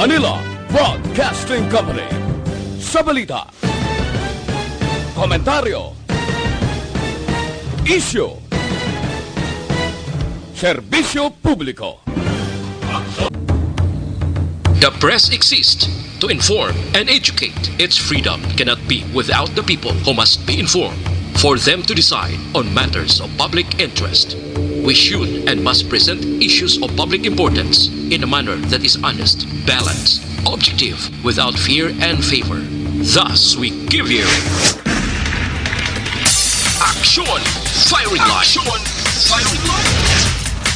Manila Broadcasting Company. Sa balita, komentaryo, issue, serbisyo publiko. The press exists to inform and educate. Its freedom cannot be without the people who must be informed for them to decide on matters of public interest. We should and must present issues of public importance in a manner that is honest, balanced, objective, without fear and favor. Thus, we give you Action Firing Line.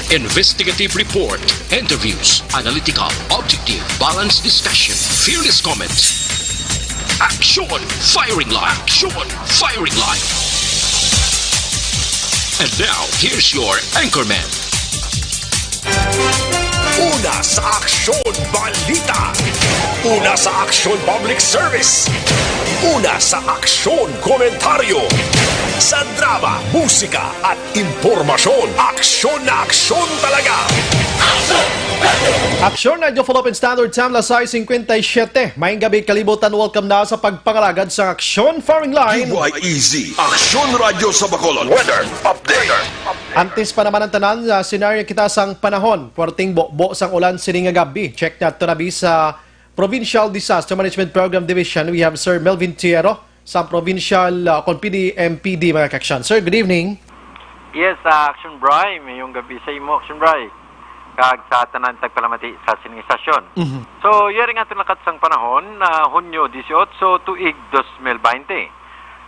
Investigative report, interviews, analytical, objective, balanced discussion, fearless comments. Action Firing Line. Action Firing Line. And now, here's your anchorman. Una sa Aksyon Balita. Una sa Aksyon Public Service. Una sa Aksyon Komentaryo. Sa drama, musika at impormasyon. Aksyon na aksyon talaga. Aksyon Radio Philippine Standard Time, lasay 57. Maayong gabi, kalibutan. Welcome na sa pagpangalagad sa Aksyon Firing Line. UYEZ, Aksyon Radio sa Bacolod. Weather Update. Antes pa naman ang tanan, senaryo kita sang panahon. Puwerteng bo sang ulan sining nga gabi. Check na ito nabi sa Provincial Disaster Management Program Division. We have Sir Melvin Tiero sa Provincial MPD mga kaksyon. Sir, good evening. Yes, Action Bry. Mayong gabi sa imo, Action Bry. Kag sa tanan tagpalamati sa sining istasyon. So, yari nga lakat sang panahon na Hunyo 18 tuig 2020.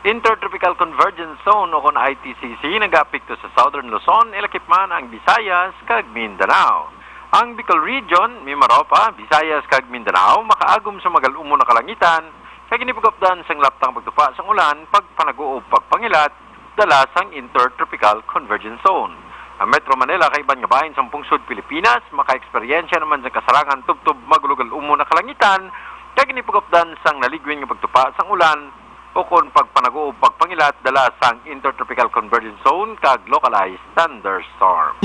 Intertropical Convergence Zone o kon ITCC nag-apekto sa Southern Luzon, ilakip man ang Visayas kag Mindanao. Ang Bicol Region, Mimaropa, Visayas kag Mindanao makaagom sa magal-umo na kalangitan kag ginipugapdan sang laptang pagtupa sang ulan pagpanaguob pagpangilat dala sang Intertropical Convergence Zone. Ang Metro Manila kay iban nga bahin sa pungsod Pilipinas maka-eksperyensya naman sa kasarangan tubtob magulugal-umo na kalangitan kag ginipugapdan sang naligwin nga pagtupa sang ulan o kon pagpanaguob pagpangilat dala sang Intertropical Convergence Zone kag localized thunderstorm.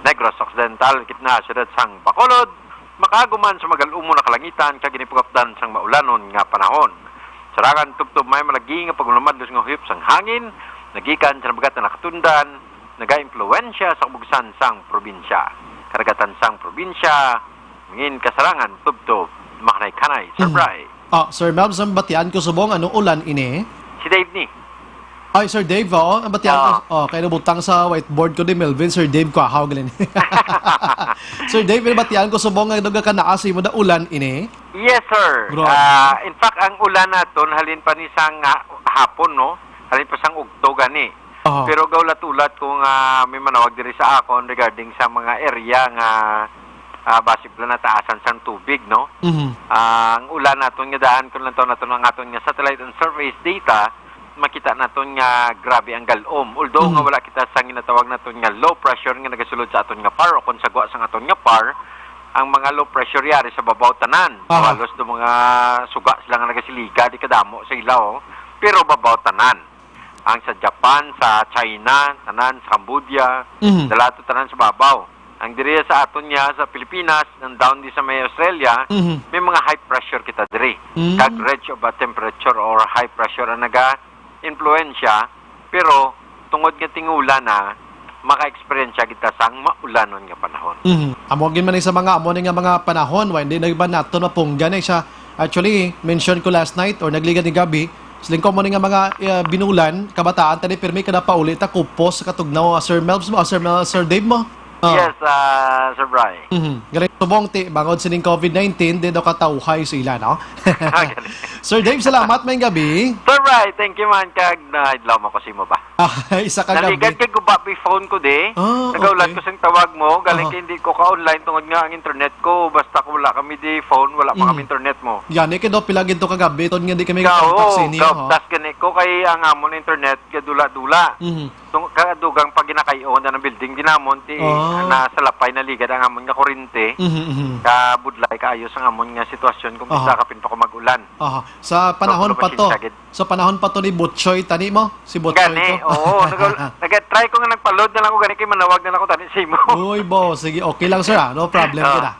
Negros Occidental kitna siyudad sang Bacolod makaguman sa magal-umo na kalangitan kag ginipugapdan sang maulanon nga panahon. Sarangan tubtob may malagi nga paglumadlos nga huyop sang hangin nagikan sa nabagat na nakatundan naga-impluwensya sa kabugsan sang probinsya. Karagatan sang probinsya ngin kasarangan tubtob makanay-kanay. Sir Bry. Sir Melv, sa batian ko subong anong ulan ini? Si Dave ni. Ay, Sir Dave, ang batian ko. Kaya nabutang sa whiteboard ko ni Melvin, Sir Dave ko, galin. Sir Dave, batian ko subong nga doga ka naasi mo da ulan ini? Yes, sir. In fact, ang ulan naton halin pa ni sang hapon, no? Halin pa sang ugto gani. Pero gawlat-ulat kung may manawag diri sa akon regarding sa mga area nga basip lang na taasan sang tubig, no? Ang ulan naton nga daan kung lang naton ang aton nga satellite and surface data, makita naton nga grabe ang galom. Although nga wala kita sang ginatawag naton nga low pressure nga nagasulod sa aton nga par o kung sagwa sang aton nga par, ang mga low pressure yari sa babaw tanan. Halos do mga suga sila nga nagasiliga di kadamo sa ilaw, pero babaw tanan. Ang sa Japan, sa China, tanan sa Cambodia, dalato tanan sa babaw. Ang diri sa aton niya sa Pilipinas, nang down di sa may Australia, may mga high pressure kita diri. Kag range of temperature or high pressure ang naga-influensya, pero tungod nga tingulan na maka-experience kita sang maulanon nga panahon. Amogin man sa mga amon nga mga panahon, hindi na iba nato na punggan siya. Actually, mention ko last night or nagligan ni gabi, siling ko mo nga mga binulan, kabataan, tani pirmi kada pauli ta kupos sa katugnaw Sir Melv mo, Sir Dave mo. Yes, Sir Bry. Galing tubong ti bangod sining COVID-19 di daw katauhay sa ila, no? Sir Dave, salamat may gabi. Sir Bry, thank you man kag naidlaw mo kasi mo ba? Isa ka gabi. Naligan kay guba pi phone ko di. Nagaulan ko sang tawag mo, galing kay hindi ko ka-online tungod nga ang internet ko, basta ko wala kami di phone, wala pa kami internet mo. Yan, kay do pilagin to kagabi, ton nga di kami ka-contact sa inyo, ha? Tas gani ko kay ang amon internet gadula-dula. Kadugang pag ginakayon na ng building dinamon ti na sa lapay na ligad ang amon nga kurente kabudlay kaayos ang amon nga sitwasyon kung bisa kapin pa ko magulan. Sa panahon pa to ni Butchoy tani mo si Butchoy gani nag-try ko nga nagpa-load na lang ko gani kay manawag na lang ko tani sa imo. Uy bo sige okay lang sir no problem kita.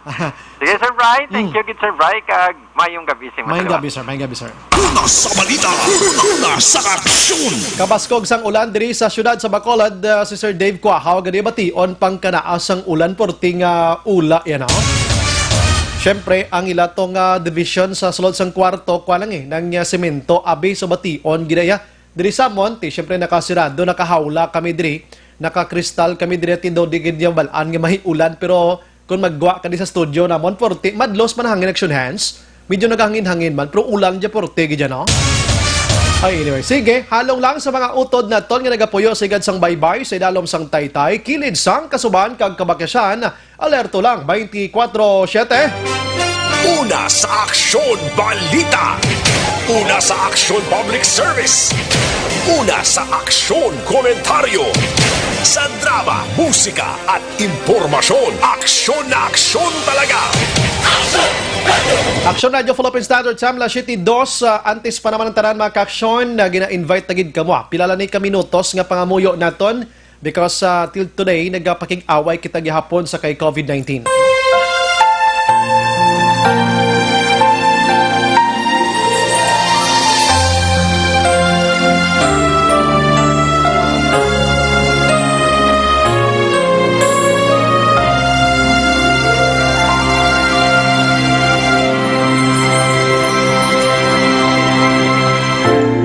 Sige, Sir Bry. Thank you, Sir Bry. Kag mayong gabi sing Mayang gabi, sir. Mayang gabi, sir. Una sa balita, una sa aksyon. Kabaskog sang ulan diri sa syudad sa Bacolod, si Sir Dave Kwa. Hawag gani bation pangkanaasang ulan porting ula yan, Siyempre, ang ilatong division sa sulod sang kwarto, kwa lang ng semento, abi sa bation, ginaya. Diri sa Monte, siyempre nakasirado, nakahawla kami diri, nakakristal kami diri, tindaw di ganyan balaan nga mahiulan, pero kung magwa ka di sa studio namon, porte, madlos man hangin action hands, medyo naghangin-hangin man, pero ulan dyan porte, gidyan, Ay, anyway, sige, halong lang sa mga utod na ton nga nagapuyo sa igad sang baybay, sa idalom sang taytay, kilid sang kasuban, kag kabakyasan, alerto lang, 24/7. Una sa aksyon balita. Una sa aksyon public service. Una sa aksyon komentaryo. Sa drama, musika at impormasyon. Aksyon na aksyon talaga. Aksyon Radio Philippine Standard Time, La City 2, antes pa naman ang tanan mga ka-aksyon, gina-invite tagid kamo. Pilala ni ka minutos nga pangamuyo naton because till today, nagpakig-away kita gihapon sa kay COVID-19.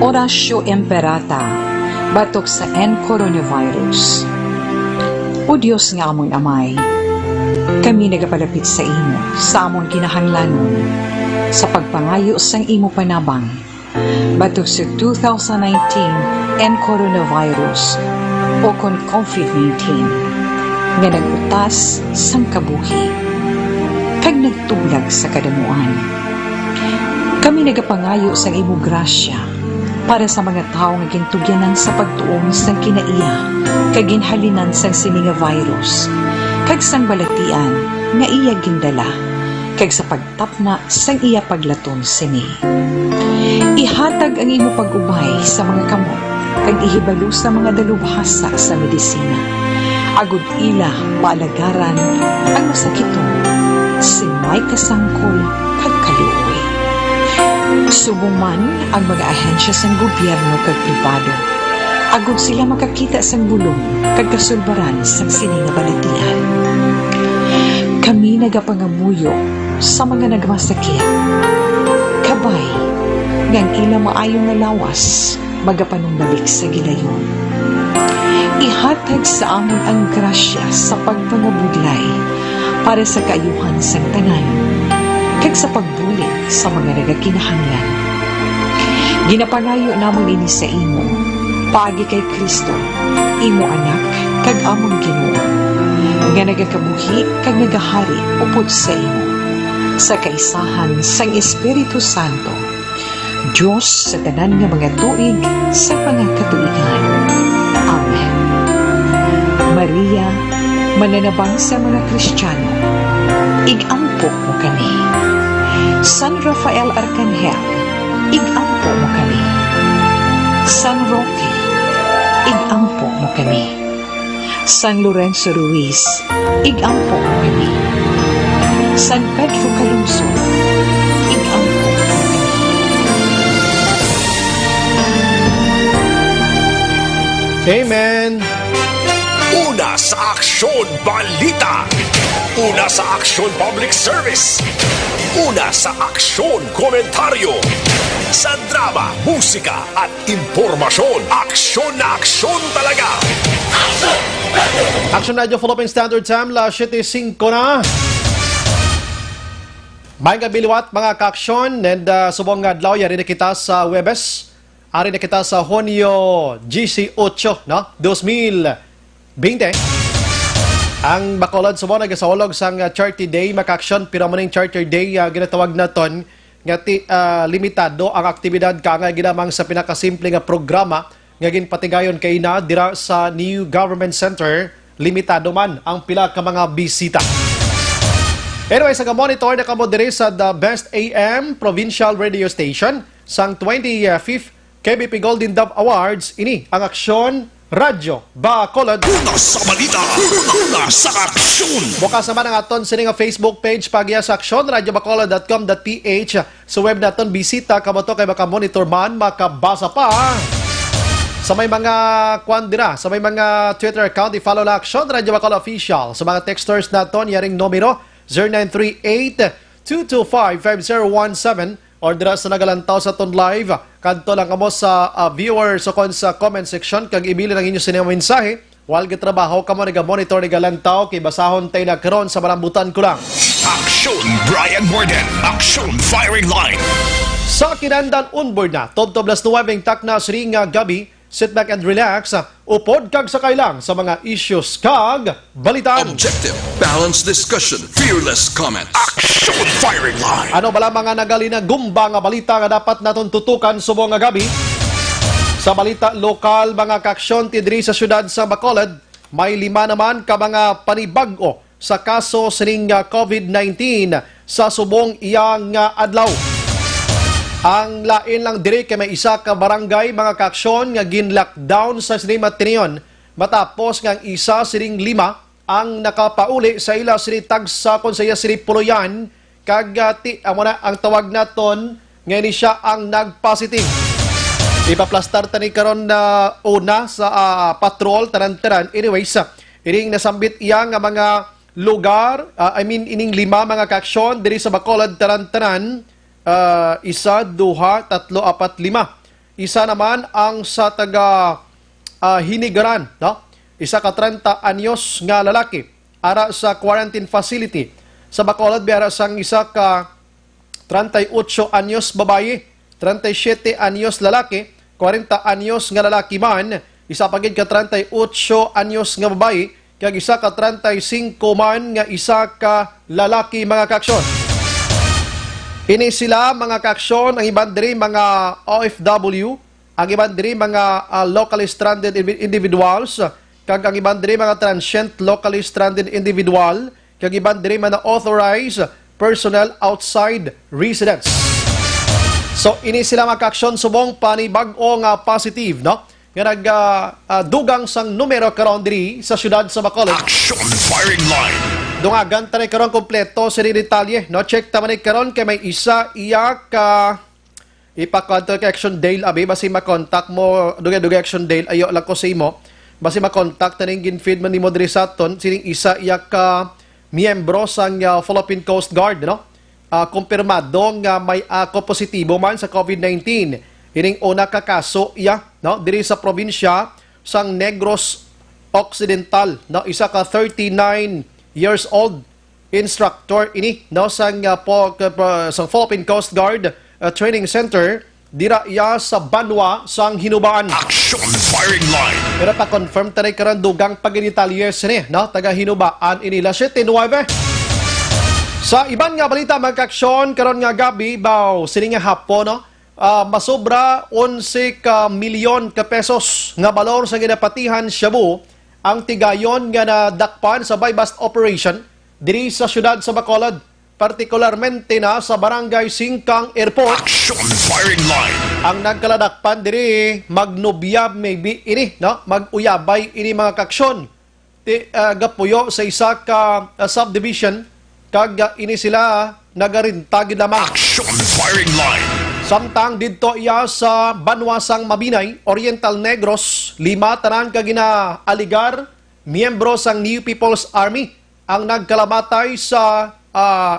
Orasyo Imperata, batok sa coronavirus. O Diyos nga amon amay, kami nagapalapit sa imo, sa amon kinahanglanon, sa pagpangayo sang imo panabang, batok sa 2019 coronavirus o kon COVID-19, nga nagutas sang kabuhi, kag nagtublag sa kadamuan. Kami nagapangayo sang imo grasya, para sa mga tao nga gintugyanan sa pagtuong sang kinaiya, kag ginhalinan sang sini nga virus, kag sang balatian nga iya gindala, kag sa pagtapna sang iya paglaton sini. Ihatag ang imo pag-ubay sa mga kamot, kag ihibalo sa mga dalubhasa sa medisina. Agud ila palagaran ang masakiton, sing may kasangkol kag kaluoy. Subong man ang mga ahensya sang gobyerno kag pribado, agud sila makakita sang bulong kag kasulbaran sang sininga balatian. Kami nagapangamuyo sa mga nagmasakit, kabay ngang ila maayong nalawas magapanumbalik sa gilayon. Ihatag sa amon ang grasya sa pagpangabuglay para sa kaayuhan sang tanan, kag sa pagbulit sa mga nagakinahanglan. Ginapangayo namon ini sa imo, paagi kay Kristo, imo anak, kag among Ginoo, nga nagakabuhi kag nagahari upod sa imo, sa kaisahan sang Espiritu Santo, Diyos sa tanan nga mga tuig sa pangakatuigan. Amen. Maria, mananabang sa mga Kristiyano, igampo mo kami. San Rafael Arcangel, igampo mo kami. San Roque, igampo mo kami. San Lorenzo Ruiz, igampo mo kami. San Pedro Calungsod, igampo mo kami. Amen. Una sa aksyon balita. Una sa aksyon public service. Una sa aksyon komentaryo. Sa drama, musika at impormasyon. Aksyon na aksyon talaga. Action Radio Philippine Standard Time, La City 5 na. May kabiliwat mga ka-aksyon and subong adlaw yari na kita sa Webes. Ari na kita sa Hunyo GC8, no? 2020. Ang Bacolod subong nagasaulog sang Charity Day, maka-aksyon, pero maning Charity Day, ginatawag na ton, nga limitado ang aktibidad ka nga ginamang sa pinakasimple nga programa nga ginpatigayon kay na dira sa New Government Center, limitado man ang pila ka mga bisita. Anyway, sa monitor na kamo diri sa The Best AM Provincial Radio Station sang 25th KBP Golden Dove Awards, ini ang aksyon Radyo Bacolod. Una sa balita, una sa aksyon. Bukas naman ang aton sining Facebook page pagya sa aksyon, radyobacolod.com.ph. Sa web naton bisita kamo to kay maka-monitor man, makabasa pa. Sa may mga kwandira, sa may mga Twitter account, i-follow na aksyon, Radyo Bacolod Official. Sa mga texters naton, yaring numero 0938-225-5017 or dira sa nagalantaw sa ton live. Kanto lang kamo sa viewers o kon sa comment section kag ibili lang inyo sining mensahe. While gitrabaho kamo naga-monitor nagalantaw kay basahon tay na karon sa marambutan ko lang. Aksyon Brian Morden, aksyon firing line. Sa kinandan onboard na, tobtoblas nuwabing takna siring gabi, sit back and relax, upod kag sakay lang sa mga issues kag balitan. Objective, balanced discussion, fearless comments. Aksyon firing line. Ano bala mga nagali na gumba nga balita nga dapat naton tutukan subong nga gabi? Sa balita lokal, mga kaaksyon tidri sa syudad sa Bacolod, may 5 naman ka mga panibag-o sa kaso sining COVID-19 sa subong iyang adlaw. Ang lain lang diri kay may isa ka barangay mga kaaksyon nga gin-lockdown sa sinima tiniyon matapos nga ang isa sining 5 ang nakapauli sa ila sini tagsa kon sa iya sini puluyan kag ang tawag naton nga ni siya ang nagpositive. Ipaplastar tani karon na una sa patrol tanan-tanan. Anyways, ining nasambit iya nga mga lugar, ining 5 mga kaaksyon diri sa Bacolod tanan-tanan. 1, 2, 3, 4, 5. Isa naman ang sa taga Hinigaran, no? Isa ka 30 anyos nga lalaki ara sa quarantine facility. Sa Bacolod biara sang isa ka 38 anyos babaye, 37 anyos lalaki, 40 anyos nga lalaki man, isa pagid ka 38 anyos nga babaye, kag isa ka 35 man nga isa ka lalaki mga kaaksyon. Ini sila mga kaaksyon, ang iban diri mga OFW, ang iban diri mga locally stranded individuals, kag ang iban diri mga transient locally stranded individual, kag iban diri mga authorized personnel outside residence. So ini sila mga kaaksyon subong panibag-o nga positive, no? Nga nagdugang sang numero karon diri sa syudad sa Bacolod. Aksyon firing line. Dungagan tanay karon kompleto sa detalye, no? Check ta man karon kay may isa iya ka ipa-contact action Dale abi basi ma-contact mo dugay action Dale ayo lang ko sa imo basi ma-contact taning gin-feed man nimo diri sa aton sining isa iya ka miyembro sang Philippine Coast Guard, no? Kumpirmado nga may positibo man sa COVID-19. Ining una ka kaso iya, no? Diri sa probinsya sang Negros Occidental, no? Isa ka 39 years old instructor ini, no? Sang Philippine Coast Guard Training Center dira iya sa Banwa sang Hinubaan. Aksyon firing line. Pero pa-confirm tanay karon dugang pag-initaliyes ni, no? Taga Hinubaan inila 79. Sa iban nga balita mga kaaksyon karon nga gabi baw sining nga hapon, no? Masobra 11 milyon ka pesos nga balor sa ginapatihan Shabu ang tigayon nga nadakpan sa buy-bust operation diri sa syudad sa Bacolod, partikularmente na sa Barangay Singkang Airport. Aksyon firing line. Ang nagkaladakpan diri magnubya maybe ini, no? Maguyabay ini mga kaaksyon. Gapuyo sa isa ka subdivision kag ini sila nagarintagid lamang. Aksyon firing line. Samtang didto iya sa Banwasang Mabinay, Oriental Negros, 5 tanan ka ginaaligar miyembro sang New People's Army ang nagkalamatay sa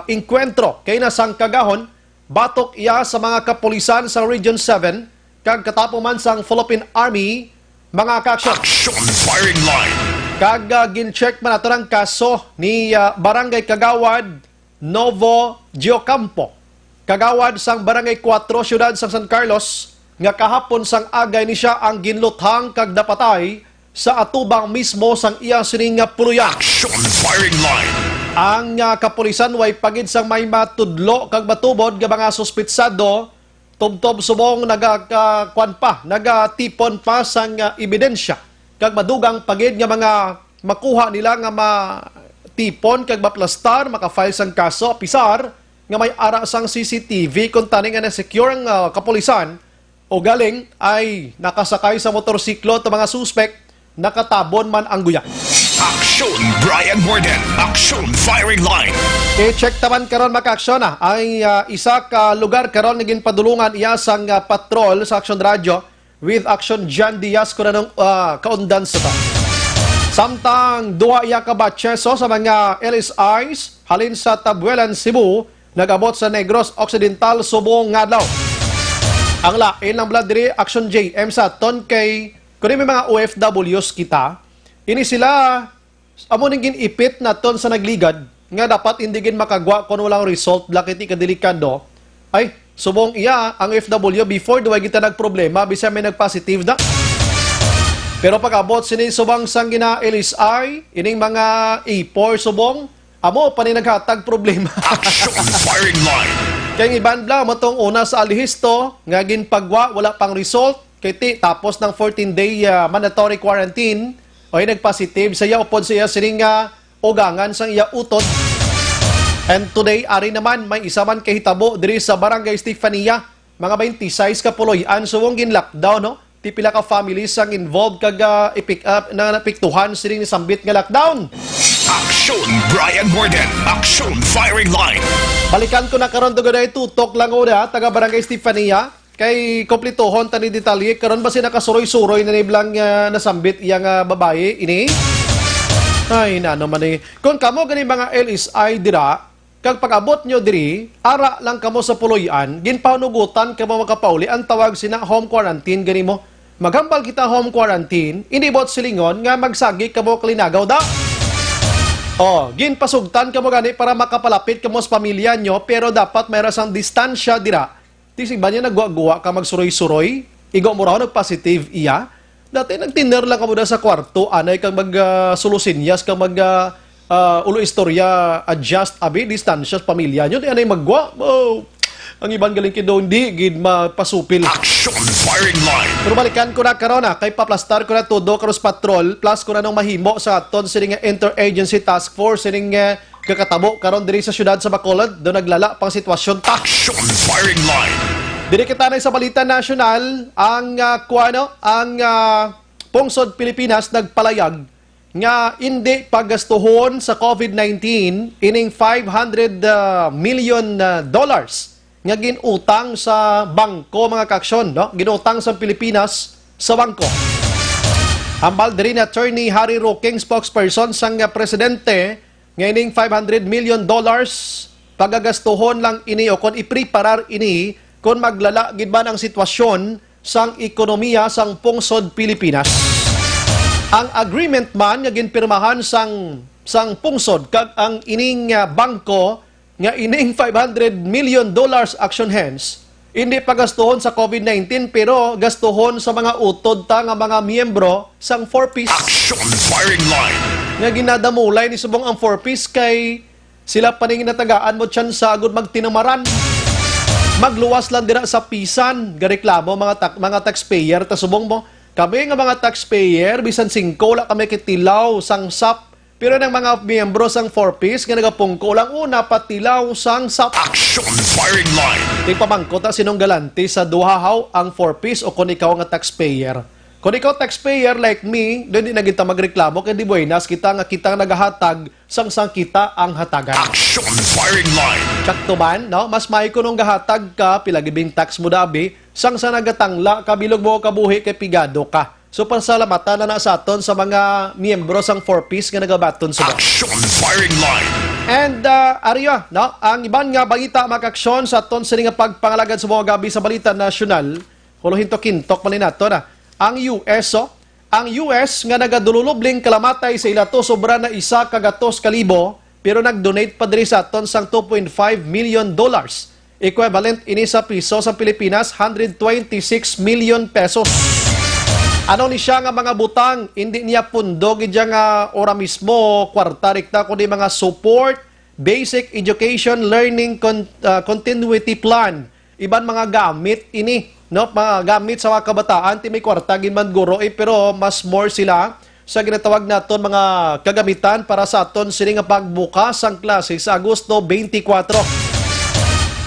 inkwentro kay nasang kagahon batok iya sa mga kapulisan sa Region 7 kag katapuman sang Philippine Army mga kaaksyon. Aksyon firing line. Kag gin-check man ato ang kaso ni Barangay Kagawad Novo Giocampo. Kagawad sang Barangay 4, Syudad sang San Carlos, nga kahapon sang agay ni siya ang ginluthang kag napatay sa atubang mismo sang iya sining puluyan. Action firing line. Ang kapulisan way pagid sang may matudlo kag matubod nga mga suspitsado tubtob subong nagatipon pa sang ebidensya kag madugang pagid nga mga makuha nila nga matipon kag maplastar makafile sang kaso pisar nga may ara sang CCTV kung tani nga na-secure ang kapulisan o galing ay nakasakay sa motorsiklo to mga suspect nakatabon man ang guya. Aksyon Brian Morden. Aksyon Firing Line. I-check taman karon maka-aksyon ang isa ka lugar karon naging padulungan iya sang patrol sa Aksyon Radio with Aksyon John Diaz ko na kaundan sa ta. Samtang duha iya ka batcheso sa mga LSIs halin sa Tabuelan, Cebu, nagabot sa Negros Occidental, subong adlaw. Ang lain ng blood diri Aksyon JM sa ton kay kuno may mga OFWs kita. Ini sila amo ning ginipit na ton sa nagligad nga dapat hindi gin makagwa kung walang result lakiti kadelikado. Ay subong iya ang OFW before duwa kita nagproblema bisa may nagpositive na. Pero pag-abot sini subang sang gina LSI, ining mga A4 subong, amo pa ni naghatag problema. Aksyon Firing Line. Kaya iban bla mo tong una sa alihisto, nga ginpagwa, wala pang result, kay tapos ng 14-day mandatory quarantine, o nagpositive sa iya upod sa iya sining ugangan sang iya utod. And today, ari naman, may isa man kahitabo diri sa Barangay Stefania, mga 26 ka puloy-an, suwong gin-lockdown, no? Ti pila ka families ang involved kag i-pick up na napiktuhan sining sambit nga lockdown. Aksyon Brian Morden. Aksyon Firing Line. Balikan ko na karon to gaday tutok lang una taga Barangay Stefania kay kompletohon tani detalye karon ba si nakasuroy-suroy na niblang nasambit iyang babae ini. Ay nano man ni. Kung kamo gani mga LSI dira kag pag-abot nyo diri, ara lang kamo sa puloy-an, ginpanugutan kamo makapauli ang tawag sina home quarantine gani mo. Maghambal kita home quarantine, inibot silingon nga magsagi kamo kalinagaw da. Oh, ginpasugtan kamo gani para makapalapit kamo sa pamilya nyo, pero dapat mayroon sang distansya dira. Tisig ba niya nagwa-guwa ka magsuroy-suroy? Igo mo raw nag-positive iya? Dati nagtiner lang kamo da sa kwarto, anay kang mag-solusinyas, kang ulo istorya adjust abi distansya sa pamilya nyo. Di anay magwa. Oh, ang ibang galing kido hindi gid mapasupil. Aksyon Firing Line. Pero balikan ko na karon kay paplastar ko na todo karos patrol plus ko na nung mahimo sa aton sining interagency task force sining kakatabo karon diri sa syudad sa Bacolod do naglala pang sitwasyon ta. Aksyon Firing Line. Diri kita na sa balita nasyonal ang Pungsod Pilipinas nagpalayag nga hindi paggastuhon sa COVID-19 ining $500 million nga ginutang sa bangko mga kaaksyon, no? Ginutang sa Pilipinas sa bangko. Hambal diri ni Attorney Harry Roque, spokesperson sang presidente, nga ining $500 million pagagastuhon lang ini o kon ipreparar ini kon maglala gid man ang sitwasyon sang ekonomiya sang Pungsod Pilipinas. Ang agreement man nga ginpirmahan sang pungsod kag ang ining bangko nga ining $500 million action hands hindi pagastuhon sa COVID-19 pero gastuhon sa mga utod ta nga mga miyembro sang 4-piece. Aksyon Firing Line. Nga ginadamulay ni subong ang 4-piece kay sila paning natagaan mo tiyan sa agud magtinamaran. Magluwas lang dira sa pisan gareklamo mga taxpayer ta subong mo. Kami nga mga taxpayer, bisan 5 la kami kitilaw sang SAP. Pero ng mga miyembro sang 4-piece, nga nagapungko lang una patilaw sang SAP. Aksyon Firing Line. Di pamangko ta sinong galante sa duhahaw ang 4-piece o kung ikaw nga taxpayer. Kung ikaw taxpayer like me, doon di na kita magreklamo kaya di buenas kita nagahatag sang kita ang hatagan. Aksyon Firing Line. Sakto man, no? Mas may kunong gahatag ka, pilagibing tax mo dabi, sang sa nagatangla, kabilog mo kabuhi kay pigado ka. So pasalamatan na sa aton sa mga miyembro sang 4-piece nga nagabaton sa Aksyon Firing Line. And Arya, no? Ang iban nga balita makaksyon sa aton sa nga pagpangalagad sa mga gabi sa balita nasyonal, huluhin to kintok man nato na. Ang US nga nagadululubling kalamatay sa ilato sobra na $1,200,000 pero nag-donate pa diri sa aton sang $2.5 million. Equivalent ini sa piso sa Pilipinas 126 million pesos. Ano ni siya nga mga butang, hindi niya pundo gidya nga ora mismo kwarta rekta kundi mga support, basic education, learning continuity plan. Iban mga gamit ini, no? Mga gamit sa mga kabataan, ti may kwarta gin man guro pero mas more sila sa ginatawag naton mga kagamitan para sa aton sini nga pagbukas ang klase sa Agosto 24.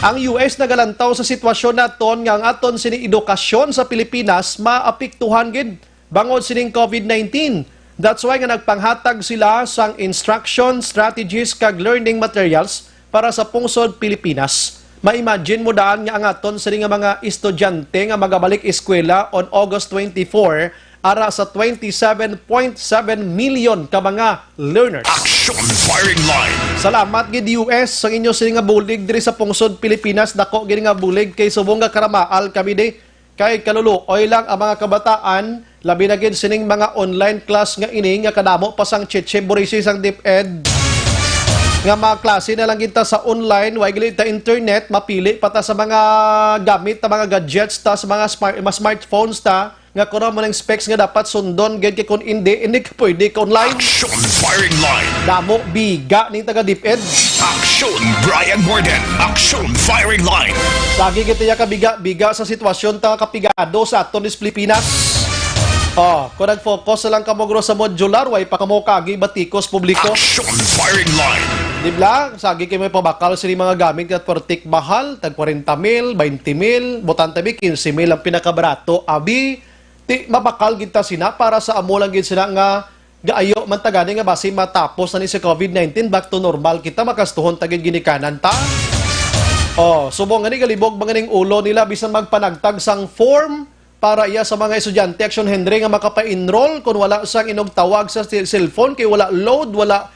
Ang US nagalantaw sa sitwasyon naton nga ang aton sini edukasyon sa Pilipinas maapektuhan gid bangod sining COVID-19. That's why nga nagpanghatag sila sang instruction, strategies kag learning materials para sa pungsod Pilipinas. Ma-imagine mo daan nga angaton sa nga mga estudyante nga magabalik eskwela on August 24 ara sa 27.7 million ka mga learners. Action Firing Line. Salamat gid US sa inyo sini nga bulig diri sa pungsod Pilipinas. Dako gid nga bulig kay subong nga karamaal kami di. Kay kaluluoy lang ang mga kabataan, labi na gid sining mga online class nga ini nga kadamo pa sang cheche borisi sang DepEd. Nga mga klase na lang kita sa online, way gili ta internet, mapili pa ta sa mga gamit ta mga gadgets ta sa mga smartphones ta nga kuno man ang specs nga dapat sundon gid kay kun hindi ka pwede ka online. Action Firing Line. Damo biga ning taga DepEd. Action Brian Morden. Action Firing Line. Lagi kita ya kabiga sa sitwasyon ta kapigado sa aton is Pilipinas. Kung nag-focus na lang kamogro sa modular, way pa kamo kagi batikos publiko. Action Firing Line. Dibla, sagi kayo may pabakal sa mga gamit at portik mahal, tag 40,000, 20,000, butanta bi 15,000 ang pinakabarato. Abi, mabakal kita sina para sa amo lang gid sila nga gaayo man tagani nga base matapos na ni sa COVID-19 back to normal kita makastuhon tagid ginikanan ta. Subong ani galibog mga ning ulo nila bisan magpanagtag sang form para iya sa mga estudyante Action Henry nga makapa-enroll kung wala sang inog tawag sa cellphone kay wala load, wala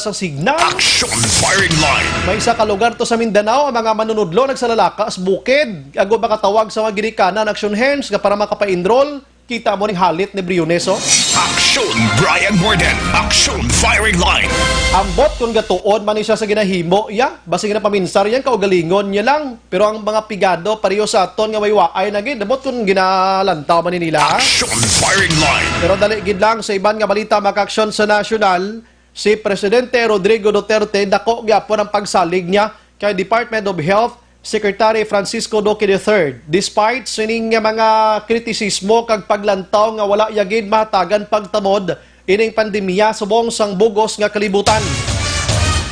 sang signal. Action Firing Line. May isa ka lugar to sa Mindanao, ang mga manunudlo nagsalalakas bukid ago makatawag sa mga ginikanan Action Hands nga para makapa-enroll. Kita mo ning halit ni Briones. Action Brian Morden. Action Firing Line. Ambot kung gatuod man siya sa ginahimo basig na paminsar yan kaugalingon niya lang. Pero ang mga pigado pareho sa aton nga may waay na gid, ambot kung ginalantaw man nila. Action Firing Line. Pero dali gid lang sa iban nga balita maka-action sa nasyonal, si Presidente Rodrigo Duterte dako gyapon ang pagsalig niya kay Department of Health Secretary Francisco Duque III. Despite sining mga kritisismo kag paglantaw nga wala yagid matagan pagtamod ining pandemya subong sang bugos nga kalibutan.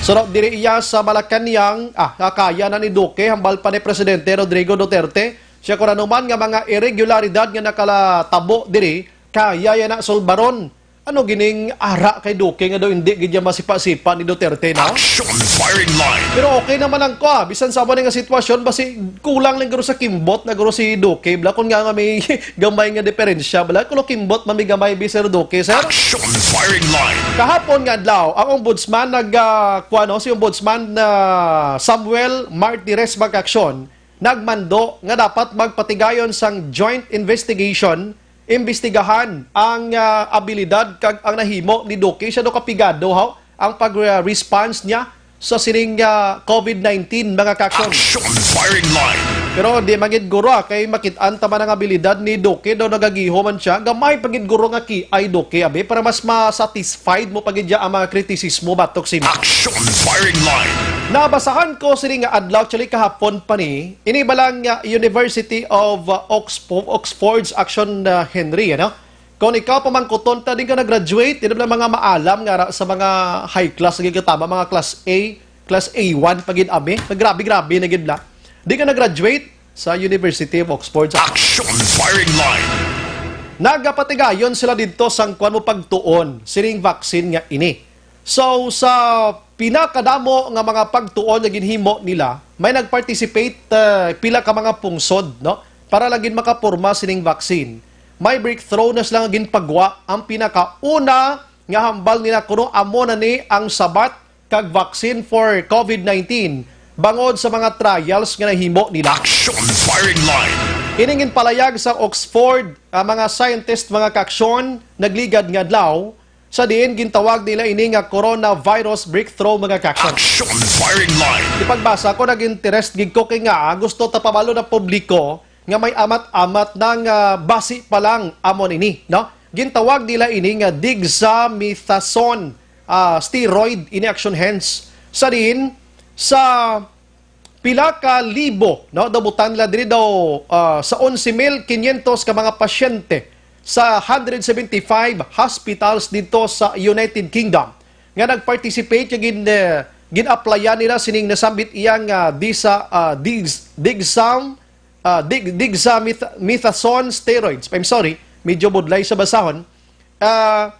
Sunod diri iya sa Malacañang, kaya na ni Duque hambal pa ni Presidente Rodrigo Duterte. Siya kuno naman nga mga irregularidad nga nakalatabo diri kaya na solbaron. Ano gining ara kay Duque nga daw hindi gidya masipa-sipa ni Duterte na? Action Firing Line. Pero okay naman lang ko bisan sa nga sitwasyon basi kulang lang guro sa kimbot na guro si Duque bla kun nga may gamay nga diferensya bla kuno kimbot man may gamay bi Sir Duque sir. Action Firing Line. Kahapon nga adlaw ang ombudsman si ombudsman na Samuel Martires Magaksyon nagmando nga dapat magpatigayon sang joint investigation imbestigahan ang abilidad kag ang nahimo ni Duque siya do kapigado ang pag-response niya sa sining COVID-19 mga kaksyon. Action Firing Line. Pero di magid guro kay makit-an ta man ang abilidad ni Duque do nagagiho man siya gamay pagid guro nga ay Duque abi para mas ma-satisfied mo pagid ang mga kritisismo batok sima. Action Firing Line. Nabasahan ko sini nga adlaw actually kahapon pa ni inibalang University of Oxford's Action Henry kung ikaw pamangkuton ta din ka na-graduate din mga maalam nga sa mga high class naging katama mga class A, class A1 pagid abi grabe na gid la di ka na-graduate sa University of Oxford's Action Firing Line. Nagapatigayon sila dito sang kuan mo pagtuon sining vaccine nga ini. So sa pinakadamo nga mga pagtuon nga ginhimo nila, may nagparticipate pila ka mga pungsod para lagin makaporma sining vaccine. May breakthrough na sila nga ginpagwa ang pinakauna nga hambal nila kuno amo na ni ang sabat kag vaccine for COVID-19 bangod sa mga trials nga nahimo nila. Action Firing Line. Iningin palayag sa Oxford mga scientist mga kaksyon nagligad nga adlaw sa diin gintawag nila ini nga coronavirus breakthrough mga kaksyon. Action Firing Line. Ipagbasa ko nag-interest gid ko kay nga gusto ta pabalo na publiko nga may amat-amat ng basi pa lang amon ini gintawag nila ini nga dexamethasone steroid in Action Hands sa diin sa pila ka libo dabutan nila diri daw sa 11,500 ka mga pasyente sa 175 hospitals dito sa United Kingdom nga nagparticipate yung gin-applyan nila sining nasambit iyang dexamethasone steroids. I'm sorry, medyo budlay sa basahon, 1/3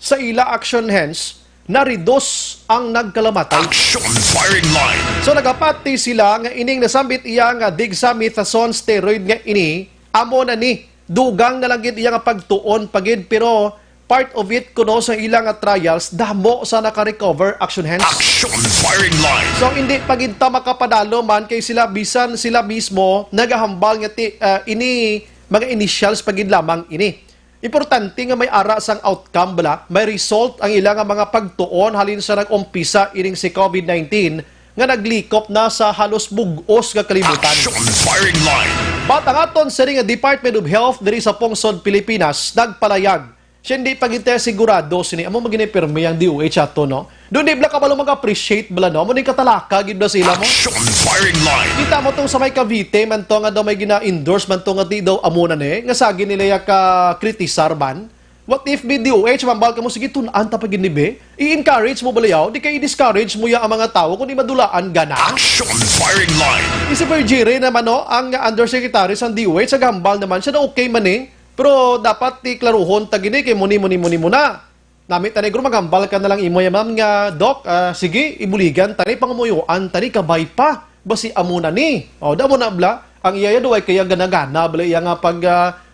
sa ila action hands na reduce ang nagkalamatay. Action firing line. So nagapati sila nga ining nasambit iya nga dexamethasone steroid nga ini amo na ni dugang na lang gid iya nga pagtuon pagid pero part of it kuno sa ilang nga trials damo sa naka-recover action hands. Action firing line. So hindi pagid ta makapadalo man kay sila bisan sila mismo nagahambal nga ini mga initials pagid lamang ini. Importante nga may ara sang outcome bala, may result ang ilang nga mga pagtuon halin sa nag-umpisa ining si COVID-19 nga naglikop na sa halos bugos nga kalibutan. Action firing line. Batangaton sa ring Department of Health diri sa Pungsod, Pilipinas nagpalayag. Siya hindi paginte sigurado sini amo maginipirmi ang DOH ato no. Doon di bla ka balo mag-appreciate bala no. Mo ni katalaka gid sila mo. Action firing line. Kita mo tong sa may Cavite man to nga daw may gina-endorse man to nga di daw amuna ni nga sagi nila ya ka kritisar man. What if DOH mambal ka mo sige tun-an ta pagid ni be? I-encourage mo balayaw, di kay i-discourage mo ya ang mga tawo kundi madulaan gana. Action firing line. Si Perjire naman no, ang undersecretary sa DOH sa gambal naman siya na okay man pero dapat iklaruhon tagini kay muni muna. Namit tani guro magambal ka na lang imo ya ma'am nga doc, sige ibuligan tani pangamuyuan tani kabay pa basi amuna ni. O da mo na bla ang iya do ay kaya gana-gana bala iya nga pag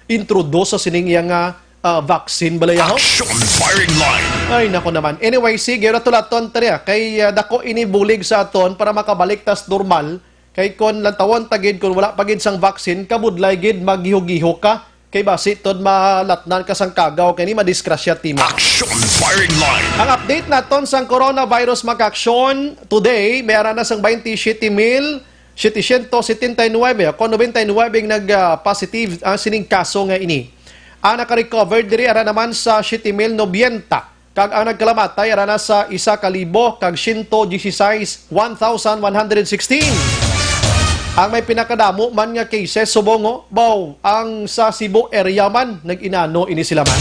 introduce sa sining iya nga vaccine bala ya. Action firing line. Ay nako naman. Anyway sige ratulaton tani kay dako ini bulig sa aton para makabalik tas normal kay kon lantawon tagid kon wala pagid sang vaccine kabudlay gid magihog-ihog ka. Kay basit tod malatnan ka sang kagaw kay ni madiskrasya timo. Action firing line. Ang update naton sang coronavirus mag-aksyon today, mayroon na sang 27,779 kon 99 nag-positive ang sining kaso nga ini. Ang naka-recover diri ara naman sa 7,090 kag ang nagkalamatay ara na sa 1,000 kag 116 1,116. Ang may pinakadamo man nga cases subongo, ang sa Cebu area man, nag-inano ini sila man.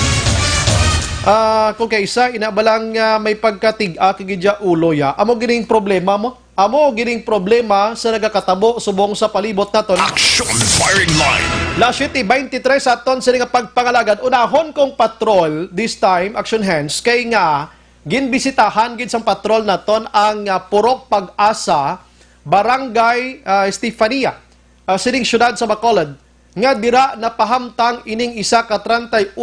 Kung kaysa, inabalang may pagkatig-a kagidya ulo ya. Amo gining problema mo? Amo gining problema sa nagakatabo subong sa palibot naton. Action firing line. Last 23 sa aton sa nga pagpangalagad. Unahon kong patrol, this time, action hands, kay nga, ginbisitahan gid sang patrol naton ang Purok Pag-asa, Barangay Estefania, sining syudad sa Bacolod, nga dira napahamtang ining isa ka 38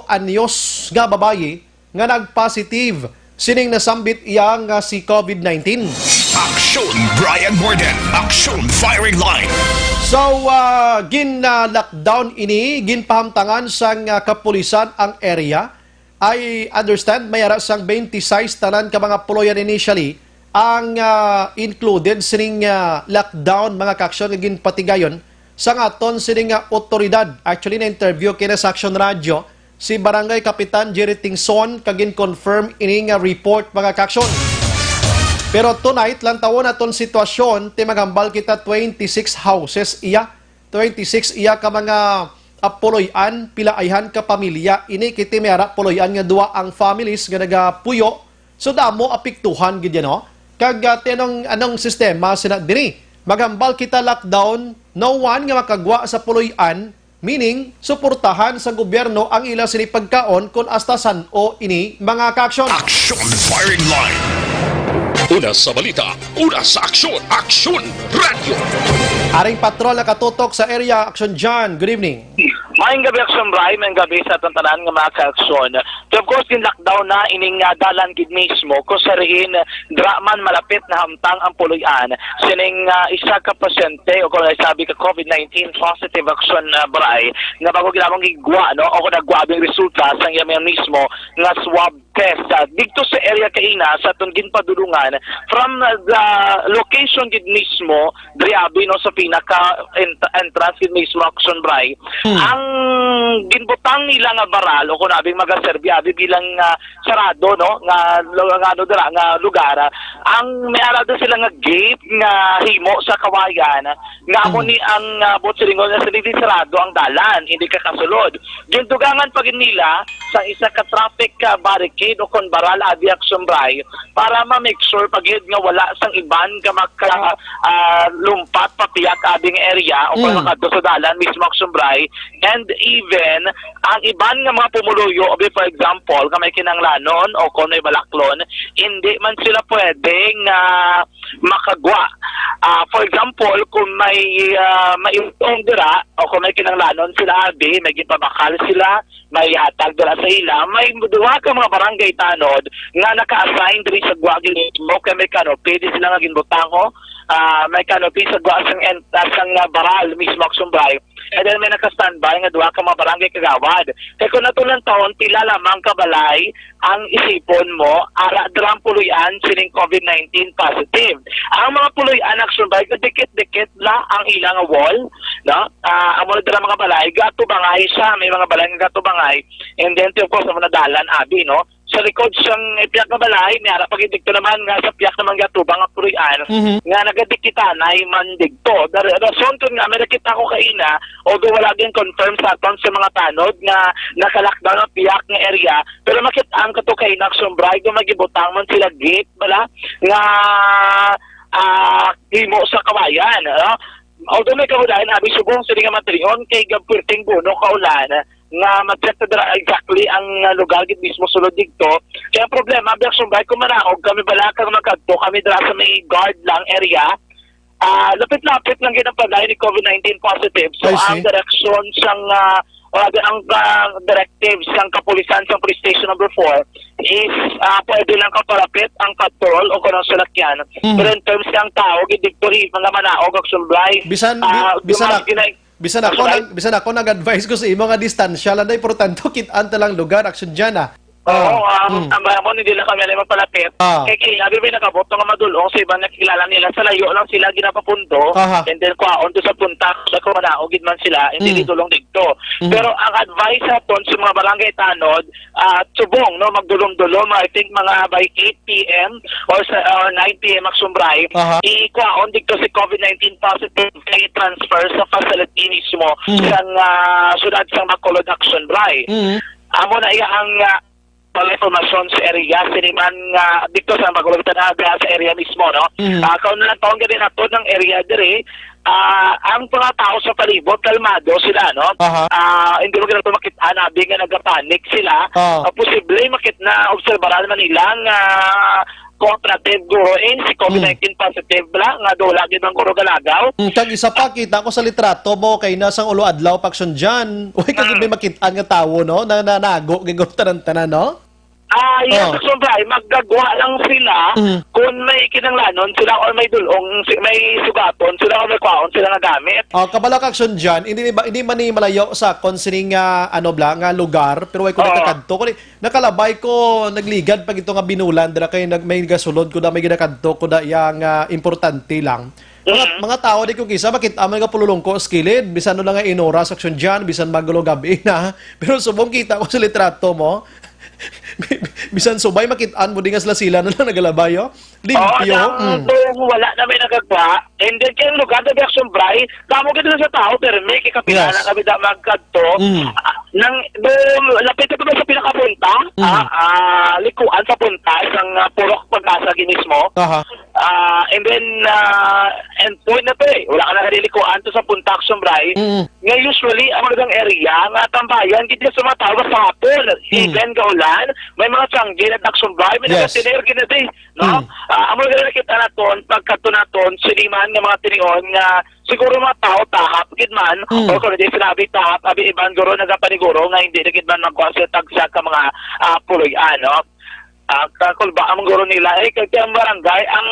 anyos nga babayi nga nagpositive sining nasambit iya nga si COVID-19. Action Brian Morden. Action firing line. So, gin-lockdown ini, ginpahamtangan sang kapulisan ang area. I understand, may ara sang 26 tanan ka mga puloyan initially ang included sining lockdown mga kaksyon nga ginpatigayon sa aton sining otoridad. Actually na interview kina sa Action Radio si Barangay Kapitan Jerry Tingson kagin confirm ini nga report mga kaksyon. Pero tonight lang tawon aton sitwasyon ti magambal kita 26 houses iya 26 iya ka mga puloyan pilaayhan ka pamilya ini kiti mayara puloyan nga duwa ang families nga nagapuyo so damo apiktuhan gid yan no. Kag anong sistema sina diri magambal kita lockdown no one nga makagwa sa puloy-an meaning suportahan sa gobyerno ang ila sini pagkaon kun hasta san-o ini mga kaaksyon. Action firing line. Una sa balita, una sa aksyon, Aksyon Radio. Aring patrol na katutok sa area. Action John, good evening. Maayong gabi, Action Bray, maayong gabi sa atong tanan nga mga ka-aksyon. So of course, in lockdown na ining dalan gid mismo kung sariin draman malapit na hamtang ang puloy-an sining isa ka pasyente o kung sabi ka COVID-19 positive Action Bray nga bago ginamang gigwa no o kung nagwabing resulta sa iya mismo nga swab test dito sa area kaina sa atong ginpadulungan from the location gid mismo driabi no sa pinaka entrance gid mismo Action Bray ang ginbutang nila nga baral o kung nabing magaserbiyabi bilang sarado no nga ano dira nga lugar ang may ara doon sila nga gate nga himo sa kawayan nga amo ni ang botsilingon na hindi sarado ang dalan hindi ka kasulod gintugangan pag nila sa isa ka traffic barricade granade o kon baral abi action bray para ma-make sure pagid nga wala sang iban ka maka lumpat papiyak abing area o kon makadto sa dalan mismo action bray. And even ang iban nga mga pumuluyo abi for example kamay kinanglanon o kon may balaklon hindi man sila pwedeng makagwa. For example, kung may maiutong dira o kung may kinanglanon sila abi, may gipabakal sila, may hatag dira sa ila, may duwa ka mga barangay tanod nga naka-assign diri sa guwagil mo kay may canopy, di sila nga ginbutango, may canopy sa guwasang baral mismo aksumbay. And then may naka-standby nga duwa ka mga barangay kagawad. Kaya kung natulang taon, tila lamang kabalay ang isipon mo, ara dirang puluyan sining COVID-19 positive. Ang mga puluyan aksumbay, dikit-dikit la ang ilang wall, no? Ang mga dirang mga balay, gato bangay siya, may mga balay nga gato bangay. And then, of course, ang mga dalan, abi, no? Sa likod siyang piyak na balay, may harap pagidikto naman nga sa piyak naman gatubang nga purian, nga nagadikitanay man digto. Rason ko nga, may nakita ko kaina, although wala din confirm sa aton sa mga tanod nga nakalockdown ang piyak nga area, pero makitaan ka to kaina, sumbray, gumagibutang man sila gate, bala, nga himo sa kawayan, no? Although may kaulan, abi subong sila nga matriyon, kay gapurting buno kaulan, nga mag-check exactly ang lugar gid mismo sulod dito. Kaya ang problema, biyak sumbay, kung manaog, kami balakang magkadto, kami dira sa may guard lang area, lapit-lapit lang ginang pagay ni COVID-19 positive. So, ang direksyon siyang, ang directives ng kapulisan sa police station number 4 is pwede lang kapalapit ang patrol o kung ang salakyan. Pero in terms ng tao, gidiktori, mga manaog, ang sumbay, Bisan ako nag-advise ko sa imo nga distansya lang na importante kitaan talang lugar action diyan Oo, ang mo hindi lang kami alam palapit. Kaya kinabi may nakaboto nga madulong sa ibang nakilala nila sa layo lang sila ginapapunto. And then kwaon to sa punta sa kumanaogid man sila, hindi ditulong dito. Pero ang advice naton sa mga barangay tanod, subong no magdulong-dulong, I think mga by 8 PM or 9 PM aksumbray, ikwaon dito si COVID-19 positive kay transfer sa facility mismo sang sudad sang Bacolod Action Bray. Amo na iya ang pala informasyon sa area, siniman dito sa Bacolod sa area mismo, no? Kung nalang taong ganun nato ng area dire, ang mga tao sa palibot, kalmado sila, no? Hindi mo ganito makita na, nga nagpanik sila, posible makit na obserbaran man nilang contractive guruin si COVID-19 positive lang nga do lagi ng guro galagaw. Kag isa pa kita ko sa litrato mo kay nasang ulo adlaw paksyon diyan. Uy kasi may makitaan nga tawo no na nago gigor tanan no. Yes, sobrang maggagawa lang sila kung may kinanglanon sila or may dulong, may sugaton sila or may kwaon sila nga gamit. Kabalak action dyan, hindi man ni malayo sa konsining nga lugar, pero ay ko nakakadto ko nakalabay ko nagligad pag ito nga binulan dira kay may gasulod ko da may ginakadto ko da yang importante lang. Mga tao di ko kisa bakit aman nga pululong ko skilid bisan no lang nga inora sa action dyan bisan magulo gabi na pero subong kita ko sa litrato mo bisan subay makitaan mo di nga sila na lang nagalabayo limpyo. Wala na may nagagwa and then kaya lugar na biyak sumbray damo ka sa tao pero may kikapila na kami da magkadto nang lapit ito sa pinakapunta likuan sa punta isang purok pag-asa ginismo and then end point na to wala ka na kalilikuan to sa punta sumbray nga usually ang mga area nga tambayan kita sa mga tao sa hapon even kaulan may mga tiyanggi na nagsumbay may nagtiner ginati no ang mga nakita naton pagkato naton siliman ng mga tinion nga siguro mga tao tahap gidman o kung hindi sinabi tahap abi iban guro nagapaniguro nga hindi na gidman magkwasitag sa ka mga puloy-an no kakulba ang guro nila kaya ang barangay ang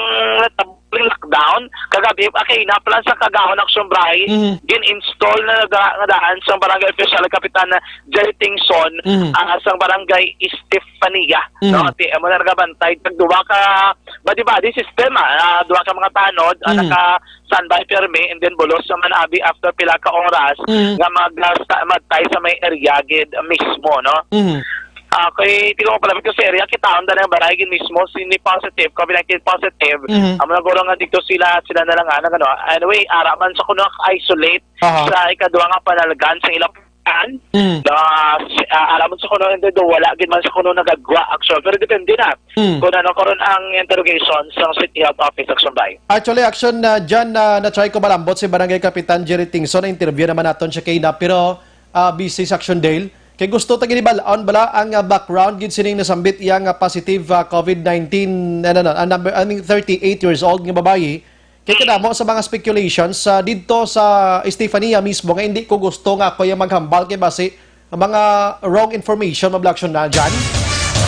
lockdown kagabi na pala sa kagahon ng sumbray gin-install na daan sa barangay official kapitan Jerry Tingson sa barangay Estefania no ati mo na nagabantay tagduwa ka body system duwa ka mga tanod naka standby permi and then bulos sa manabi after pila ka oras nga magtay sa may area gid mismo no. Kaya tingnan mo pala ko sa area, kita ang ng barangay mismo, sini positive, COVID-19 positive. Ang mga guro nga dito sila na lang ano. Anyway, araman sa kuno isolate sa ikaduwa nga panalagan sa ilang pamagitan na alam mo sa kuno hindi do wala gid man sa kuno nagagwa action pero depende na kung ano karon ang interrogation sa City Health Office Action Bay. Actually, action na dyan na-try ko malambot si Barangay Kapitan Jerry Tingson. Na-interview naman natin siya kay na pero busy sa Action Dale. Kay gusto ta gini balaon bala ang background gid sining nasambit iyang positive COVID-19 number 38 years old nga babayi. Kay kadamo sa mga speculations didto sa Estefania mismo nga hindi ko gusto nga ako yung maghambal kay base mga wrong information mablaksyon na dyan.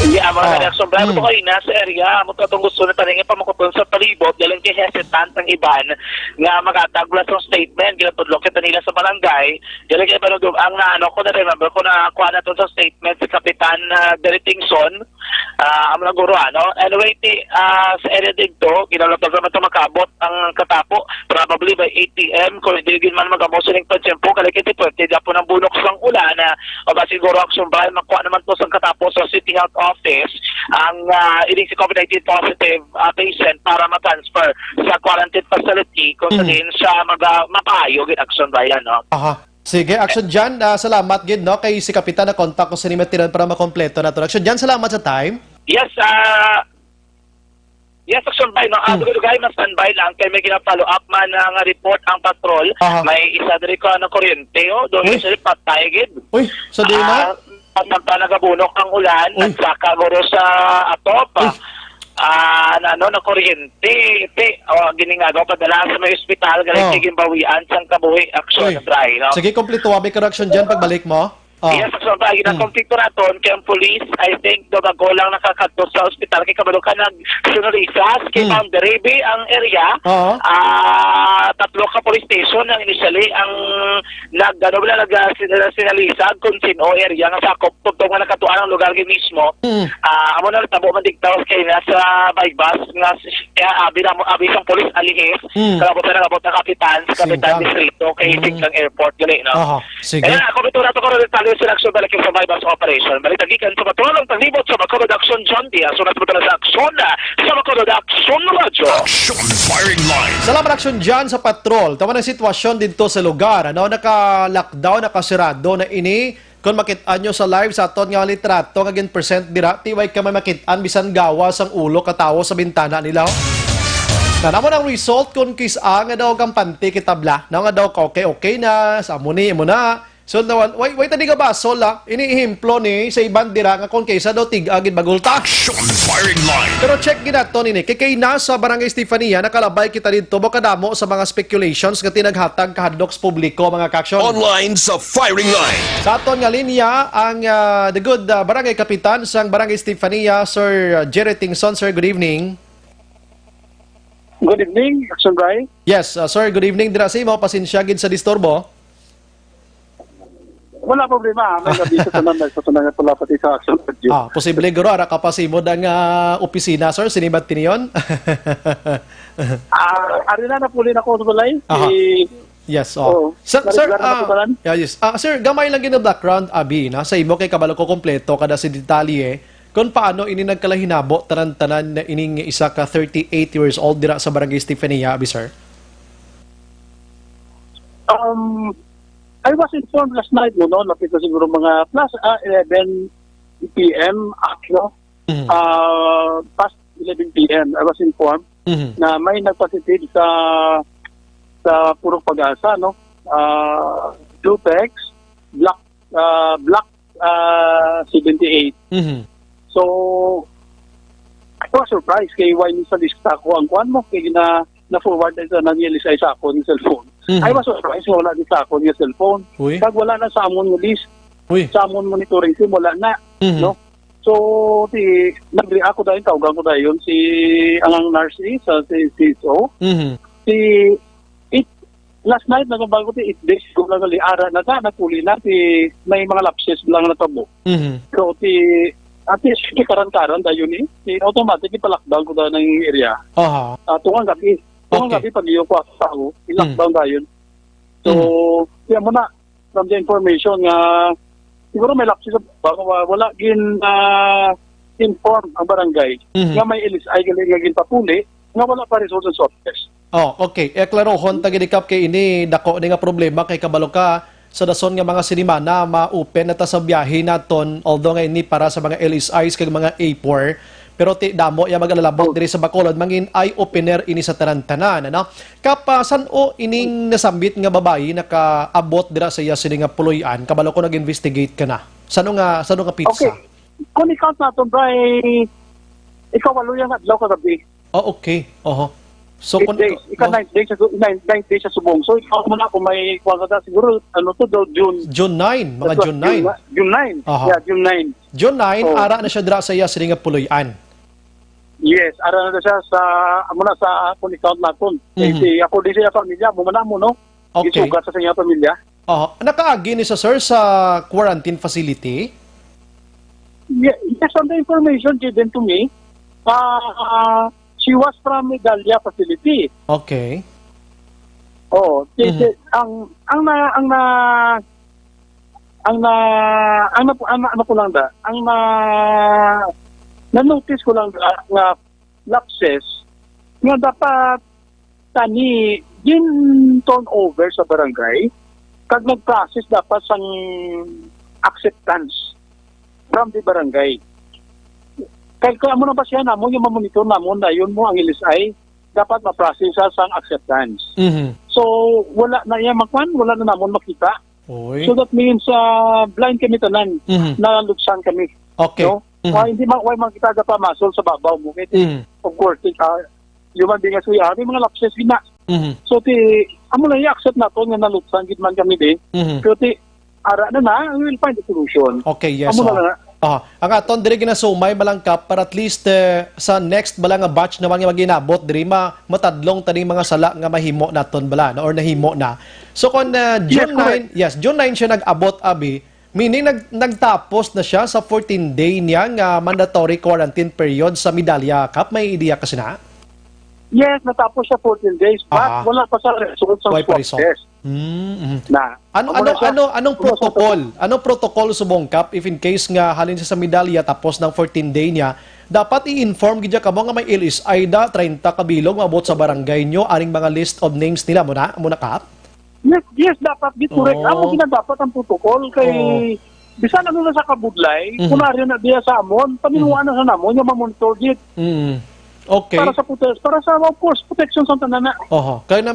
Yeah, mga reaction bravo ko kayo nasa area mo itong gusto na talingin pamakupon sa palibot dahil kay hesitant ang iban nga magatagula sa statement ginatudlok kita nila sa barangay dahil kay panugum ang naano ko na remember ko na kuha na sa statement si Kapitan Jerry Tingson ang mga guro anyway sa area dito ginalapag naman ito makabot ang katapo probably by 8 p.m. kung hindi man magabos sining pagsimpo kalikiti po tiga po ng bunok sang ulan o ba siguro action ba makuha naman to sa katapo sa City Health Office ang ining si COVID-19 positive patient para ma-transfer sa quarantine facility kung sa din siya mapayo gid action bayan Aha. Sige, action dyan. Salamat gid no kay si Kapitan na contact ko sa nimetiran para makompleto na to. Action dyan, salamat sa time. Yes, yes, action by no. Dugay mas standby lang kay may gina-follow up man nga report ang patrol. May isa diri ko na kuryente doon sa patay gid. Uy, so di na Pagka nagabunok ang ulan, nagsaka guro sa atop, na kuryente, giningagaw padala sa may ospital, galing siging bawian, sang kabuhi, action na dry, no? Sige, kompleto, wabi correction dyan pagbalik mo. Yes, so bagay na konflikto naton kay ang police, I think bago lang nakakadto sa ospital kay kabalo ka nag-sonorisas kay Mount Derebe ang area. Tatlo ka police station ang initially ang nag-sinalisag kung sino area nga sakop tugtong nga nakatuan ang lugar gi mismo. Amo na tabo man digtaw kay nasa bypass nga abi sang police alihis kalabot na kapitan sa kapitan distrito kay Singkang Airport gali no. Sige. Ako bito nato karon selection balik sa bypass operation. Balik tagikan sa matulong paglibot sa Bacolod Action John Diaz. So nasa sa aksyon sa Bacolod Action Radyo. Action Firing Line. Salamat action dyan sa patrol. Tama ng sitwasyon dito sa lugar. Naka-lockdown, nakasirado na ini. Kung makitaan nyo sa live sa aton nga litrato, ngagin percent dira, tiway ka may makitaan bisan gawas ang ulo katawo sa bintana nila. Nanamo ng result kung kisa nga daw kang panty kitabla. Nga daw okay na, sa amuni mo na. So nawan, wait tadi ka ba sola inihimplo ni sa ibang dira nga kon kaysa daw tig-agid bagulta. Action Firing Line. Pero check ginato ni kay nasa Barangay Estefania nakalabay kita dito baka sa mga speculations nga tinaghatag kahadlok sa publiko mga kaksyon. Online sa Firing Line. Sa aton nga linya ang the good Barangay Kapitan sang Barangay Estefania Sir Jerry Tingson. Sir, good evening. Good evening, Action Bray. Yes, sir, good evening dira sa imo pasensya gid sa disturbo. Wala problema. May gabi sa tanan na pala pati sa Action Radio. Posible guro ara kapasimod ang opisina, sir, sinibat tiniyon. Ari na napuli na ko sa balay. Yes, Sir, yes. Sir, gamay lang gina background abi na sa imo kay kabalo ko kompleto kada si detalye kung paano ini nagkalahinabo tanan-tanan na ining isa ka 38 years old dira sa Barangay Estefania abi, sir. I was informed last night, lapit na siguro mga plus 11 p.m. Past 11 p.m. I was informed na may nagpositive sa Purong Pag-asa, Dupex, Black 78. So, I was surprised kay why sa lista ko ang kuan mo kay na-forward na ito nangyalisay sa ako ng cellphone. I was surprised wala din sa ako ng cellphone. Kag wala na sa amon ng list. Sa amon monitoring sim wala na. No? So, nag-react ko dahil, tawagan ko dahil si ang nurse sa CSO. Last night, nagbabago ti 8 days ko lang ara na napuli na may mga lapses lang na tabo. So, at least, karan-karan dahil yun automatic ipalakdown ko dahil ng area. Tungang gabi pag iyo ko ako, i-lockdown dahil. So, kaya mo na, from the information nga, siguro may lapses wala inform ang barangay nga may LSI galing papuli nga wala pa resources office. Okay. Klaro, honta gidikap kay ini dako ni nga problema kay kabalo ka sa dason nga mga sinima na ma-open na ta sa biyahe naton, although nga ini para sa mga LSIs kag mga A4, pero ti damo ya magalalabot diri sa Bacolod mangin eye opener ini sa tanan-tanan, ano? Kapasan o ining nasambit nga babayi nakaabot dira sa iya sini nga puloy-an, kabalo ko nag-investigate ka na. Sano nga pizza? Okay. Kung i-count natin, Bray, ikaw walo yung adlaw kagabi. Oh, okay. Oho. So 8 days. Ikaw 9 days sa subong. So ikaw mo na kung may kwagada siguro, June 9, mga June 9. June 9. Aha. Yeah, June 9. June 9, Oh. ara na siya dira sa iya sini nga puloy-an. Yes, ara na siya sa amo na sa kung i-count natin. Kasi ako di siya pamilya, mo man mo no. Okay. Isugat sa inyong pamilya. Nakaagi ni sa sir sa quarantine facility? Yes, on the information given to me, she was from Medallia facility. Okay. Oh, na-notice ko lang nga lapses nga dapat tani din turnover sa barangay kag nag-process dapat sang acceptance from the barangay. Kaya amo na ba siya namon yung mamonitor namon na yun mo ang LSI dapat ma-process sang acceptance. So wala na yan wala na namon makita. Oy. So that means blind kami tanan na luksan kami. Okay. No? Hindi why makita pa masol sa babaw mo. Of course, human being as we are, may mga lapses gina. So amo na i-accept nato nga naluksan gid man kami din. Pero ara na, we will find a solution. Okay, yes. Amo na. Ang aton diri ginasumay balangkap para at least sa next bala nga batch naman nga maginabot diri matadlong tani mga sala nga mahimo naton bala or nahimo na. So kon June 9, June 9 siya nag-abot abi, meaning nagtapos na siya sa 14-day niya nga mandatory quarantine period sa Medallia Cup. May idea kasi na? Yes, natapos siya 14 days, but wala pa sa result sa swab test. Na Anong protocol? Anong protocol subong Kap if in case nga halin siya sa Medallia tapos ng 14-day niya, dapat i-inform gid ka mo nga may LSI da 30 kabilog maabot sa barangay nyo aning mga list of names nila mo na Kap? Yes, dapat di correct. Amo dapat ang protocol kay bisan ano na sa kabudlay, kunari na diya sa amon, paminuan na sa namon yung mamonitor gid. Okay. Para sa of course protection sa tanan.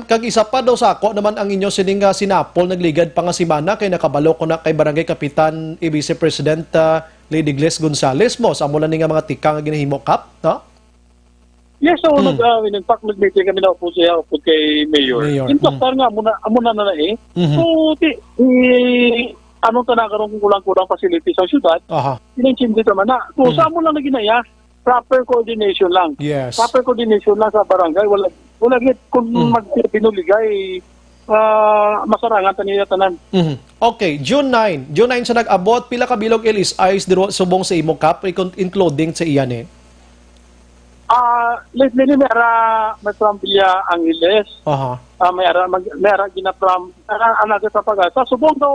Kag isa pa daw sa ako naman ang inyo sining sinapol nagligad pa nga si Mana kay nakabalo ko na kay Barangay Kapitan Vice President Lady Gles Gonzales mo sa mula ni nga mga tika nga ginahimo Kap, no? Yes, so in fact nag-meeting kami na upo siya upo kay Mayor. In fact nga muna na So anong tanang karon kulang-kulang facility sa syudad? Inenchim dito man na. So sa mo lang na ginaya proper coordination lang. Yes. Proper coordination lang sa barangay. Wala git kung magpinuligay masarangan taniya tanan. Okay, June 9 siya nag-abot pila ka bilog LSIs diro subong sa imo Kap including sa iyan lately may from Villa Angeles. May ginapram anaga sa pagasa. Subong daw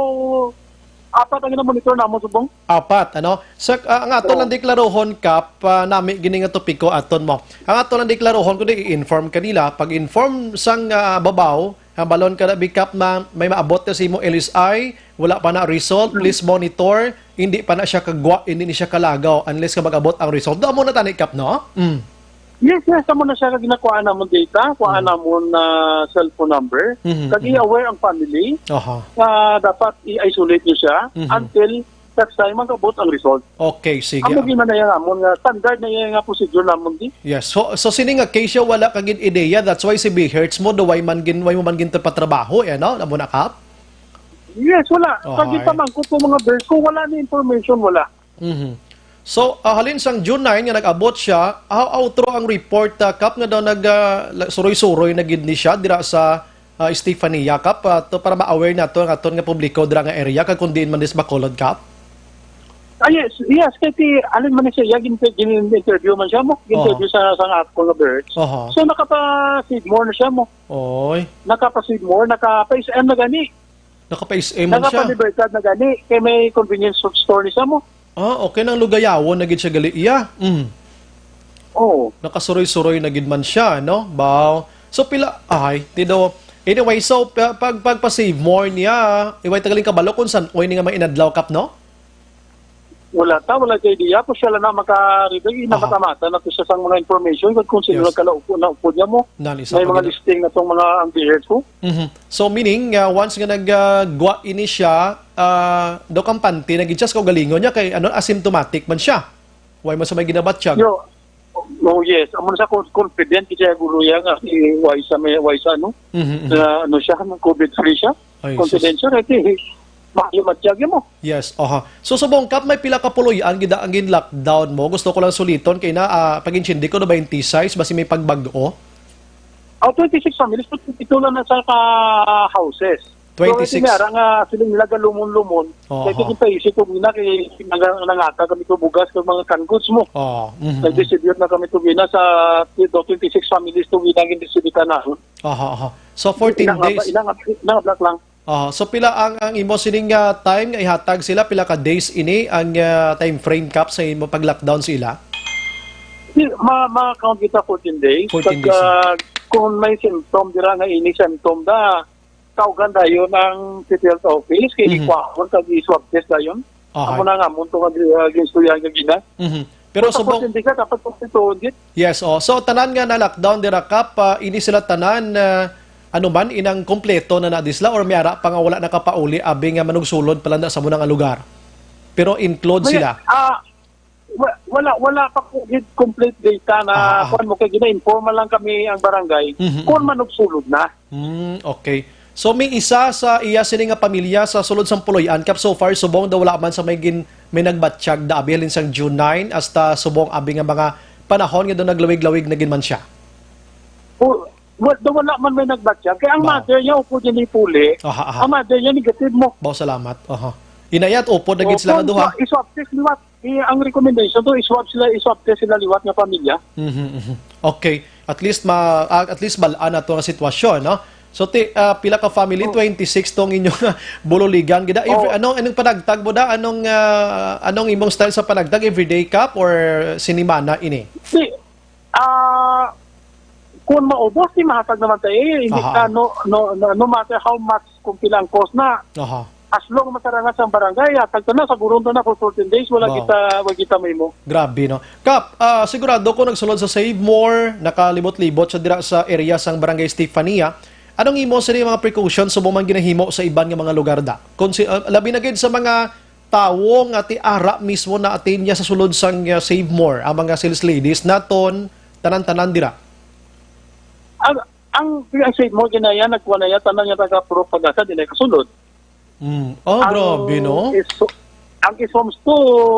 apat ang monitor namon subong? Apat, ano? Sa ang aton lang deklarohon Kap, nami gini nga topiko aton mo. Ang aton lang deklarohon kundi i-inform kanila, pag-inform sang babaw, ang balon ka na Kap na may maabot na si mo LSI, wala pa na result, please monitor, hindi pa na siya kagwa, hindi ni siya kalagaw unless ka mag-abot ang result. Doon mo na tani Kap, no? Yes, amo na siya ginakuha namon data, kuha namon cellphone number, kag i-aware ang family. Dapat i-isolate niyo siya until next time mag-abot ang result. Okay, sige. Amo gina na yan amon nga standard na yan nga procedure namon di. Yes. So sini nga case siya wala kagid ideya, that's why si Bhertz mo do way mo man gin patrabaho no? Amo na Kap? Yes, wala. Kagid pa man ko mga birds ko wala ni information wala. So, halin sang June 9 nga nag-abot siya, outro ang report Kap nga daw suroy-suroy na gid ni siya dira sa Estefania Kap to para ma-aware nato ang aton nga publiko dira nga area kag kun diin man dis Bacolod Kap. Yes, kasi alin man siya gin-interview man siya mo, interview sa ako nga birds. So nakapa-Sidmore na siya mo. Oy. Nakapa-Sidmore, nakapa-SM na gani. Nakapa-SM man siya. Nakapa-Libertad na gani kay may convenience store ni siya mo. Okay nang lugayawon na gid siya gali iya. Nakasuroy-suroy na gid man siya, no? Baw. So pila ti daw Anyway, so pagpa-save more niya, iway tagaling kabalo kung saan oy nga may inadlaw kap, no? Wala kay idea po siya lang na makaread nakatamata na to siya sang mga information kung sino Yes. nagkalaupo na upo niya mo. Nalisa May pa mga gina- listing na tong mga ambihers ko. So meaning, once nga nag-gwa ini siya, do kampante, nag-adjust ko galingon niya kay asymptomatic man siya. Why mo sa may ginabatsyag? Yo, oh yes, amo sa confident kaya guro ya nga Waisa no. Na ano siya, COVID free siya. Ay, Confident siya kay makimatiyag mo. Yes, So subong kap may pila ka puloy-an gida ang lockdown mo. Gusto ko lang suliton kay na pag-intindi ko na 20 size basi may pagbago. 26 families but ito lang na sa houses. 26. So, nga nga sila nilaga lumon-lumon. Kaya kita isip ko na kay nangata kami to bugas ng mga canned mo. Nag-distribute na kami to gina sa 26 families to ginang distribute na. So 14 days. Inang black lang. So pila ang imo sining time nga ihatag sila pila ka days ini ang time frame cap sa imo pag-lockdown sila? Ma-count kita 14 days. 14 days. Kung may symptom dira nga ini symptom da kaugan dayon ang city health office kay ikwakon kag i-swab test dayon. Amo na nga munto nga ginstuyan nga gina. Pero sa subong 14 days dapat pagtuon dit. yes, so tanan nga na lockdown dira kap ini sila tanan ano man inang kompleto na nadisla or mayara pa nga wala nakapauli abi nga manugsulod pala sa munang lugar. Pero include sila. Wala pa ko complete data na kuan mo kay gina-informal lang kami ang barangay kung manugsulod na. Okay. So may isa sa iya sini nga pamilya sa sulod sang Puloy-an kap so far subong daw wala man sa may nagbatsyag da abi halin sang June 9 hasta subong abi nga mga panahon nga do naglawig-lawig na gin man siya. Wala man may nagbatsyag. Kaya ang mother niya upo dyan ni Puli. Ang mother niya negative mo. Bao salamat. Inayat upo na gid sila nga duha. I-swab test liwat. Ang recommendation to i-swab test sila liwat nga pamilya. Okay. At least balaan na to nga sitwasyon, no? So pila ka family 26 tong inyong buloligan gida. Anong panagtag mo da? Anong imong style sa panagtag, everyday cup or sinimana ini? Kung maubos, mahatag naman tayo. No matter how much kung pilang cost na. As long masarangas ang barangay, hatag na sa gurong na for 14 days, wala kita may mo. Grabe, no? Kap, sigurado ko nagsulod sa Save More, nakalibot-libot sa dira sa area sang Barangay Estefania. Anong imo sa mga precautions subong man ginahimo sa iban nga mga lugar da? Labi na gid sa mga tawo nga ti ara mismo na atin niya sa sulod sang Save More, ang mga sales ladies naton tanan-tanan dira. Ang Save More ginaya nagkuha na ya tanan nga taga Puro Pag-asa dinay kasulod. Grabe, no? Ang isforms to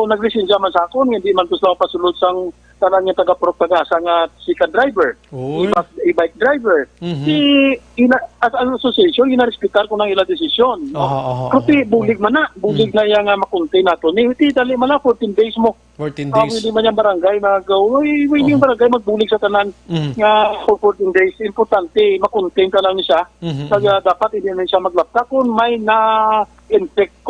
naglisensya man sa akon, hindi man to sila pasulod sang tanan nga taga Puro Pag-asa nga sika driver, e-bike driver. As an association, inarespektar ko ng ilang desisyon. Kasi bulig man na, bulig na yung makunti na to. Hindi dali man na 14 days mo. 14 days. Hindi man yung barangay hindi yung barangay magbulig sa tanan nga for 14 days. Importante, makunti ka lang siya. Kaya dapat hindi na siya maglapta kung may na-infect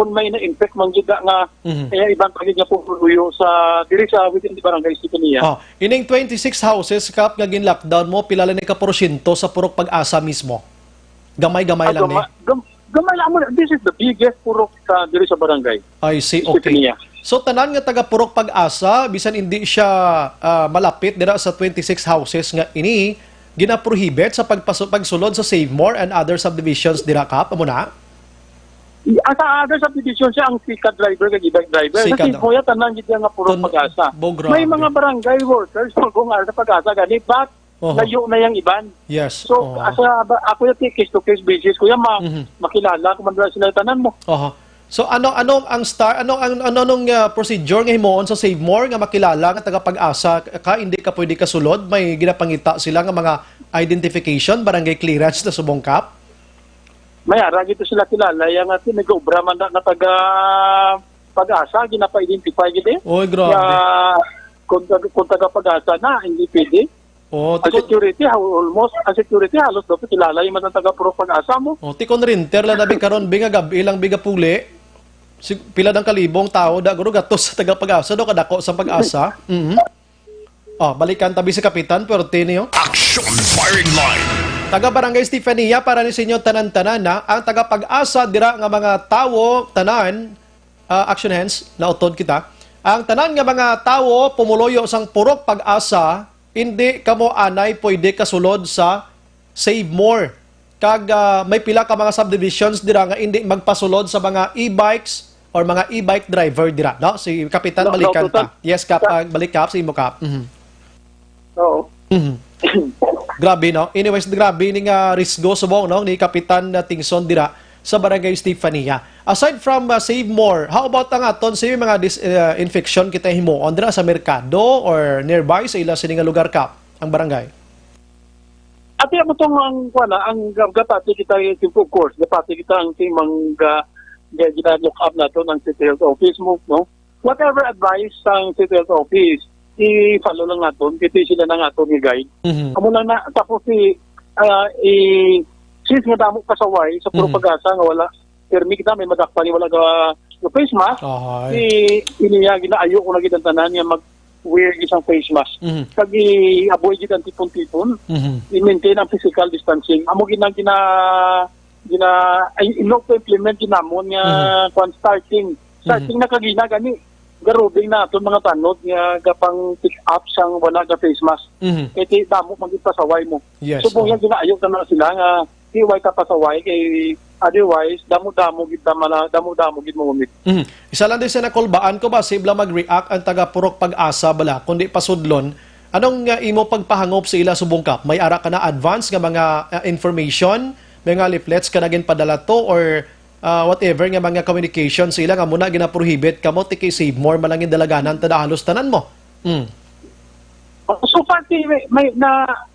manggida nga kaya ibang pagid nga puluyo sa diri sa within the barangay Estefania. Ining 26 houses kap nga gin-lockdown mo pila lang ka porsyento sa Purok Pag-asa mismo. Gamay-gamay lang ni. Gamay lang mo. This is the biggest purok sa diri sa barangay. I see, okay. So tanan nga taga Purok Pag-asa bisan hindi siya malapit dira sa 26 houses nga ini gina-prohibit sa pagsulod sa Save More and other subdivisions dira kap amo na. Sa other subdivision siya ang sika driver kag e-bike driver. Kasi kuya tanan gid nga Purok Pag-asa. May mga barangay workers kung sa Pag-asa gani but layo na yung iban. Yes. So, ako yung case-to-case basis, kuya, makilala kung man sila tanan mo. So, anong procedure nga himoon sa Save More nga makilala nga taga Pag-asa ka, hindi ka pwede kasulod, may ginapangita sila nga mga identification, barangay clearance na subong kap? May ara, gito sila kilala, yung nag-obra man na taga Pag-asa, ginapa-identify gito. Oy, grabe. Kung taga Pag-asa na, hindi pwede. Ang security halos dapat kilala yung mga taga Puro Pag-asa mo. Tikon rinter la nabi karon binga gabi ilang biga puli. Pila ng kalibong tao da guro gatos sa taga Pag-asa do kadako sa Pag-asa. Balikan tabi si Kapitan Pertinio. Action Firing Line. Taga Barangay Estefania, para ni sinyo tanan-tanan na ang taga Pag-asa dira nga mga tawo tanan action hands na utod kita. Ang tanan nga mga tawo pumuloyo sang purok Pag-asa, hindi kamo anay pwede kasulod sa Save More. Kag may pila ka mga subdivisions dira nga hindi magpasulod sa mga e-bikes or mga e-bike driver dira, no? Si Kapitan balikan ta. Yes, Kap, balik Kap sa imo Kap. Oo. Grabe, no? Anyways, grabe ni nga risgo subong, no? Ni Kapitan Tingson dira sa Barangay Estefania. Aside from Save More, how about ang aton sa mga infection kita himuon dira sa merkado or nearby sa ila sining lugar Kap, ang barangay? At yung itong ang gapati kita of course, gapati kita ang timang gina-look up na ito ng City Health Office mo, no? Whatever advice ng City Health Office, i-follow lang natin, kasi sila na nga ito ni guide. Amo lang na, tapos since nga damo kasaway sa puro Pag-asa nga wala, permi kita may madakpan wala ka face mask, iniya ginaayo ko na gitantanan nga mag-wear isang face mask. Kag i-avoid gitan tipon-tipon, i-maintain ang physical distancing. Amo ino to implement ginamon nga starting na kagina gani garubing na ito mga tanod nga gapang pick up sang wala ka face mask. Kaya damo magipasaway mo. Yes, so kung yan ginaayo ka na sila nga iway ka pasaway kay otherwise damo-damo gid mo umit. Isa lang din sa nakulbaan ko ba sibla mag-react ang taga Purok Pag-asa bala kundi pasudlon. Anong imo pagpahangop sa ila subong Kap? May ara ka na advance nga mga information, mga leaflets ka na ginpadala to or whatever nga mga communication sa ila nga muna gina-prohibit kamo tiki Save More malangin dalaganan tada halos tanan mo. So far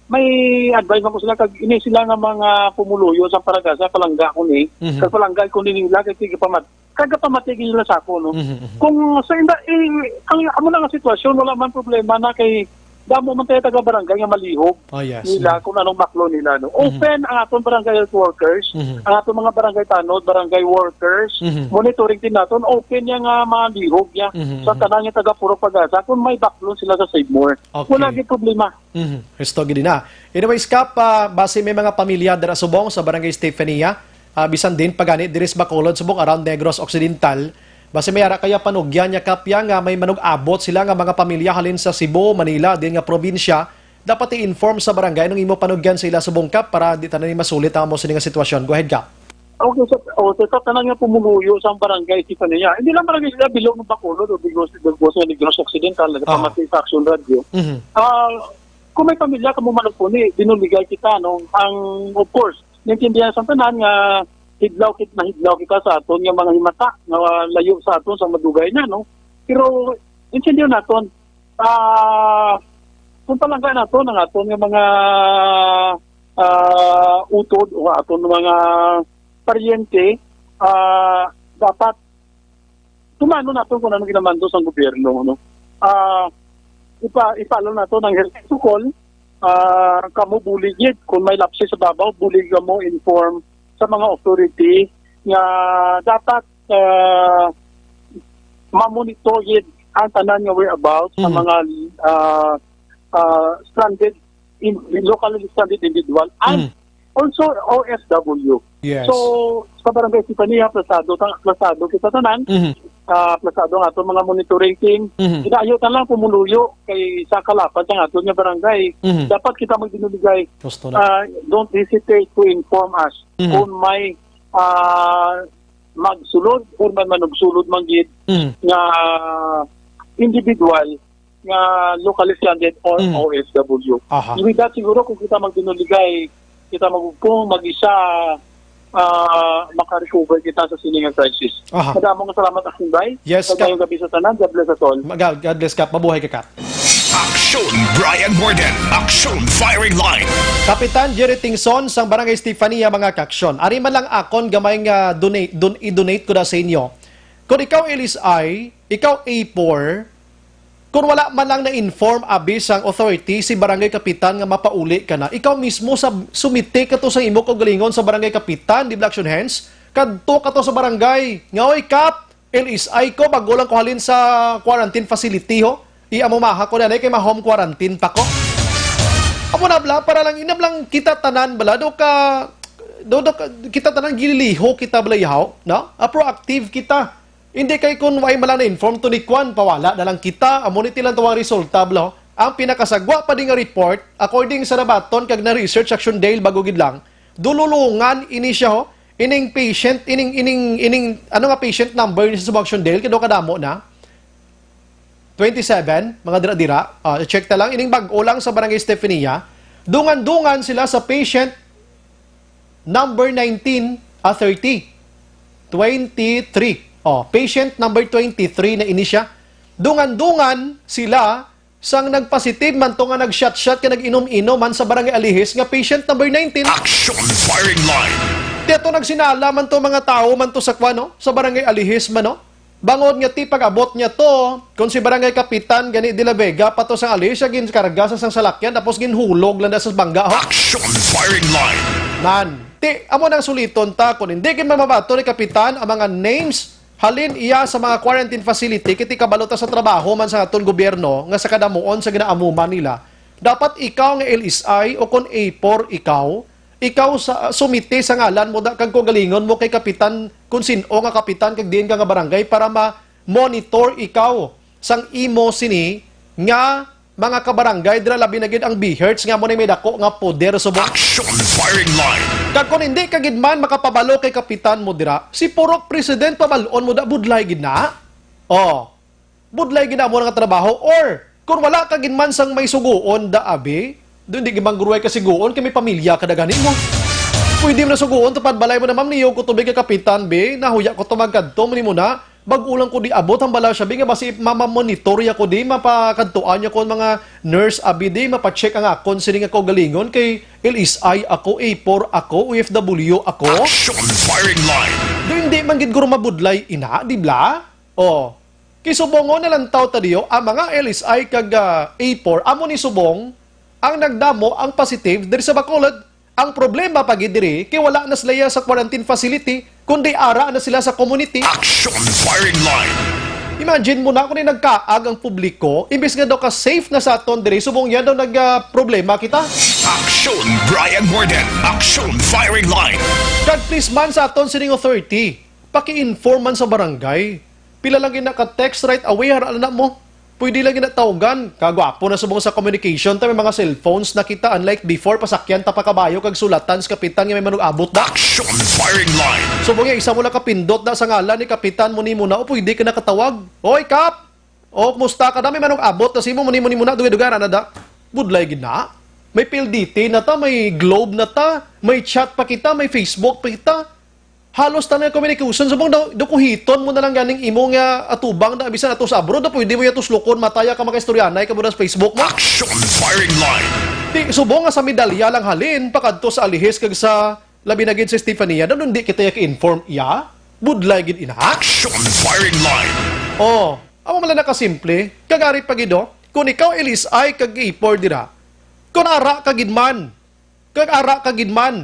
may advice mo sila kag ini sila nga mga pumuluyo sa Pag-asa palangga ko ni kag palangga ko ni nila kay kagapamatigi nila sa ako no. Kung sa ang amo na nga sitwasyon wala man problema na kay damo man tayo taga barangay nga malihog nila kung anong maklo nila. No? Open ang atong barangay health workers, ang atong mga barangay tanod, barangay workers, monitoring din natin, open yung mga lihog niya sa tanang yung taga Puro Pag-asa kung may backload sila sa Save More. Wala din problema. Resto gini na. Anyways, Kap, base may mga pamilya dara subong sa Barangay Estefania, bisan din pagani diris Bacolod subong around Negros Occidental. Base may ara kaya panugyan niya Kapya nga may manug-abot sila nga mga pamilya halin sa Cebu, Manila, din nga probinsya, dapat i-inform sa barangay nung imo panugyan sa ila subong Kap para di tanan ni masulit ang mo sa nga sitwasyon. Go ahead, Kap. Okay, so tanan nga pumuluyo sa barangay Estefania. Hindi lang barangay sila bilog ng Bacolod o Negros Occidental, nagpamati sa Action Radio. Kung may pamilya ka mo manugpuni, dinuligay kita no. Ang of course, nintindihan sa tanan nga hidlaw kita sa aton yung mga himata na layo sa aton sa madugay na no. Pero intindihan naton kung palangga naton ang aton yung mga utod o aton mga paryente dapat tumano naton kung anong ginamando sa gobyerno no. Ipalo naton ang health protocol, kamo buligid kung may lapses sa babaw, bulig mo inform sa mga authority nga dapat mamonitor ang tanan nga whereabouts sa mga stranded locally stranded individual and also OFW. Yes. So sa Barangay Estefania plasado kita tanan, plasado nga ato mga monitoring team. Kinaayotan lang pumuluyo kay sa kalapad ng ato nga barangay. Dapat kita magdinuligay. Don't hesitate to inform us kung may magsulod o may manugsulod manggid nga individual nga locally stranded or OFW. With that siguro kung kita magdinuligay, kita mag-isa makarecover kita sa siningang crisis. Madamong salamat Action Bray. Yes, Kap. Ngayong gabi sa tanan. God bless us all. God bless, Kap. Mabuhay ka, Kap. Action Brian Morden, Action Firing Line. Kapitan Jerry Tingson sang Barangay Estefania mga kaksyon. Ari man lang akon gamay nga i-donate ko na sa inyo. Kung ikaw LSI, ikaw A4, kung wala man lang na-inform abis ang authority si barangay kapitan nga mapauli ka na, ikaw mismo sumite ka to sa imo kagalingon sa barangay kapitan, di Action Hands, kadto ka to sa barangay. Nga oy Kap, LSI ko, bago lang ko halin sa quarantine facility ho. Iamo maha ko na kay ma-home quarantine pa ko. Amo na bla para lang inablang kita tanan bala do kita tanan gililiho kita balayaw, no? Proactive kita. Hindi kay kun way malang na-inform to ni Kwan pawala na lang kita amo ni tilang tuwang resulta bla. Ang pinakasagwa pa din nga report according sa nabaton kag na research action Dale bago gid lang. Dululungan ini siya ho. Ining patient ining ano nga patient number ni sa action Dale kado kadamo na. 27, mga dira-dira. Check ta lang. Ining bag-o lang sa Barangay Estefania. Dungan-dungan sila sa patient number 30. 23. Patient number 23 na ini siya. Dungan-dungan sila sang nagpositive man to nga nag-shot-shot ka nag-inom-inom man sa Barangay Alihis nga patient number 19. Action firing line. Dito nagsinala man to mga tao man to sa kwano sa Barangay Alihis man no. Bangod nga ti pag-abot niya to, kung si Barangay Kapitan gani de la Vega pato sa alis siya ginkarga sa sang salakyan tapos ginhulog lang sa bangga ho. Action firing line. Nan, ti amo nang suliton ta kun hindi kin mamabato ni Kapitan ang mga names halin iya sa mga quarantine facility kiti kabalota sa trabaho man sa aton gobyerno nga sa kadamuon sa ginaamuman nila. Dapat ikaw nga LSI o kon A4 ikaw sa sumite sa ngalan mo da kag galingon mo kay Kapitan kung sino nga kapitan kag diin ka nga barangay para ma-monitor ikaw sang imo sini nga mga kabarangay dira labi na gid ang BHERTS nga mo ni may dako nga poder subong. Action firing line. Kag kung hindi ka gid man makapabalo kay kapitan mo dira, si purok president pabalon mo da budlay gid na. Budlay gid na mo nga trabaho or kung wala ka gid man sang may suguon da abi, doon di gibang guruay ka siguon kay may pamilya kada ganin mo. Pwede mo na suguon tupad balay mo na ma'am niyo ko tubig ka kapitan be, nahuya ko tumagkadto mo na. Bag-ulang ko di abot ang bala siya bi nga basi mama-monitor ya ko di mapakadtuan ya ko mga nurse abi di mapacheck ang akon sini nga ko galingon kay LSI ako, A4 ako, OFW ako. Action firing line. Doon hindi man gid guro mabudlay ina, di bla? Kay subongon na lang taw tadiyo ang mga LSI kag A4 amo ni subong ang nagdamo ang positive diri sa Bacolod. Ang problema pag diri kay wala na sila sa quarantine facility kundi ara na sila sa community. Action firing line. Imagine mo na kung nagkaag ang publiko imbes nga daw ka safe na sa aton diri subong yan daw problema kita. Action Brian Morden. Action firing line. Kag please man sa aton sining authority paki-inform man sa barangay. Pila lang ginaka-text right away hara na mo. Pwede lang ginatawagan. Kagwapo na subong sa communication ta may mga cellphones na kita unlike before pasakyan ta pa kabayo kag sulatan sa kapitan nga may manug-abot na. Action firing line. Subong isa mo lang kapindot na sa ngalan ni kapitan mo ni muna o pwede ka nakatawag. Oy kap. Kumusta ka na may manug-abot na simo mo ni muna duga-duga na da. Budlay gid na. May PLDT na ta, may Globe na ta, may chat pa kita, may Facebook pa kita. Halos tanay communication subong dokuhiton mo na lang ganing imo nga atubang na bisan ato sa abroad da pwede mo yatos lukon mataya ka makaistoryanay ka mo sa Facebook mo. Action firing line. Di subong nga sa medalya lang halin pakadto sa Alihis kag sa labi na gid sa Estefania danon di kita ka-inform iya budlay gid ina. Action firing line. Amo man lang nakasimple kagari pagido kung ikaw LSI kag A4 dira kun ara ka gid man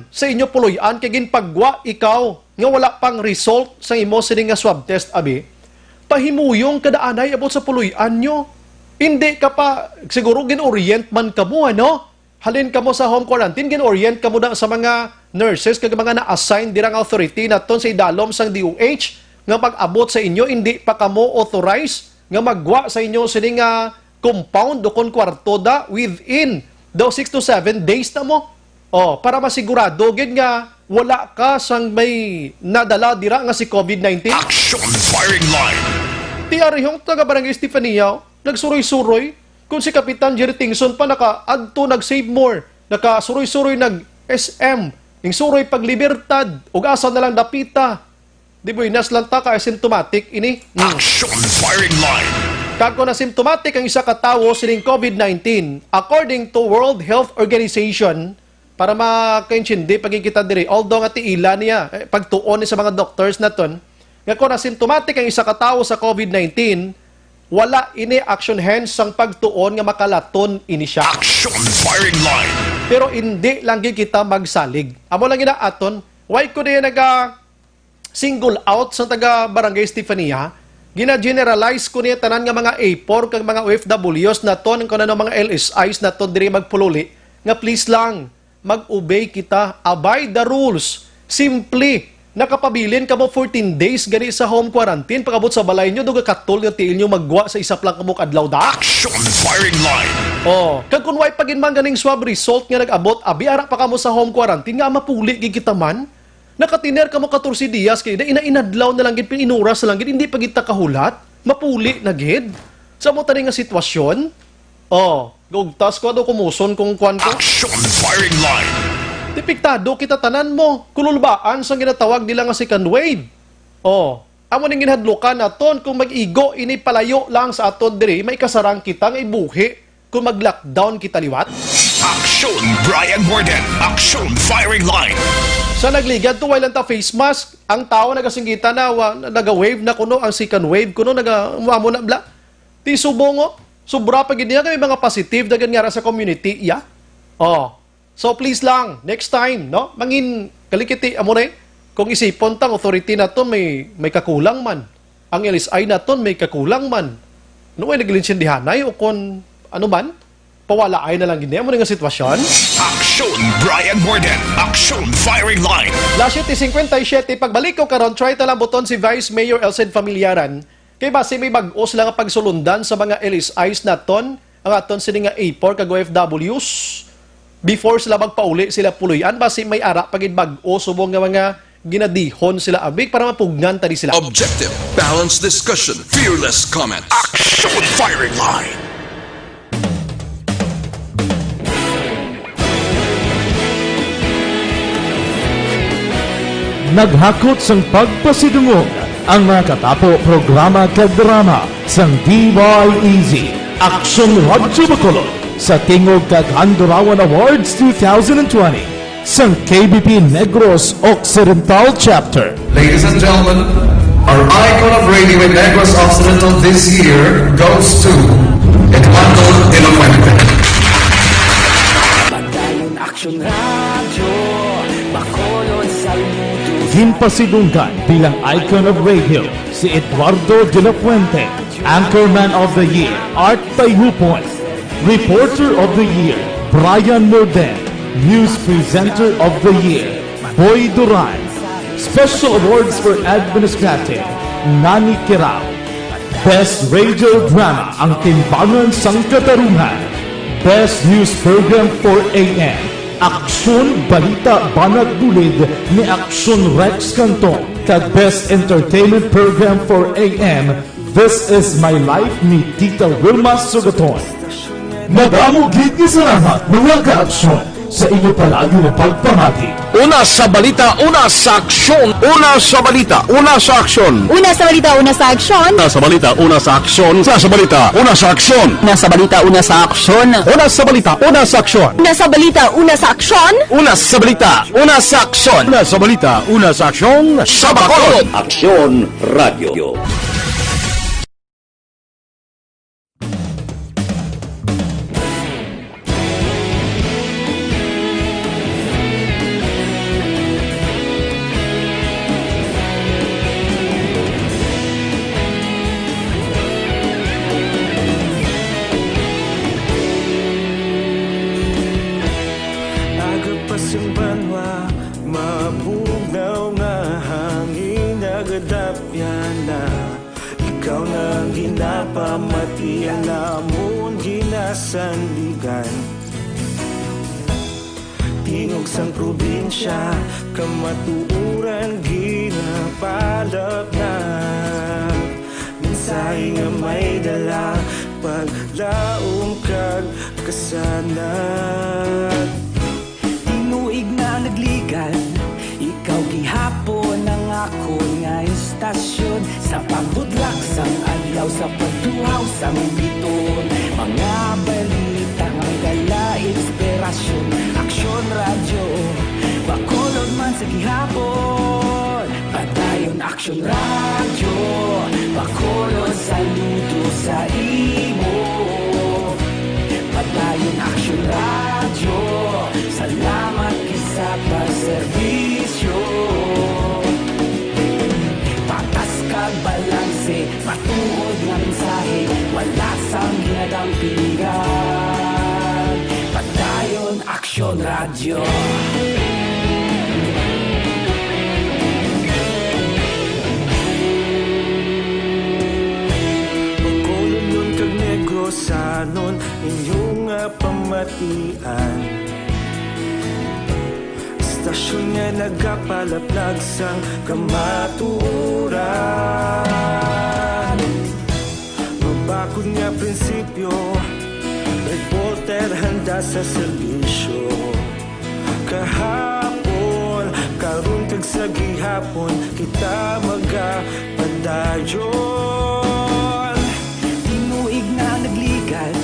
sa inyo puloy-an kay ginpagwa ikaw nga wala pang result sa imo sini nga swab test abi pahimuyong kadaanay abot sa puloy-an nyo. Hindi ka pa siguro gin-orient man ka mo ano halin ka mo sa home quarantine gin-orient ka mo na sa mga nurses kag mga na-assign dirang authority naton sa idalom sang DOH nga pag-abot sa inyo hindi pa kamo authorized nga magwa sa inyo sini nga compound o kon kwarto da within daw 6 to 7 days na mo. Para masigurado gid nga wala ka sang may nadala dira nga si COVID-19. Action firing line. Tiyarihong taga Barangay Estefania nagsuroy-suroy kung si Kapitan Jerry Tingson pa naka-adto nag-save more, naka-suroy-suroy nag-SM, ning suroy pag libertad ug asa na lang dapita. Di boy nas lang ta ka asymptomatic ini. Action firing line. Kag kung asymptomatic ang isa ka tawo sining COVID-19, according to World Health Organization, para makaintindi pagkikita diri, although nga tiila niya, pagtuon ni sa mga doctors naton, nga kung asymptomatic ang isa ka tawo sa COVID-19, wala ini action hands sang pagtuon nga makalaton ini siya. Action firing line. Pero hindi lang kita magsalig. Amo lang ginaaton, why ko diya single out sa taga Barangay Estefania, gina-generalize ko niya tanan nga mga A4 kag mga OFWs naton kung ano mga LSIs naton diri magpululi nga please lang, mag-obey kita, abide the rules. Simply, nakapabilin ka mo 14 days gani sa home quarantine, pagabot sa balay nyo, duga katol nga tiil nyo magwa sa isa lang kamok adlaw da. Action firing line. Kag kung way paginman ganing swab result nga nag-abot, abi ara pa kamo sa home quarantine, nga mapuli gid kita man. Nakatiner ka mo 14 dias, kaya ina-inadlaw na lang gid, pinuras na lang gid, hindi pa gid ta kahulat, mapuli na gid. Sa mo tani nga sitwasyon, gugtas ko do kumuson kung kwan ko. Action firing line. Depektado kita tanan mo. Kululbaan sa ginatawag nila nga second wave. Amo ning ginhadlukan naton kung mag-igo ini palayo lang sa aton diri, may kasarang kita nga ibuhi kung mag-lockdown kita liwat. Action Brian Morden. Action firing line. Sa nagligad to lang ta face mask, ang tao nagasinggita na naga-wave na kuno ang second wave kuno naga-mamo na bla. Ti subongo, sobra pa gid niya kay mga positive dagan nga sa community ya. So please lang, next time, no? Mangin kalikiti amo na kung isipon tang authority na to may kakulang man. Ang LSI na to may kakulang man. No ay naglinsyendihanay o kon ano man, pawalaay na lang gid mo nga sitwasyon. Action Brian Morden. Action firing line. Last 57 pagbalik ko karon try ta lang buton si Vice Mayor Elced Familiaran. Kay base may bag-os lang ang pagsulundan sa mga LSIs naton, ang aton sini nga A4 kag OFWs. Before sila magpauli sila puluyan, base may ara pagid bag-o subong nga mga ginadihon sila abig para mapugnan tadi sila. Objective, balanced discussion, fearless comments. Action firing line. Naghakot sang pagpasidungog ang mga katapo programa kag drama sang DYEZ Action Radyo Bacolod sa Tingog kag Handurawan Awards 2020 sang KBP Negros Occidental Chapter. Ladies and gentlemen, our icon of radio in Negros Occidental this year goes to Eduardo de la Fuente. Pagdayon Action Radio, Bacolod saludo. Ginpasidunggan bilang icon of radio si Eduardo de la Fuente, Anchorman of the Year, Art Tayhupon, Reporter of the Year, Brian Morden, News Presenter of the Year, Boy Duran, Special Awards for Administrative, Nani Kirao, Best Radio Drama ang Timbangan sang Katarungan, Best News Program for AM, Aksyon Balita Banat Bulid ni Aksyon Rex Canton, kag Best Entertainment Program for AM, This Is My Life ni Tita Wilma Sugaton. Madamo gid ni salamat mga ka-aksyon sa inyo palagi na pagpamati. Una sa balita, una sa aksyon. Una sa balita, una sa aksyon. Una sa balita, una sa aksyon. Una sa balita, una sa aksyon. Una sa balita, una sa aksyon. Una sa balita, una sa aksyon. Una sa balita, una sa aksyon. Una sa balita, una sa aksyon. Una sa balita, una sa aksyon. Una sa balita, una sa aksyon. Sa Bacolod. Aksyon Radio. Tingog sang probinsya, kamatuuran ginapalap na. Mensahe nga may dala, paglaom kag kasanat. Tinuig na nagligan, ikaw gihapon ang ako nga istasyon. Sa pagbudlak sang adlaw, sa pagduhaw sang biton. Mga balita nga dala inspirasyon. Aksyon Radio, Bacolod man sa gihapon. Padayon Aksyon Radio, Bacolod saludo sa imo. Padayon Aksyon Radio, salamat kisa pagserbisyo. Patas kag balanse, matuod nga mensahe, wala sang ginadampingan. Padayon Aksyon Radyo. Pagkulong nun kag negosanon inyong pamatian. Stasyon nga nagapalaplag sang kamaturan. Mabakod nga prinsipyo, reporter handa sa serbisyo. Kahapon, karong kag sa gihapon, kita magapadayon. Tinuig na nagligan,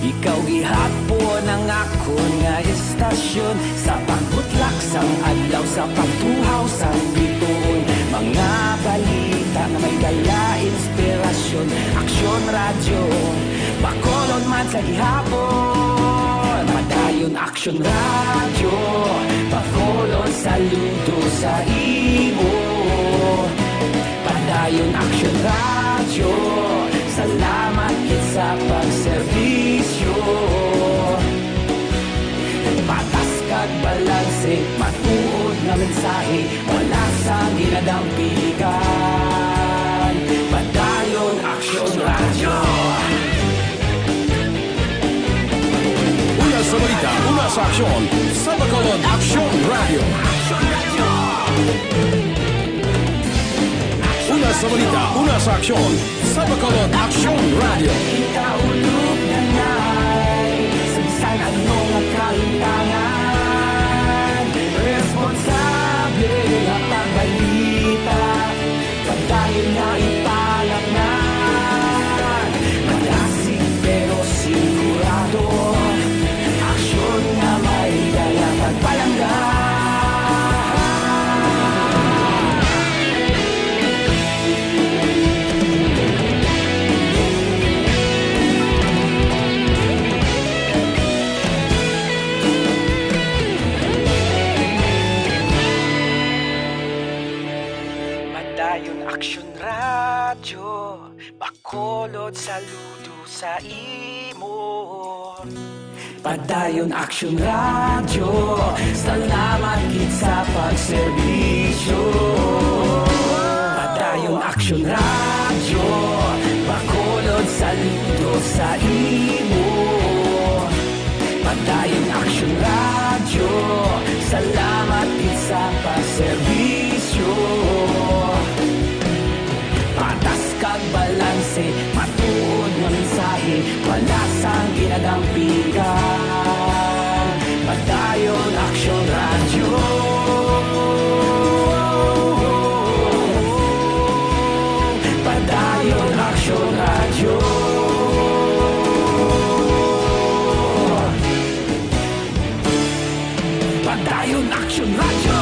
ikaw gihapon ang ako nga estasyon. Sa pagbutlak sang adlaw, sa pagtuhaw sang bituon. Mga balita na may dala inspirasyon. Aksyon radyo, bakolon man sa gihapon. Padayon aksyon radyo, bakolon saludo sa imo. Padayon aksyon radyo, salamat kit sa pagserbisyo. Patas kag balanse, matuod nga mensahe, wala sang ginadampigan. Padayon aksyon radyo. Una sa balita, una sa aksyon, sa Bacolod Aksyon Radio. Una sa balita, una sa aksyon, sa Bacolod Aksyon Radio. Ikaulog na ngay, sa bisan anong nakalintangan. Responsable nga pagbalita, pagdayon na ipalangnan. Malasig pero sigurado, aksyon nga may dalang pagpalanggan. Padayon aksyon radyo, bakolod saludo sa imo. Padayon aksyon radyo, salamat kit sa pagserbisyo. Padayon aksyon radyo, bakolod saludo sa imo. Padayon aksyon radyo, salamat kit sa pagserbisyo. Patas kag balanse, matuod nga mensahe, wala sang ginadampigan. Padayon aksyon radyo. Padayon aksyon radyo. Padayon aksyon radyo.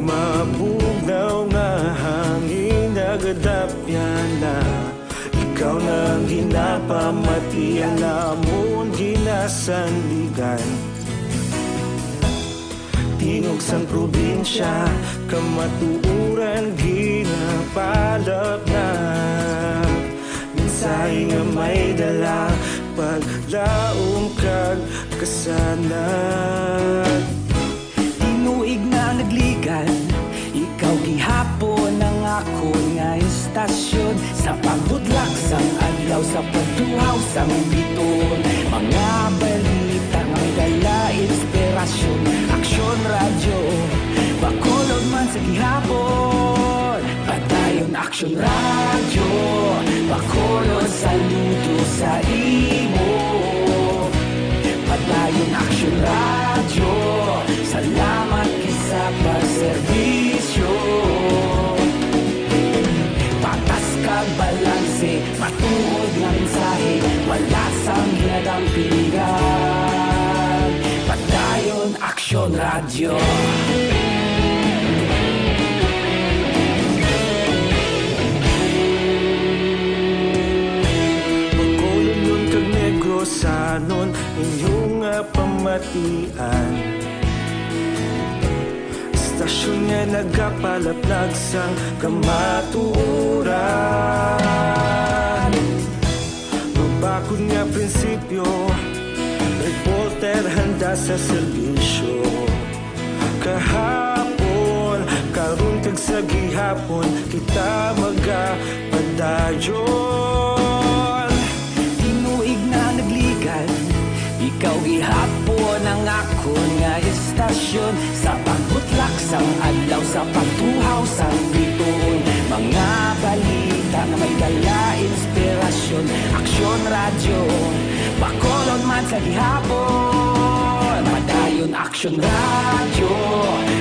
Mabugnaw nga hangin nagadapyan na. Ikaw nang ginapamatian namon ginasandigan. Tingog sang probinsya, kamatuuran ginapalap na. Mensahe nga may dala, paglaong kag kasanad. Tinuig na nagligan, ikaw gihapon ang ako nga estasyon. Sa pagbutlak sang adlaw, sa pagtuhaw sang biton. Mga balita nga may dala inspirasyon. Aksyon radyo, bakolod man sa gihapon. Padayon aksyon radyo, bakolod saludo sa imo. Padayon aksyon radyo, salamat kisa pagserbisyo. Patas kag balanse, balanse, matuod nga mensahe, wala sang ginadampigan. Padayon Aksyon Radio. Magkulong nun kag negrosanon inyong pamatian. Stasyon nga nagapalaplag sang kamaturan. Mabakod nga prinsipyo, reporter handa sa serbisyo. Kahapon, karon kag sa gihapon, kita magapadayon. Tinuig na nagligan, ikaw gihapon ang akon nga istasyon. Sa pagbutlak sang adlaw, sa pagtuhaw sang bituon, mga balita na may dala inspirasyon. Aksyon Radio, bakolod man sa gihapon. Padayon Aksyon Radio,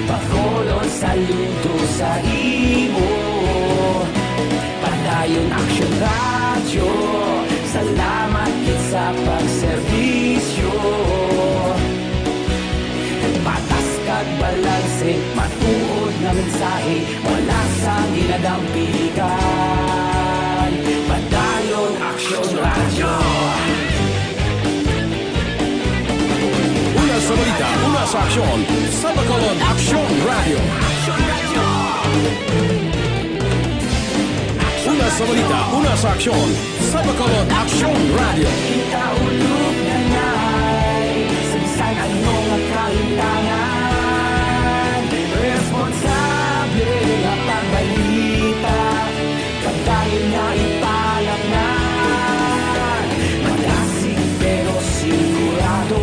bakolod saludo sa imo. Padayon Aksyon Radio, salamat kit sa pagserbisyo. Patas kag balanse, matuod nga mensahe, wala sang ginadampigan. Padayon Aksyon Radio. Una sa balita, una sa aksyon, sa Bacolod Aksyon Radio. Una sa balita, una sa aksyon, sa Bacolod Aksyon Radio. Kita ulog na ngay, sabisan ano nga kaintangan. Responsable nga pagbalita, kadayon nga ipalaknan. Malasig pero sigurado,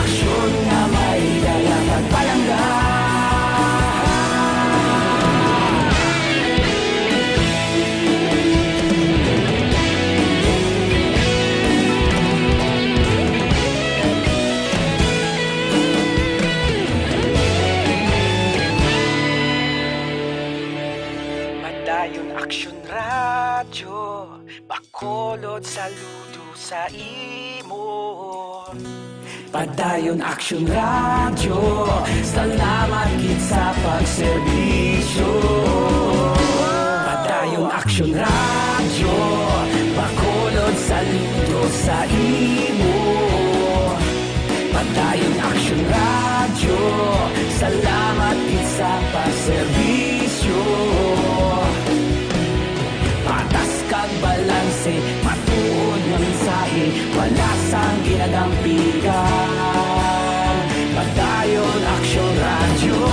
aksyon nga may dalang pagpalanggan. Padayon Aksyon Radio, bakolod saludo sa imo. Padayon Aksyon Radio, salamat kit sa pagserbisyo. Padayon Aksyon Radio, bakolod saludo sa imo. Padayon Aksyon Radio, salamat kit sa pagserbisyo. Patas kag balanse, matuod nga mensahe, wala sang ginadampigan. Padayon Aksyon Radio.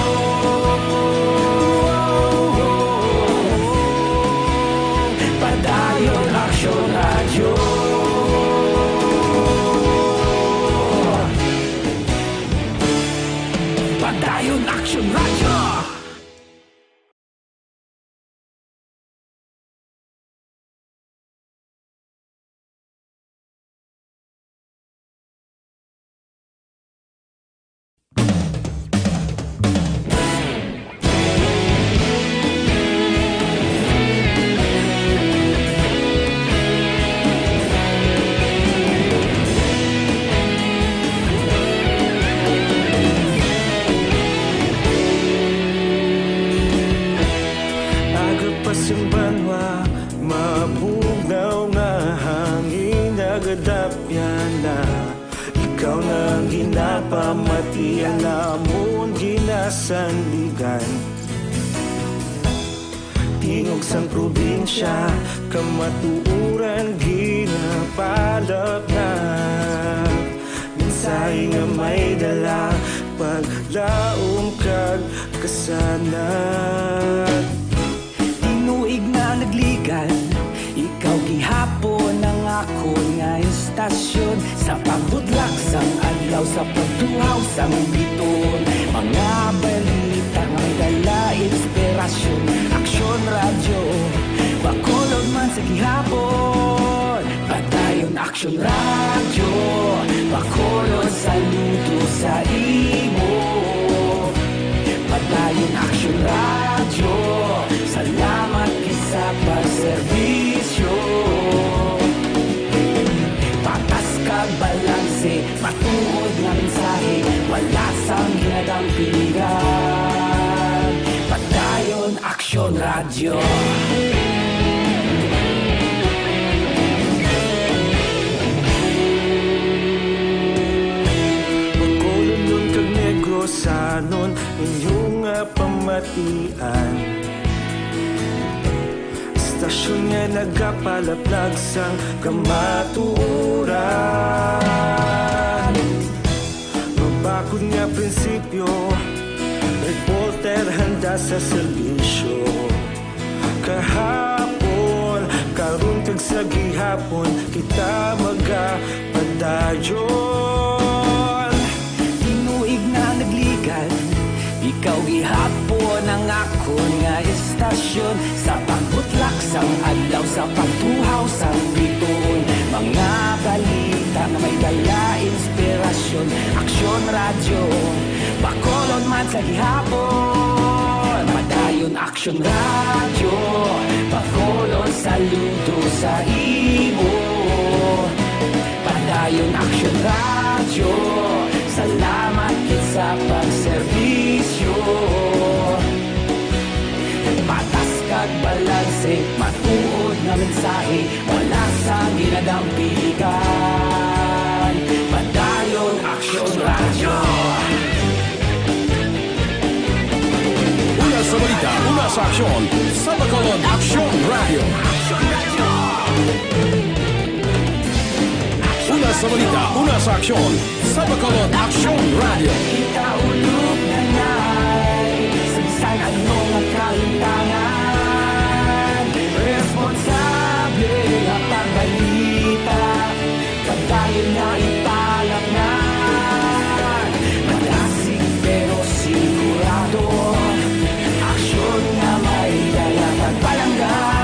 Padayon Aksyon Radio. Padayon Aksyon Radio. Ikaw nang ginapamatian, namon ginasandigan. Tingog sang probinsya, kamatuuran ginapalap na. Minsay nga may dala, paglaom kag kasanat. Tinuig na nagligan, ikaw gihapon ang akon nga istasyon. Sa pagbudlak sang adlaw, sa pagtuhaw sang biton, mga balita nga may dala inspirasyon. Aksyon Radio, bakolod man sa gihapon. Padayon Aksyon Radio, bakolod saludo sa imo. Padayon Aksyon Radio, salamat kit sa pagserbisyo. Patas kag balanse, matuod nga mensahe, wala sang ginadampigan. Padayon Aksyon Radio. Sanon inyong pamatian, stasyon nga nagapalaplag sang kamaturan. Mabakod nga prinsipyo, reporter handa sa serbisyo. Kahapon, karong kag sa gihapon, kita magapadayon. Ikaw gihapon ang akon nga istasyon, sa pagbutlak sang adlaw, sa pagtuhaw sang bituon. Mga balita na may dala inspirasyon. Aksyon Radio, Bacolod man sa gihapon. Padayon Aksyon Radio, Bacolod saludo sa imo. Padayon Aksyon Radio, salamat kit sa pagserbisyo. Patas kag balanse, matuod nga mensahe, wala sa ginadampigan. Padayon Aksyon Radio. Una sa balita, una sa aksyon, sa Bacolod Aksyon Radio. Una sa balita, una sa aksyon, sa Bacolod Aksyon Radio. Ikaulog na na'y sagsang anong kalintangan. Responsable na pagbalita, pagdayon na italak na. Malasig pero sigurado, aksyon na may daya pagpalanggan.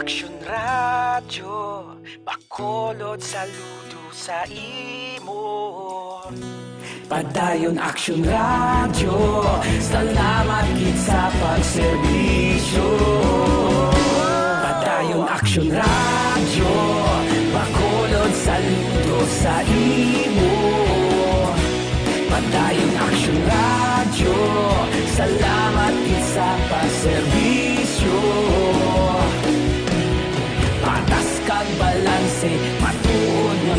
Aksyon Radio, Bacolod saludo sa imo. Padayon Aksyon Radio, salamat kit sa pagserbisyo. Padayon Aksyon Radio, Bacolod saludo sa imo. Padayon Aksyon Radio, salamat kit sa pagserbisyo. Patas kag balanse, matuod nga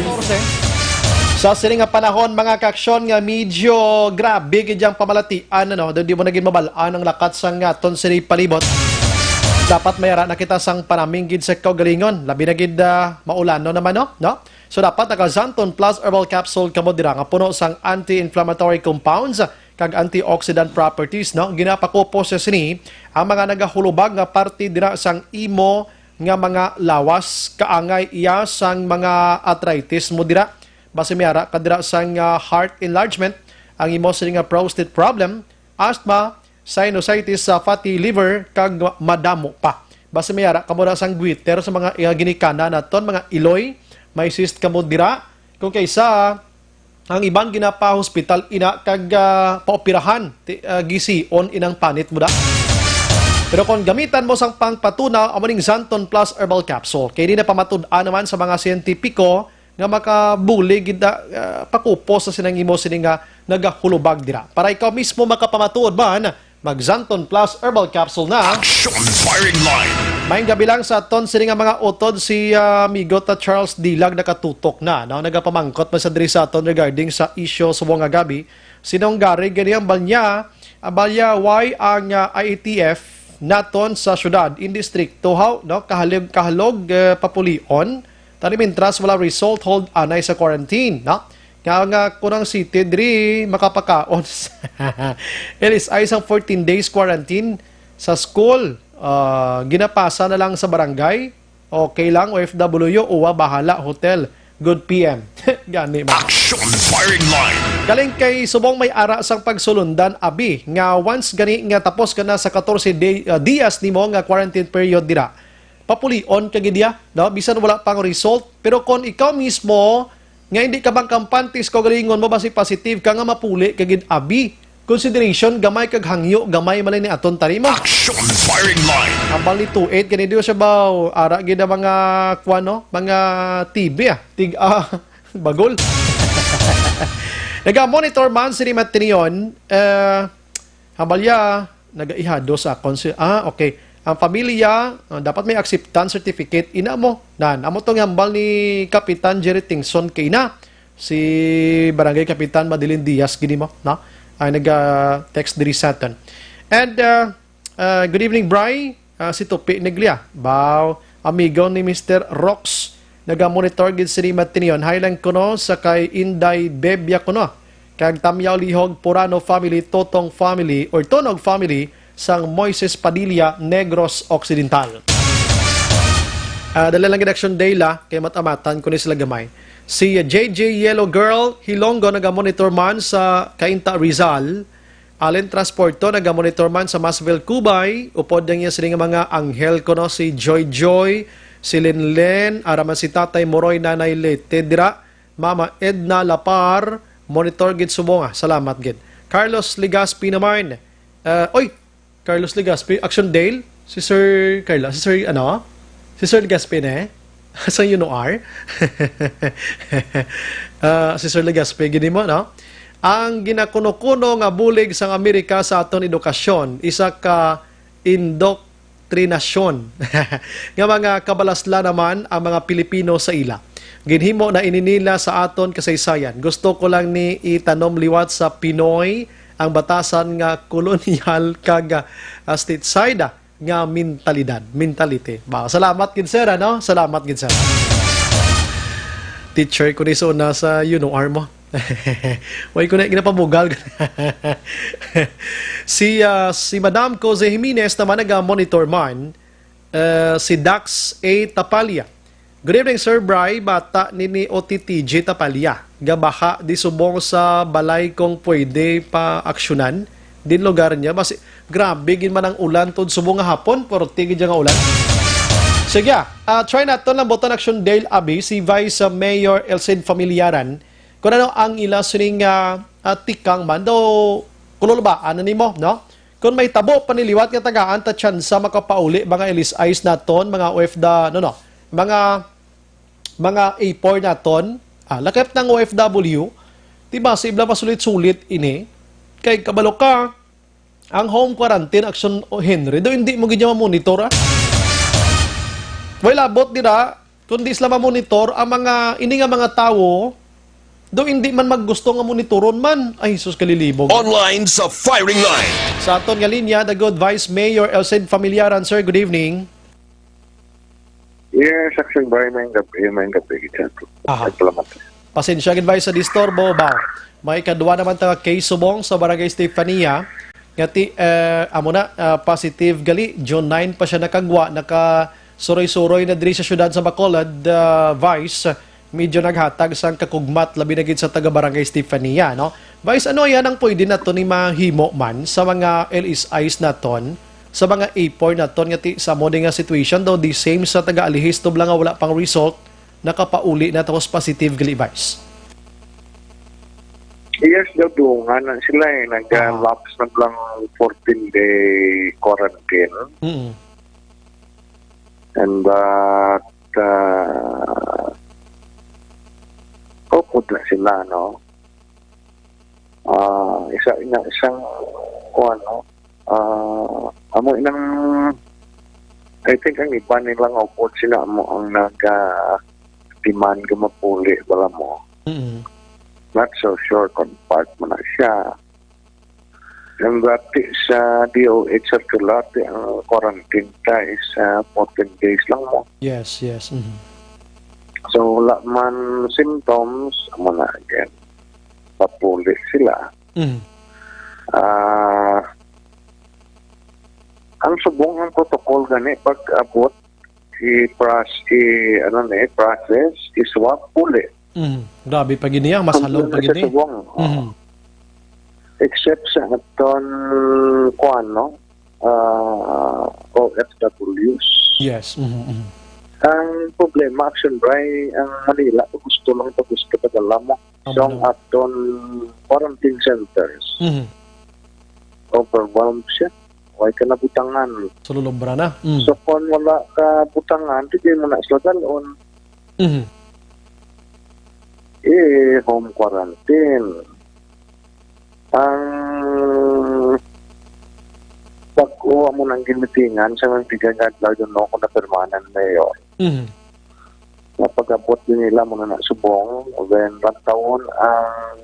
sa sining nga panahon, mga kaaksyon nga medyo grabe gidyang pamalatian, ano, di mo naging mabalaan ang lakat sang aton sini palibot. Dapat mayara na kita sang panaminggid sa kaugalingon, labi na gid maulano naman, no? So dapat naka-Zanton Plus Herbal Capsule kamo dira nga puno sang anti-inflammatory compounds kag antioxidant properties, no? Ginapakupo sa sini ang mga nagahulubag nga parte dira sang imo nga mga lawas, kaangay iya sang mga arthritis mo dira. Base mayara kadira sang heart enlargement, ang imo sini nga prostate problem, asthma, sinusitis, fatty liver kag madamo pa. Base mayara kamo na sang guiter sa mga ginikana naton, mga iloy, may cyst kamo dira. Kung kaysa ang ibang ginapa-hospital ina kag paoperahan, gision inang panit mo da. Pero kung gamitan mo sang pangpatuna, amaning Zanton Plus Herbal Capsule, kaya di na pamatud-an naman sa mga siyentipiko nga makabuli gida pakupo sa sinang imo sini nga nagahulubag dira. Para ikaw mismo makapamatuod man, mag-Zanton Plus Herbal Capsule na. Action Firing Line. May gabi lang sa aton sini nga mga utod si amigo ta Charles Dilag nakatutok na, no? Nagapamangkot man sa diri sa aton regarding sa issue sa mga gabi. Sinong gari ganiyang balya why ang IATF naton sa syudad in distrikto no kahalog papulion tani mintras wala result hold anay sa quarantine, no? Nga kunang city diri makapakaon. It is ay isang 14 days quarantine sa school. Ginapasa na lang sa barangay. Okay lang, OFW, uwa, bahala, hotel. Good PM. Gani ba? Action firing line. Galing kay subong may ara sang pagsulundan abi nga once gani nga tapos ka na sa 14 dias nimo nga quarantine period dira. Papulion ka gid ya, no? Bisan wala pang result, pero kung ikaw mismo nga hindi ka bang kampantis ko galingon mo basi positive ka nga mapuli ka gid abi. Consideration gamay kag hangyo, gamay man ni aton tarima. Action firing line. Ambal ni 28 kani diyo siya baw ara gid mga kuano, mga TV bagol. Naga-monitor man si Matinion, habalya nagaihado sa okay. Ang pamilya dapat may acceptance certificate ina mo. Amo tong hambal ni Kapitan Jerry Tingson kay na si Barangay Kapitan Madeline Diaz gini mo, no? Ay nag-text diri sa aton. And good evening, Bri. Si Tupi Neglia. Baw, amigo ni Mr. Rox. Naga-monitor gid si Matinion. Highland kuno sa kay Inday Bebya kuno. Kag Tamyaw Lihog Purano family, Totong family or Tonog family sang Moises Padilla, Negros Occidental. Dala lang action day la kay matamatan kuno sila gamay. Si JJ Yellow Girl Hilonggo naga-monitor man sa Cainta Rizal. Allen Transporto naga-monitor man sa Masville Cubay. Upod niya sila mga anghel ko no, si Joy Joy, si Linlen, araman si Tatay Moroy, Nanay Letedra, Mama Edna Lapar, monitor gid subonga. Salamat gid. Carlos Ligaspi naman. Carlos Ligaspi, Action Dale, si Sir Carlos, si Sir Ligaspi sa UNOR. Si Sir Ligaspi, gini mo, no? Ang ginakuno-kuno nga bulig sa Amerika sa aton edukasyon, isa ka indoktrinasyon. Nga mga kabalasla naman ang mga Pilipino sa ila. Ginhimo na ininila sa aton kasaysayan. Gusto ko lang ni itanom liwat sa Pinoy ang batasan nga kolonyal kag stateside nga mentality. Ba, salamat gid sir, ano? Salamat gid sir. Teacher ko ni so nasa UNOR mo. Way ko na ginapabugal. si Madam Jose Jimenez naman naga-monitor man, si Dax A. Tapalia. Good evening, Sir Bri, bata ni OTTJ Tapalia. Gabaha di subong sa balay kung pwede pa aksyonan din lugar niya. Basi, grabe, gin man ang ulan tod subong nga hapon, pero tigid nga ulan. Sige, try natin lang boton action Dale Abi, si Vice Mayor Elcid Familiaran. Kung ano ang ila sining tikang man, daw, kulo ba, ano ni mo, no? Kung may tabo paniliwat nga tagaan, ta tsansa makapauli, mga LSIs naton, mga mga A4 naton, lakip ng OFW, diba, sa ibla masulit-sulit ini, kay kabalo ka, ang home quarantine action Henry, do hindi mo ganyan monitor, Well, abot dira, kundi sila monitor ang ini nga mga tao, do hindi man maggusto nga monitoron man. Ay, Jesus kalilibog. Online sa firing line. Sa aton nga linya, the good Vice Mayor Elcid Familiaran. Sir, good evening. Yes, Action Bri, may gabi. Salamat. Pasensya gid Vice sa disturbo ba. May kadwa naman ta case subong sa Barangay Stefania. Ngati positive gali June 9 pa siya nakagwa, suroy-suroy na diri sa syudad sa Bacolod, Vice, medyo naghatag sang kakugmat labi na gid sa taga Barangay Stefania, no? Vice, ano yan ang pwede nato ni mahimo man sa mga LSIs naton, sa mga A4 naton nga sa mo nga situation daw the same sa taga Alihis tublang nga wala pang result, nakapauli na tapos positive gali, Vice. Yes, daw dungan sila nag-lapse na lang 14-day quarantine. And upod na sila, no? Isang amo inang I think ang iba nilang upod sila mo ang nag-demand gumapuli wala mo. Not so sure kung part mo na siya. And that sa DOH circular, ang quarantine ka is 14 days lang mo. Yes. So, wala man symptoms, mo na again, papuli sila. Ang subong ang protocol gani, pag abot process, iswap, uli. Grabe pa gini mas halong pa gini. Except sa aton OFWs. Yes. Ang problema, Action Bray, ang Manila, gusto padala mo. So, ang aton quarantine centers, overwhelmed siya. Huwag ka na butangan. So, lulubra na. So, kung wala ka butangan, hindi mo na isla dalon. Home quarantine. Ang pag-uwa mo ng gimitingan sa mga tigagad lang doon ako na permanent mayor. Napag-abot din nila muna na subong, then taon ang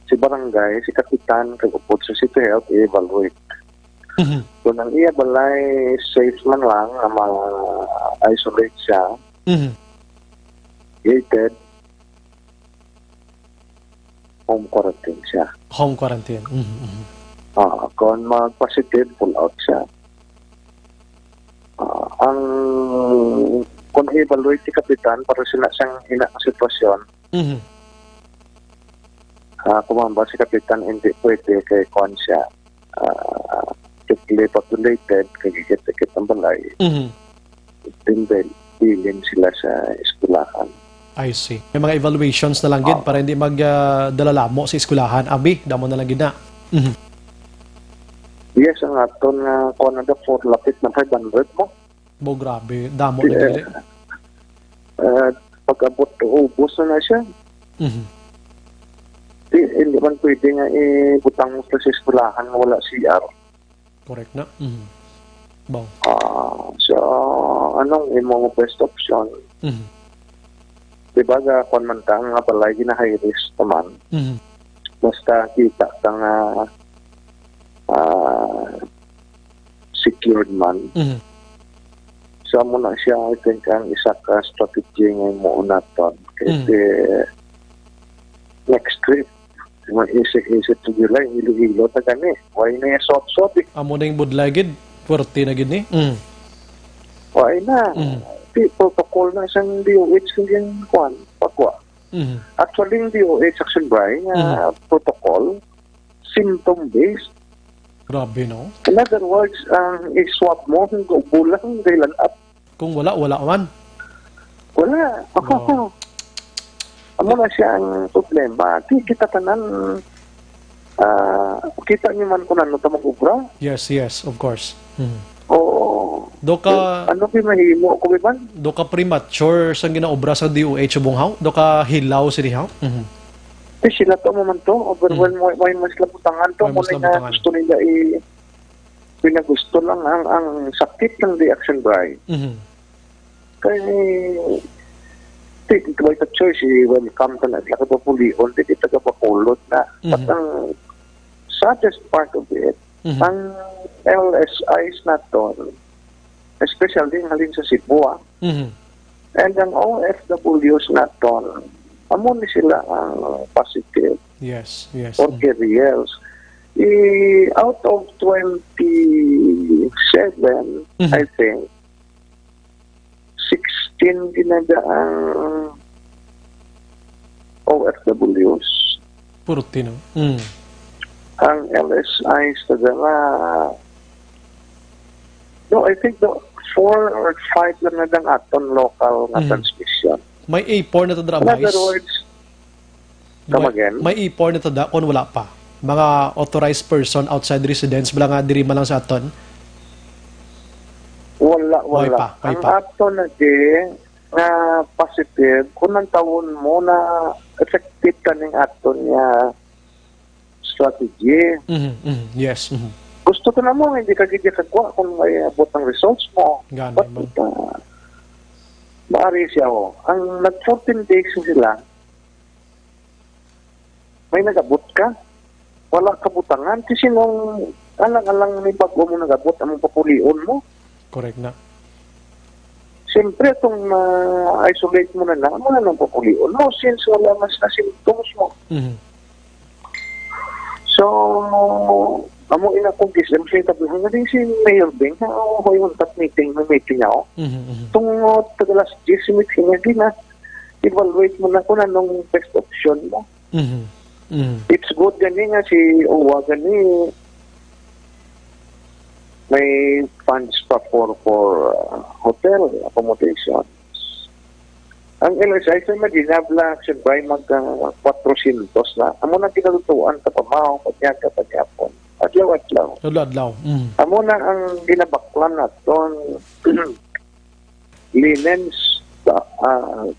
si barangay, si kapitan, kagupot sa City Health, i-evaluate. Kung ang iya balay safe man lang, ma-isolate siya, gated, home quarantine siya. Home quarantine. Kung mag-positive, pull out siya. Kung i-evaluate si kapitan, para sila siyang sitwasyon, kumamba si kapitan, hindi pwede kay Kwan siya. Strictly populated, kagigit-ikit ang balay. Then, bilin sila sa eskulahan. I see. May mga evaluations na lang gid para hindi magdalalamo sa eskulahan. Abi, damo na lang gid na. Yes, ang aton nga Canada for lapit na 500 mo. Bo, grabe. Damo na gid. Pag-abot ubos na siya. Hindi man pwede nga ibutang mo sa eskulahan na wala CR. Correct na. Bong. So, anong imong best option? Diba kung man ta nga balay na high risk naman, basta kita ka nga secured man. So, muna siya, I think, ang isa ka strategy ngayon mo unaton. Kasi next trip, isip to July, hilo-hilo na gani. Why na yung sot-sot eh. Amo na yung budlay gid, puwerte na gid ni. Why na? Protocol na isang DOH hindi yung pagwa. Actually, yung DOH Action Bray, protocol, symptom-based. Grabe, no? In other words, i-swab mo, kung bulang, dailan up. Kung wala man. Wala. Amo na siya ang problema. Kita tanan, kita niyo man kung ano ito mag-ubra. Yes, of course. Oo. Do ka ano mahimo ko man? Do ka premature sa ginaobra sa DOH bunghaw? Do ka hilaw sa dihaw? Sila to man to, overwhelm mo may mas labutangan to mo na gusto nila pinagusto lang ang sakit ng Action Bray. Kaya ito ay choice welcome to na nakapapulion hindi tagapapulot na at ang saddest part of it ang LSIs na to, especially halin sa Cebu, and ang OFWs na to, amon ni sila ang positive. Yes. Or carriers. Out of 27, I think, 16 ginagaang OFWs. Puruti, no? Ang LSIs I think 4 or 5 lang na aton local na transmission. May A4 na to dra, in other words, may A4 na to da kung wala pa. Mga authorized person outside residence bala nga diri man lang sa aton. Wala. May ang pa. aton na na positive kung ang taon mo na effective ka ng aton niya strategy. Yes. Gusto ko na mo, hindi ka kagwa kung may abot ang results mo. Ganun man. Maari siya ang nag-14 days sila, may nag-abot ka, wala kabutangan, kasi nung alang-alang may bago mo nag-abot, ang papulion mo. Correct na. Siyempre, itong isolate mo na lang, wala nang papulion mo, since wala mas na symptoms mo. So, amo ina kong gisem siya tabi nga din si Mayor Beng na hoy yung meeting ako. Tung tagalas 10 meeting nga din na evaluate mo na kung anong best option mo. It's good gani nga si Uwa gani may funds pa for hotel accommodations. Ang LSI sa Madinabla action by mag 400 na. Amo na kinalutuan sa pamaw pagyaga pagyapon. Adlaw. Amo na ang ginabaklan naton linens,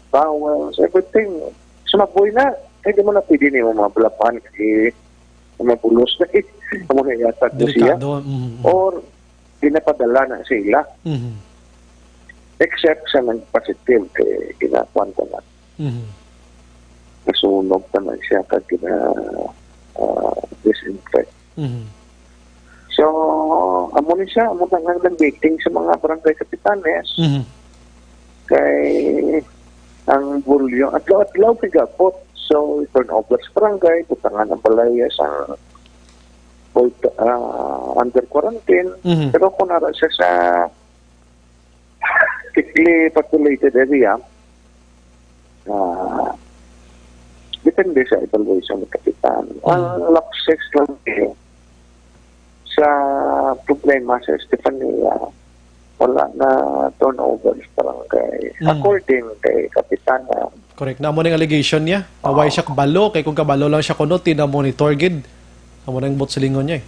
towels, everything. Sumaboy na. Hindi mo na pwede niyo mabalapan kasi mabulos na amo na yata ko siya. Or ginapadala na sila. Except sa nag-positive kay ginakuan ko na. Nasunog naman siya kag disinfect. So, amo ni siya, amo nang meeting sa mga barangay kapitanes. Kay ang bulyo, adlaw pigapot. So, turnover sa barangay, putangan ang balaya sa under quarantine. Pero kung nara siya sa thickly populated area, depende sa evaluation ng kapitan. Ang lapses lang sa problema sa Estefania, wala na turnover sa barangay. According kay kapitan. Correct. Na mo ng allegation niya. Away siya kabalo. Kaya kung kabalo lang siya kuno, tina-monitor gid. Amo nang bot silingon niya eh.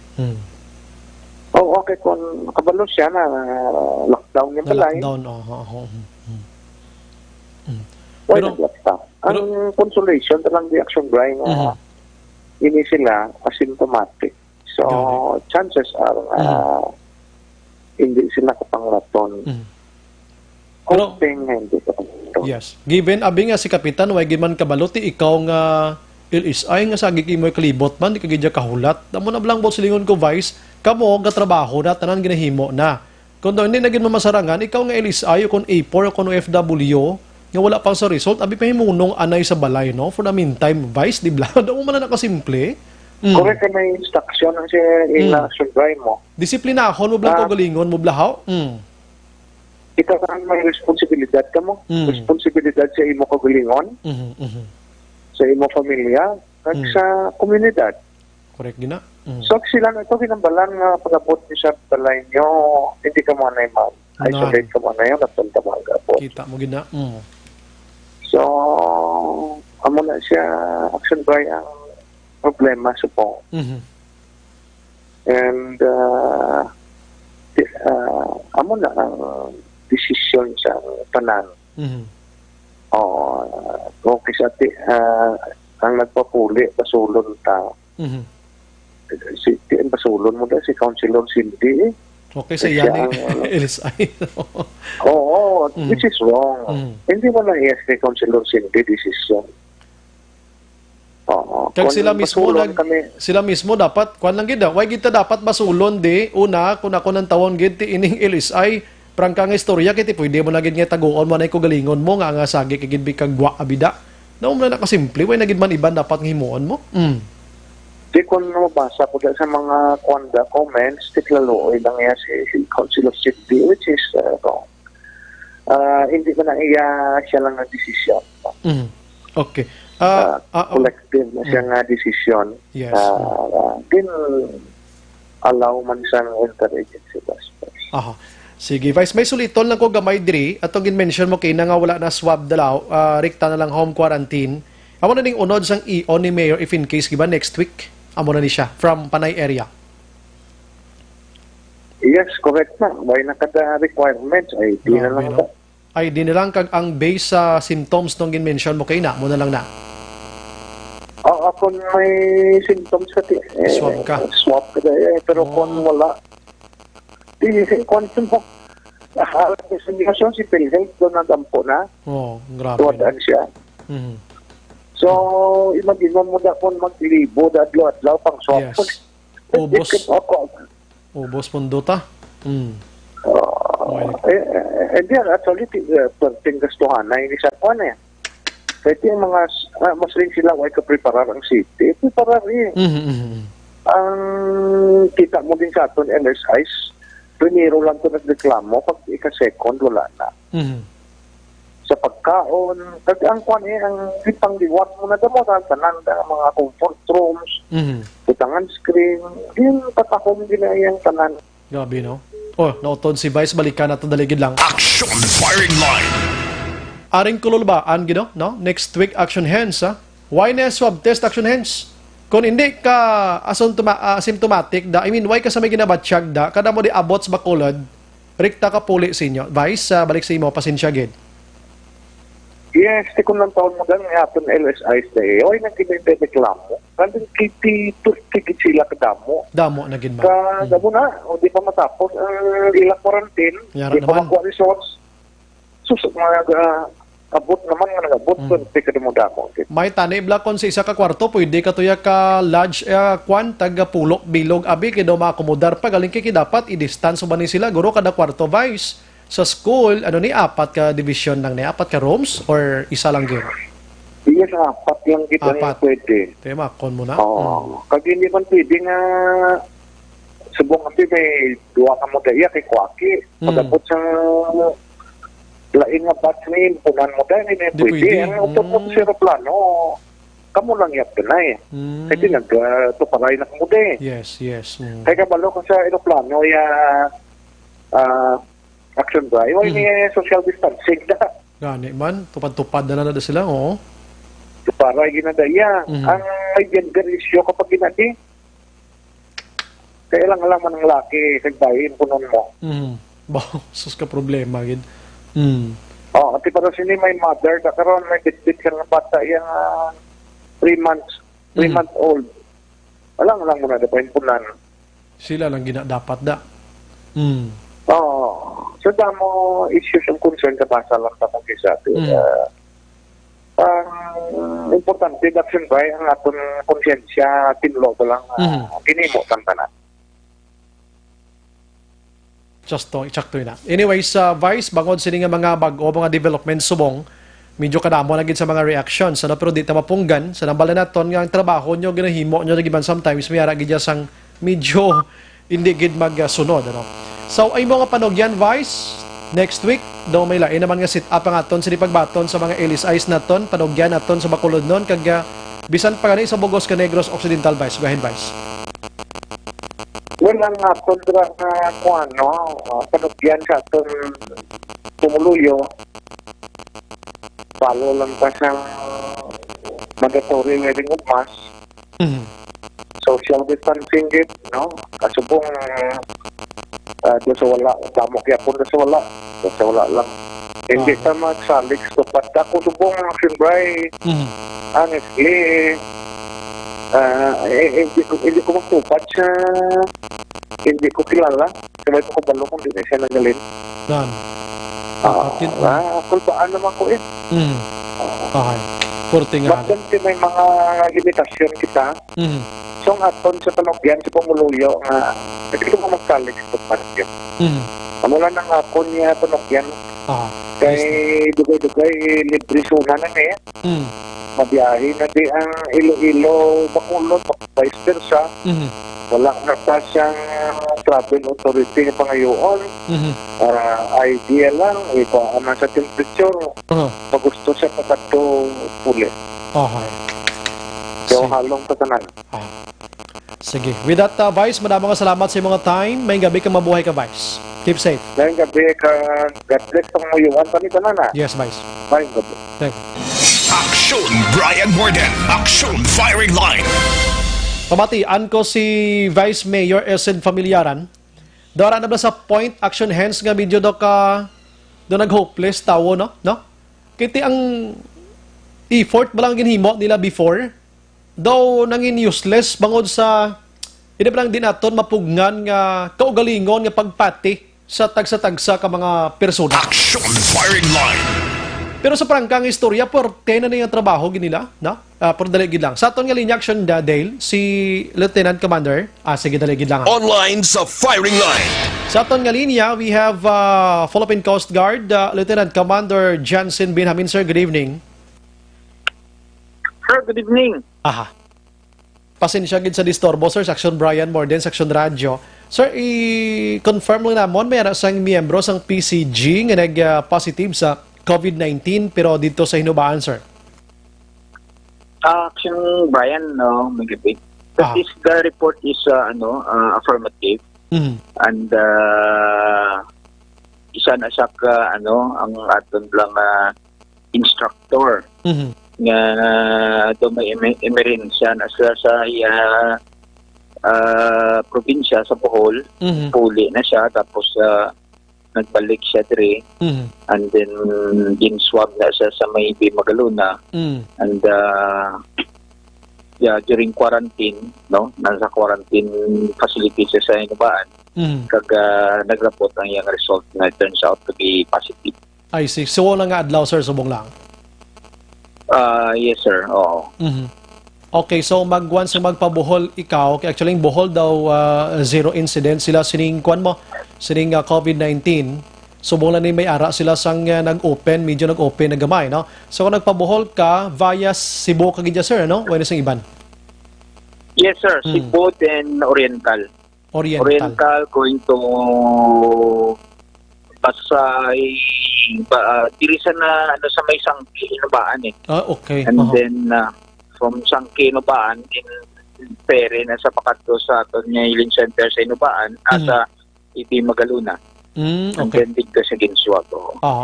Okay. Kung kabalo siya na lockdown niya balay. Lockdown, Pero, ang consolation talang reaction Brian ini sila asymptomatic. So, chances are hindi sila kapanglaton. Hoping hindi kapanglaton. Yes. Given, abi nga si Kapitan, way giman kabaloti, ikaw nga LSI nga sagik imoy kalibot man, di kagidya kahulat. Damo na blang bot silingon ko, Vice, kamo, gatrabaho na, tanan ginahimo na. Kung daw hindi naging mamasarangan, ikaw nga LSI, o kung A4, o kung OFW, nga wala pang sa result, abi pa himunong anay sa balay, no? For the meantime, Vice, di bla, daw mo man na nakasimple. Correct na may instruction ang siya in-action drive mo. Disiplinahon mo blang kagalingon mo blahaw? Ikaw ang may responsibilidad ka mo. Responsibilidad sa imo kagalingon, sa imo pamilya, at sa komunidad. Correct gina. So, sila na ito, kinambalan nga pag-abot niyo sa balay nyo, hindi ka mo na yung isolate ka mo na yun, at ka mo ang abot. Kita mo gina. So, amo na siya, action by ang problema sa po. And, amo na ang desisyon sa tanan. Okay sa ang nagpapuli, pasulon ta. Si pasulon mo na si Councilor Cindy. Okay, sa yan LSI. This is wrong. Hindi mo na i-ask kay Councilor Cindy decision. Kag sila mismo dapat kuan lang gid. Why kita dapat basulon di una kun ako nang tawon gid ti ining LSI prangka nga istorya kiti pwede mo na gid nga taguon mo na galingon mo nga sagi kay gid kag wa abida. Naum na nakasimple way na gid man iban dapat nga himuon mo. Di kung mabasa ko sa mga comments, tiklalo lang niya si Councilor City, which is hindi ko na siya lang ang desisyon. Okay. Collective na siya nga desisyon. Yes. Din allow man siyang interagency suspects. Sige, Vice, may sulitol lang ko gamay diri. Atong gin-mention mo kay na nga wala na swab dalaw, rikta na lang home quarantine. Amo na ning unod sang EO ni Mayor if in case giba next week. Amo na ni siya from Panay area. Yes, correct na. May nakada requirements ay di na lang. Ay di na lang kag ang base sa symptoms nung gin-mention mo kay na mo na lang na. Kung may symptoms ka swab ka. Swab ka pero kung wala di kung mo si PhilHealth doon nadampo na. Grabe. Tuwadaan siya. So, imagine mo na kung maglibo adlaw pang swab. Yes. Ubos pondo ta. Hindi, actually, perting gastuhan na ini sa kwan eh. Kahit yung mga, mas rin sila, huwag ka preparar ang city. Preparar eh. Ang kita mo din sa aton LSIs, primero lang ito nagreklamo, pag ika-second, wala na. Sa pagkaon, kasi ang kwan ang ipang-liwat mo na damo sa tananda, mga comfort rooms, putangan screen, yung patahong ginayang tanan. Gabi, no? Oh, nautod si Vice, balikan na ito daligid lang. Action Firing Line. Aring kululbaan, gino, no? Next week, action hands, ha? Why na swab test action hands? Kung hindi ka asymptomatic, why ka sa may ginabatsyag da, kada mo di abot sa bakulod, rikta ka puli sa inyo. Vice, balik sa imo, pasensya gid. Yes, di kung lang taon mo ganun, aton LSIs na oy, nagkinag-reklamo. Kandang tigit sila kadamo. Damo na gid ba? Damo na, o di pa matapos, ilang quarantine, Yara di pa naman. makuha results. Susok mga abot naman nga nag-abot, di ka mo damo. May tanib kon sa isa ka kwarto, pwede ka tuya ka lodge kwan, taga pulok, bilog, abi, kaya daw maakomodar pa, galing kiki dapat, i-distance ba ni sila, guro kada kwarto, Vice. Sa school, apat ka division lang ni apat ka rooms, or isa lang yun? Yes, apat lang kita na pwede. Tema, kon mo na. Kaya hindi man pwede nga subong kasi may duwa ka mo daya kay Kwaki. Pagkapot sa laing nga batch ni punan mo dahil hindi pwede. Ang upot mo sa aeroplano, kamo lang yap na eh. Kasi nagtuparay na kamo dahil. Yes. Kaya kabalo ko sa aeroplano, action drive, may social distancing na. Gani man, tupad-tupad na sila, oo. Tuparay ginadaya. Ang may gender issue kapag ginadi, kaya lang alaman ng laki, nagbahin po nun mo. Sus ka problema, gid. At para sini may mother, karon may bitbit ka ng bata, yung 3 months, 3 month old. Alang mo na, dapahin po nan. Sila lang dapat da. So damo issues and concern kabasa lang ta kung kisa ito. Importante action ba ang aton konsensya tinlo ko lang ginimo tantanan. Just to, i-check to na. Anyways, Vice, bangod sila nga mga bago, mga development subong, medyo kadamo na gid sa mga reactions. Pero di ta mapunggan, sa nambala naton nga ang trabaho nyo, ginahimo nyo, nagiban sometimes, mayara gid sang medyo hindi gid magsunod. So, ay mga panogyan, Vice, next week, daw may lain naman nga sit-up ang aton sa pagbaton sa mga LSIs naton, panogyan naton sa bakulod nun, kag bisan pa gani sa Bugos ka Negros Occidental, Vice. Go ahead, Vice. Well, ang aton dra nga panugyan sa aton Pumuluyo, palo lang pa siyang mandatory wearing of mask, social distancing git, no? Kasubong doon sa wala, damo kaya po doon sa wala lang. Hindi ka magsalik tupat ako subong action bray. Honestly, hindi ko magtupat sa hindi ko kilala. Sabay ko balo kung di na siya nagalin. Kulpaan naman ko eh. Okay. Porte nga. Bakit may mga limitasyon kita. So ang aton sa panogyan sa Pumuluyo nga hindi ko magsalik sa tupat yun. Mula nang hapon niya panogyan. Kay dugay-dugay libre suna na niya. Mabiyahe na di ang Iloilo Bacolod, vice versa. Wala na pa siyang travel authority na pangayoon. Idea lang, ito naman sa temperature. Pagusto siya pagkato puli. So halong tatanan. Sige. With that, Vice, maraming salamat sa mga time. May gabi ka, mabuhay ka, Vice. Keep safe. May gabi ka, God bless pang mayuan pa nito na na. Yes, Vice. May gabi. Thank you. Action Brian Morden. Action Firing Line. Pamatian ko si Vice Mayor Elsen Familiaran. Dora na ba sa point action hands nga medyo do nag-hopeless tawo, no? Kiti ang effort ba lang ginhimo nila before? Daw nangin useless bangod sa hindi ba lang din aton mapugnan nga kaugalingon nga pagpati sa tagsa-tagsa ka mga persona. Action Firing Line. Pero sa prangkang istorya, porte na yung trabaho ginila, no? Por daligid lang. Sa aton nga linya action Dale, si Lieutenant Commander, sige daligid lang. Online sa Firing Line. Sa aton nga linya, we have Philippine Coast Guard, Lieutenant Commander Jansen Binhamin. Sir, good evening. Sir, good evening. pasensya gid sa disturbo, sir, sa Action Brian more din sa Action Radio. Sir, i-confirm lang namon may ara sang miyembro sang PCG nga nag-positive sa COVID-19 pero dito sa Hinubaan, sir. Action Brian, no, magiging. The report is affirmative. And isa na siya ka ang aton lang instructor nga do may emerensya na sa probinsya sa Bohol. Puli na siya tapos nagbalik siya dire and then ginswab na siya sa may Magaluna and during quarantine, no, nasa quarantine facility siya sa Hinubaan. Kag nagrapot ang iyang result na turns out to be positive. I see. So wala nga adlaw, sir, subong lang. Yes, sir. Oo. Okay, so once magpabuhol ikaw, actually Bohol daw zero incident sila sining kwan mo, sining COVID-19. Subong lang ni may ara sila sang medyo nag-open na gamay, no? So kung nagpabuhol ka via Cebu kagidya, sir, no? Wala sang iban. Yes, sir. Cebu then Oriental going to Pasay, diri sa sa may Sangki Hinubaan eh. Okay. And then from Sangki Hinubaan in ferry na sa pakadto sa aton nga healing center sa Hinubaan asa Ibi Magaluna. Okay. And then dito sa ginswab.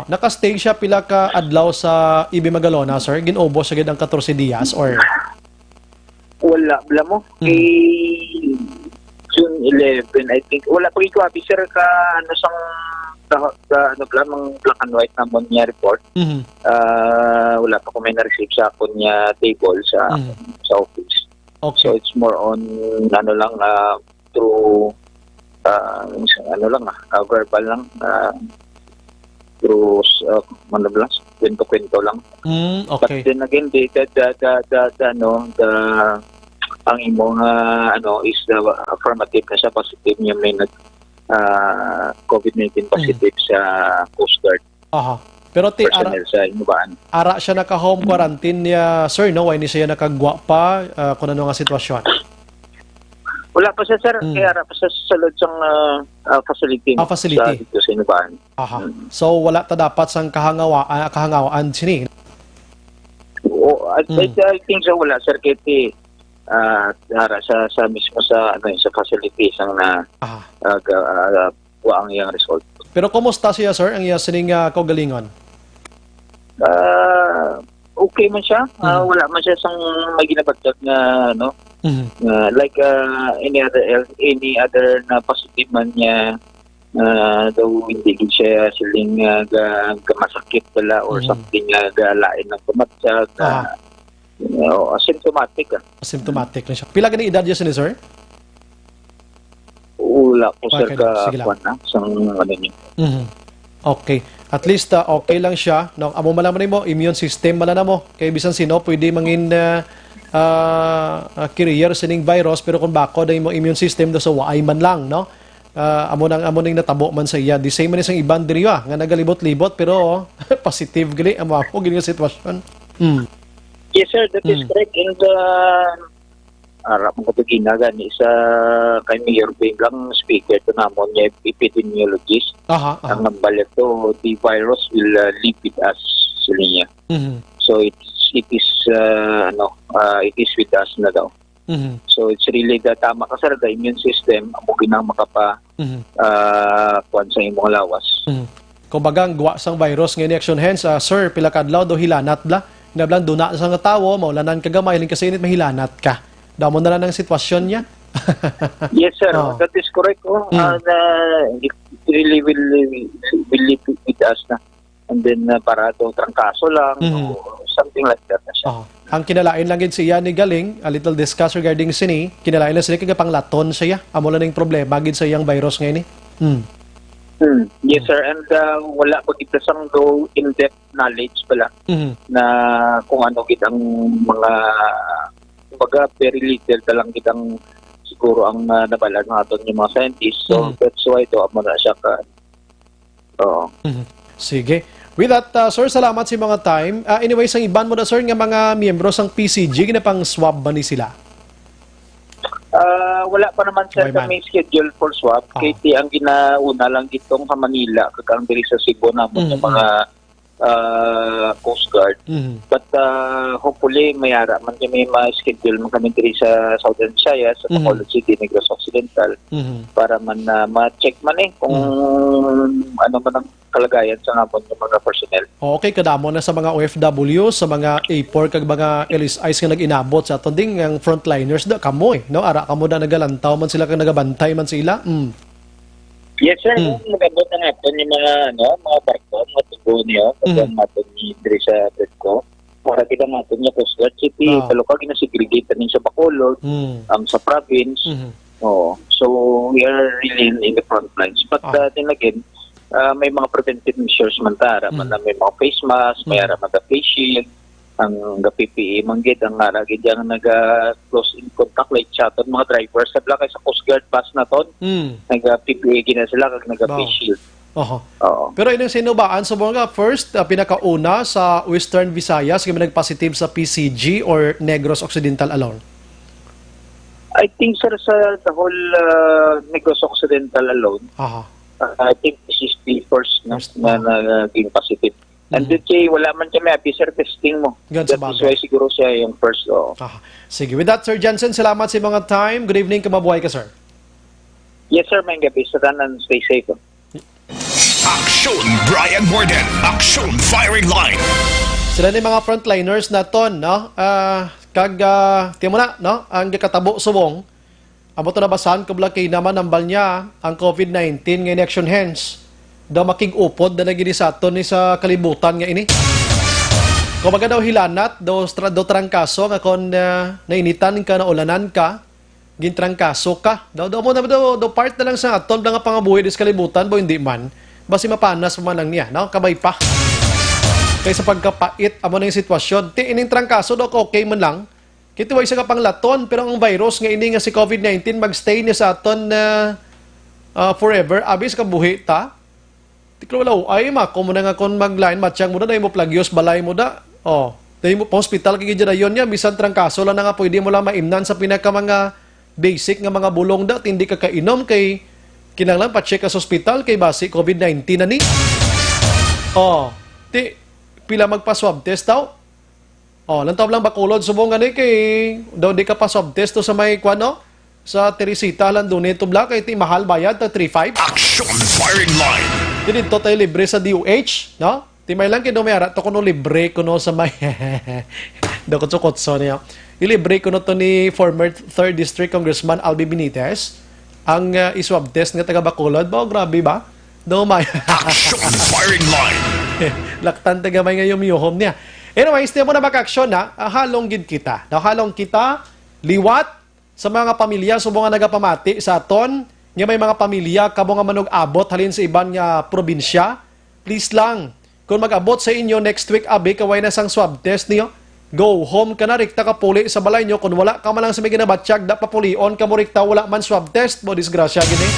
Naka-stay siya pila ka adlaw sa Ibi Magalona, sir? Ginubos siya gid ang 14 dias or wala mo June 11 I think wala pa ikaw sir ka sang mang black and white namon niya report. Wala pa ko may na-receive sa akon niya table sa office. Okay. So it's more on through verbal lang through kwento lang. Okay. But then again ang imong is the affirmative na siya positive niya may COVID-19 positive sa Coast Guard. Pero personnel sa Hinubaan. Ara siya naka-home quarantine niya, sir, no? Why ni siya nakagwa pa kung ano nga sitwasyon? Wala pa siya, sir. Kaya ara pa siya sa loob ng facility. Facility. Sa Hinubaan. So wala ta dapat sang kahangawaan sini? I think so, wala, sir. Kaya ara sa mismo sa facility sang ang iyang result. Pero kumusta siya, sir, ang iyang sining kaugalingon? Okay man siya. Wala man siya sang may ginabagdag na like any other na positive man niya daw hindi gid siya siling masakit pala or something lain ng tumatsag asymptomatic. Asymptomatic na siya. Pila gani edad niya sir? Wala ko sir niya. Okay. At least okay lang siya. No, amo malaman mo immune system mala na mo. Kay bisan sino pwede mangin carrier sining virus pero kung bako day mo immune system do sa waay man lang, no? Amo nang natabo man sa iya. Di same man isang ibang diri nga nagalibot-libot pero positive gali amo ako gini nga sitwasyon. Yes, sir, that is correct. And arap mo ito ginagan sa kay Mayor Binglang speaker to namon niya epidemiologist. Ang nambalik to, the virus will live with us sila niya. So it is with us na daw. So it's really tama ka sir, the immune system amo ginang makapa kuan sa imong lawas. Kumbaga ang guwa sang virus ngayon action hands, sir, pila ka adlaw do hilanat bla. Nablang duna sa nga tawo, maulanan ka gamay, kasi init mahilanat ka. Damo na lang ang sitwasyon niya. Yes, sir. That is correct. It really will live with us na. And then para to trangkaso lang or something like that na siya. Ang kinalain lang gid siya ni Galing, a little discuss regarding sini, kinalain lang sila kaya panglaton siya. Amo lang ning problema gid sa iyang virus ngayon ni. Yes, sir. And wala po kita sang in-depth knowledge pala na kung ano kitang mga very little talang kitang siguro ang nabalag ng aton yung mga scientists. So that's why ito amo na siya ka. Sige. With that, sir, salamat sa mga time. Anyway, sang iban mo na, sir, nga mga miyembro sang PCG, ginapang swab ba ni sila? Wala pa naman sir kami schedule for swab. KT ang ginauna lang ditong sa Manila, kagang diri sa Cebu namon yung mga Coast Guard. But hopefully mayara man kami ma-schedule man kami diri sa Southern Visayas, sa Bacolod City, Negros Occidental, para man ma-check man kung ano man ang kalagayan sa ngapon ng mga personnel. Okay, kadamo na sa mga OFW, sa mga A4 kag mga LSIs nga nag-inabot sa aton ding ang frontliners da kamo no? Ara kamo da nagalantaw man sila kag nagabantay man sila. Yes sir, nagabot na natin yung mga mga barko, mga tubo niyo, kasi natin ni diri sa Bedco. Para kita natin yung Coast Guard City, talukag na-segregate din sa Bacolod, sa province. So we are really in the front lines. But then again, may mga preventive measures man tara, man may mga face mask, may ara man face shield, ang PPE manggid ang aragid yang naga-close in contact like chaton mga drivers sa kay sa Coast Guard bus na ton naga-PPE gina sila kag naga-face shield. Pero inang sinubaan sa mga first pinakauna sa Western Visayas kami nag-positive sa PCG or Negros Occidental alone? I think sir sa the whole Negros Occidental alone. I think this is the first na naging positive. And then wala man kami officer testing mo. That's why siguro siya yung first. Sige, with that Sir Jensen, salamat sa mga time. Good evening, kamabuhay ka sir. Yes sir, may gabi sa tanan, stay safe. Aksyon Brian Morden, Aksyon Firing Line. Sila ni mga frontliners na ton, no? Tiyan mo na, no? Ang katabo subong, amo to nabasan, kablakay naman nambal niya ang COVID-19 ngayon action hands. Daw makig-upod na nagini sa aton ni sa kalibutan nga ini. Kung baga daw hilanat, daw trangkaso nga kon nainitan ka, naulanan ka, gintrangkaso ka. Daw part na lang sa aton nga pangabuhi dis kalibutan, bo hindi man. Basi mapanas man lang niya, no? Kabay pa. Kaysa pagkapait, amo na yung sitwasyon. Ining trangkaso daw okay man lang. Kituway sa kapang laton, pero ang virus nga ini nga si COVID-19 magstay niya sa aton forever. Abis kabuhi ta. Tiklo wala, ay kung mo na nga kung mag-line, matsyang mo na, dahil mo plagyos, balay mo na. Dahil mo pa hospital, kagidya na yun niya, bisan trangkaso lang na nga, pwede mo lang maimnan sa pinaka mga basic nga mga bulong da, hindi ka kainom, kay kinanglan pa-check ka sa hospital, kay basi COVID-19 na ni. Pila magpa-swab test daw. Lantaw lang Bacolod, subong nga ni, kay daw di ka pa-swab test to sa may kwano, sa Teresita lang doon ito bla, kay mahal bayad, 3.5. Action Firing Line. Dito tayo libre sa DOH, no? Timay lang kino may arat to kuno libre kuno sa may dokot-sokotso niya. Ilibre kuno to ni former 3rd District Congressman Albi Benitez ang iswab test nga taga Bacolod. Grabe ba? Do may Action Firing Line. Laktan taga may nga yumyuhom niya. Anyways, tiyan mo na baka-aksyon na, halong gid kita. Halong kita, liwat sa mga pamilya subong nga nagapamati sa aton. Nga may mga pamilya, kamo nga manog-abot halin sa iban nga probinsya, please lang, kung mag-abot sa inyo next week, kaway na sang swab test niyo, go home ka na, rikta ka puli sa balay nyo, kung wala ka man lang sa may ginabatsyag, da papulion ka mo rikta, wala man swab test, mo disgrasya gini.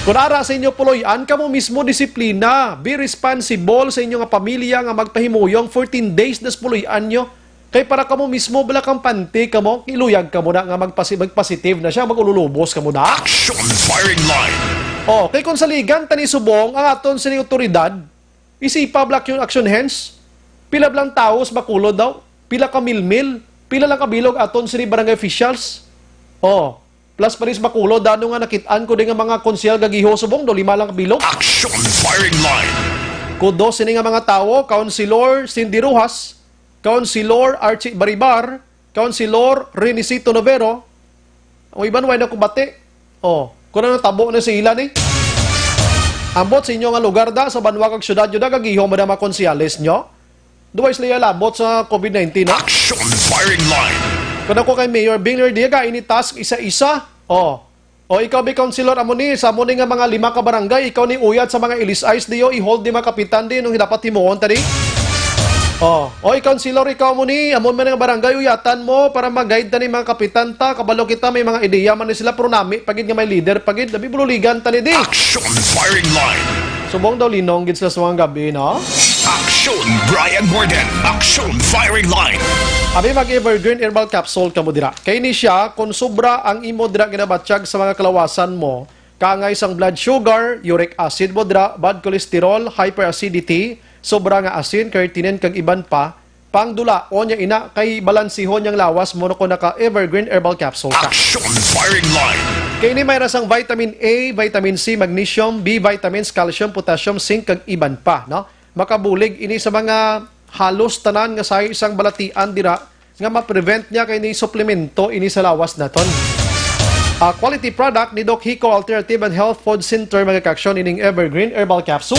Kung ara sa inyo puloyan, kamo mismo disiplina, be responsible sa inyo nga pamilya, nga magpahimuyong 14 days nas puloyan nyo, kay para kamo mismo bala kang panty kamo, iluyag kamo na nga magpositive na siya, magululubos kamo na. Action Firing Line. Kay kung saligan tani subong ang aton sa otoridad, isipa black yung action hands. Pila blang taos Bacolod daw, pila ka milmil, pila lang kabilog aton sa barangay officials. Plus paris Bacolod dano nga nakitaan ko din nga mga konsyel gagiho subong do 5 lang kabilog. Action Firing Line. Kudo sini nga mga tawo, Councilor Cindy Rojas, Councilor Archie Baribar, Councilor Renisito Novero, ang iban way na kubate. Kung ano tabo na si ilan ambot sa inyo nga lugar da, sa Banwag syudad yun da, kagiho mo na mga konsyales nyo. Duwais liya labot sa COVID-19 na. Action Firing Line. Kung ako kay Mayor Bingler Diaga, ini-task isa-isa. Ikaw bi Councilor amo ni, sa mo ni nga mga 5 ka barangay, ikaw ni uyat sa mga ilis-ice diyo, i-hold di mga kapitan di, nung dapat himuon tadi. Councilor, ikaw mo ni, amon man nga barangay, uyatan mo para mag-guide ta ni mga kapitan ta, kabalo kita may mga ideya man ni sila, pero nami, pagid nga may leader, pagid, dabi bululigan ta ni di. Action Firing Line. Subong daw linong, gid sila sa mga gabi, no? Action Brian Morden, Action Firing Line. Abi mag-Evergreen Herbal Capsule ka mo dira. Kay ni siya, kung sobra ang imo dira ginabatsyag sa mga kalawasan mo, kaangay sang blood sugar, uric acid mo dira, bad cholesterol, hyperacidity, sobra nga asin, creatinine kag iban pa, pangdula o nya ina kay balansihon yang lawas mo ko naka Evergreen Herbal Capsule ka. Action Firing Line. Kay ni may rasang vitamin A, vitamin C, magnesium, B vitamins, calcium, potassium, zinc kag iban pa, no? Makabulig ini sa mga halos tanan nga sa isang balatian dira nga ma-prevent niya kay ni suplemento ini sa lawas naton. Quality product ni Doc Hico Alternative and Health Food Center mga kaksyon ining Evergreen Herbal Capsule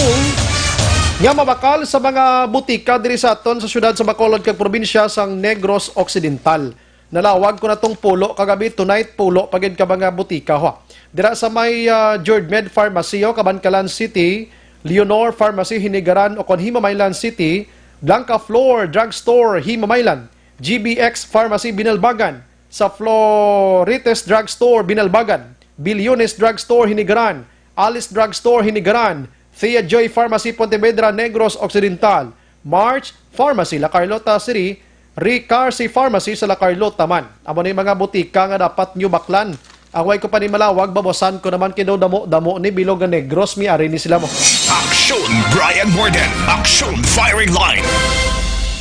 nga mabakal sa mga butika diri sa aton sa syudad sa Bacolod kag probinsya sang Negros Occidental. Nalawag ko na tong pulo kagabi tonight pulo pagid ka mga butika ho. Dira sa may Jordmed Pharmacy o Kabankalan City, Leonor Pharmacy Hinigaran o Himamaylan City, Blanca Floor Drugstore Himamaylan, GBX Pharmacy Binalbagan, sa Florites Drugstore Binalbagan, Bilyones Drugstore Hinigaran, Alice Drugstore Hinigaran, Thea Joy Pharmacy Pontevedra Negros Occidental, March Pharmacy La Carlota City, Ricarsi Pharmacy sa La Carlota man. Amo ni mga butika nga dapat nyo baklan. Away ko pa ni malawag, babosan ko naman kino damo ni Bilog Negros, mi ari ni sila mo. Action Brian Morden. Action Firing Line.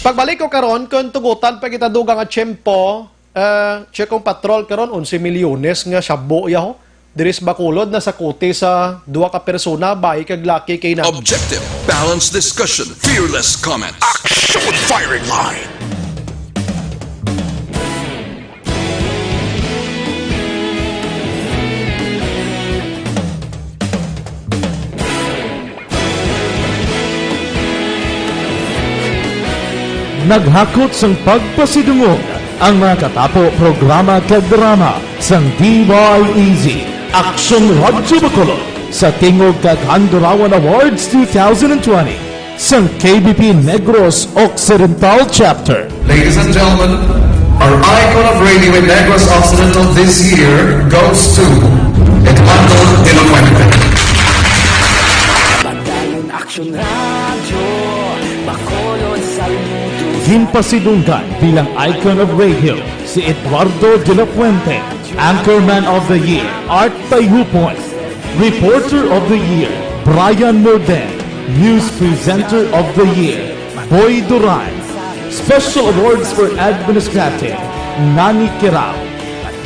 Pagbalik ko karon kung tugutan pa kita dugang at tiyempo, checkong patrol karon 11 milyones nga shabu yaho. Diris Bacolod na sa kuti sa duwa ka persona bay kag laki kay na. Objective, balanced discussion, fearless comment. Action Firing Line. Naghakot sang pagpasidungog ang mga katapo programa kag drama sang DYEZ Action Radyo Bacolod sa Tingog kag Handurawan Awards 2020 sang KBP Negros Occidental Chapter. Ladies and gentlemen, our icon of radio in Negros Occidental this year goes to Eduardo de la Fuente. Badalan Action Radio, Bacolod Saludo. Himpasidunggan bilang icon of radio si Eduardo de la Fuente, Anchorman of the Year, Art Tayupon, Reporter of the Year, Brian Morden, News Presenter of the Year, Boy Duran, Special Awards for Administrative, Nani Kirao,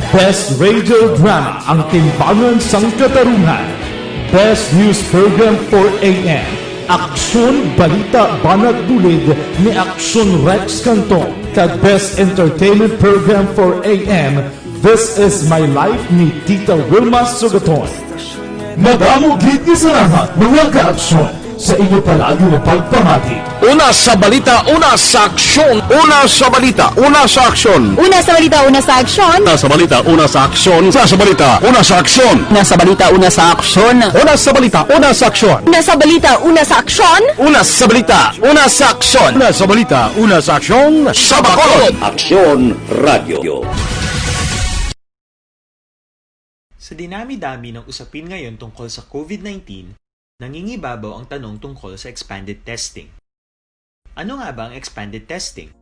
Best Radio Drama, Ang Timbangan sang Katarungan, Best News Program for AM, Aksyon Balita Banat Dulid ni Aksyon Rex Cantong, kag Best Entertainment Program for AM, This Is My Life ni Tita Wilma Sugaton. Madamo gid ni salamat mga ka-aksyon sa inyo palagi na pagpamati. Una sa balita, una sa aksyon. Una sa balita, una sa aksyon. Una sa balita, una sa aksyon. Una sa balita, una sa aksyon. Una sa balita, una sa aksyon. Una sa balita, una sa aksyon. Una sa balita, una sa aksyon. Una sa balita, una sa aksyon. Una sa balita, una sa aksyon. Una sa balita, una sa aksyon. Sa Bacolod. Aksyon Radio. Sa dinami-dami ng usapin ngayon tungkol sa COVID-19, nangingibabaw ang tanong tungkol sa expanded testing. Ano nga ba ang expanded testing?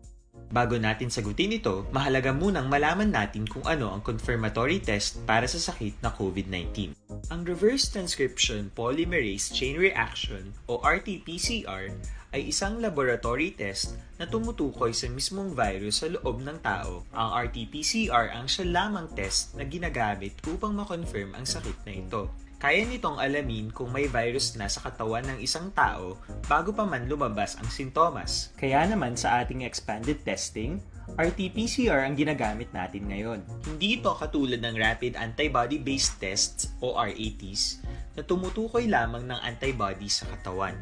Bago natin sagutin ito, mahalaga munang malaman natin kung ano ang confirmatory test para sa sakit na COVID-19. Ang reverse transcription polymerase chain reaction o RT-PCR ay isang laboratory test na tumutukoy sa mismong virus sa loob ng tao. Ang RT-PCR ang siya lamang test na ginagamit upang makonfirm ang sakit na ito. Kaya nitong alamin kung may virus na sa katawan ng isang tao bago pa man lumabas ang sintomas. Kaya naman sa ating expanded testing, RT-PCR ang ginagamit natin ngayon. Hindi ito katulad ng Rapid Antibody-Based Tests o RATs na tumutukoy lamang ng antibodies sa katawan.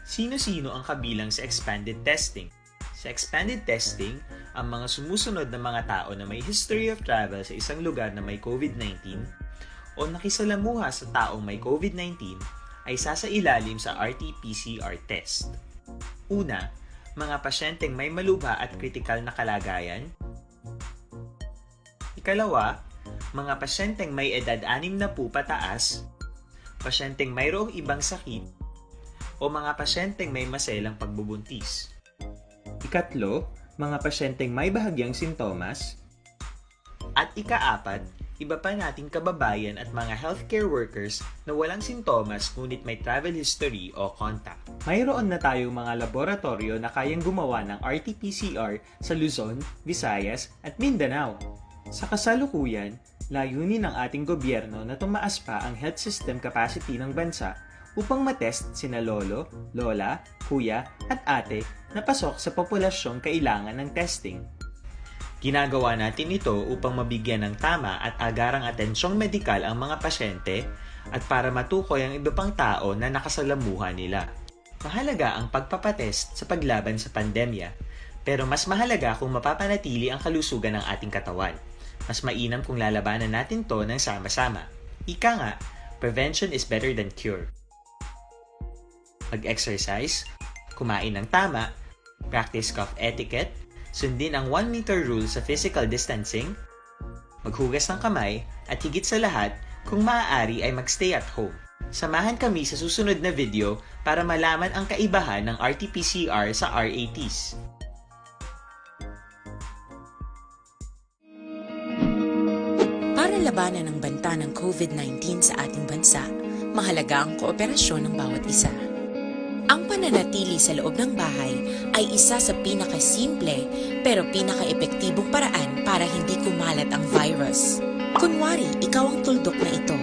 Sino-sino ang kabilang sa expanded testing? Sa expanded testing, ang mga sumusunod na mga tao na may history of travel sa isang lugar na may COVID-19 o nakisalamuha sa taong may COVID-19 ay sasailalim sa RT-PCR test. Una, mga pasyenteng may malubha at kritikal na kalagayan. Ikalawa, mga pasyenteng may edad 60 pataas, pasyenteng mayroong ibang sakit, o mga pasyenteng may maselang pagbubuntis. Ikatlo, mga pasyenteng may bahagyang sintomas, at ika-4, iba pa nating kababayan at mga healthcare workers na walang sintomas ngunit may travel history o contact. Mayroon na tayong mga laboratorio na kayang gumawa ng RT-PCR sa Luzon, Visayas at Mindanao. Sa kasalukuyan, layunin ng ating gobyerno na tumaas pa ang health system capacity ng bansa upang matest sina lolo, lola, kuya at ate na pasok sa populasyong kailangan ng testing. Ginagawa natin ito upang mabigyan ng tama at agarang atensyong medikal ang mga pasyente at para matukoy ang iba pang tao na nakasalamuha nila. Mahalaga ang pagpapatest sa paglaban sa pandemya, pero mas mahalaga kung mapapanatili ang kalusugan ng ating katawan. Mas mainam kung lalabanan natin to ng sama-sama. Ika nga, prevention is better than cure. Mag-exercise, kumain ng tama, practice cough etiquette, sundin ang 1 meter rule sa physical distancing, maghugas ng kamay, at higit sa lahat, kung maaari ay magstay at home. Samahan kami sa susunod na video para malaman ang kaibahan ng RT-PCR sa RATs. Para labanan ang banta ng COVID-19 sa ating bansa, mahalaga ang kooperasyon ng bawat isa. Ang pananatili sa loob ng bahay ay isa sa pinakasimple pero pinaka-epektibong paraan para hindi kumalat ang virus. Kunwari, ikaw ang tuldok na ito.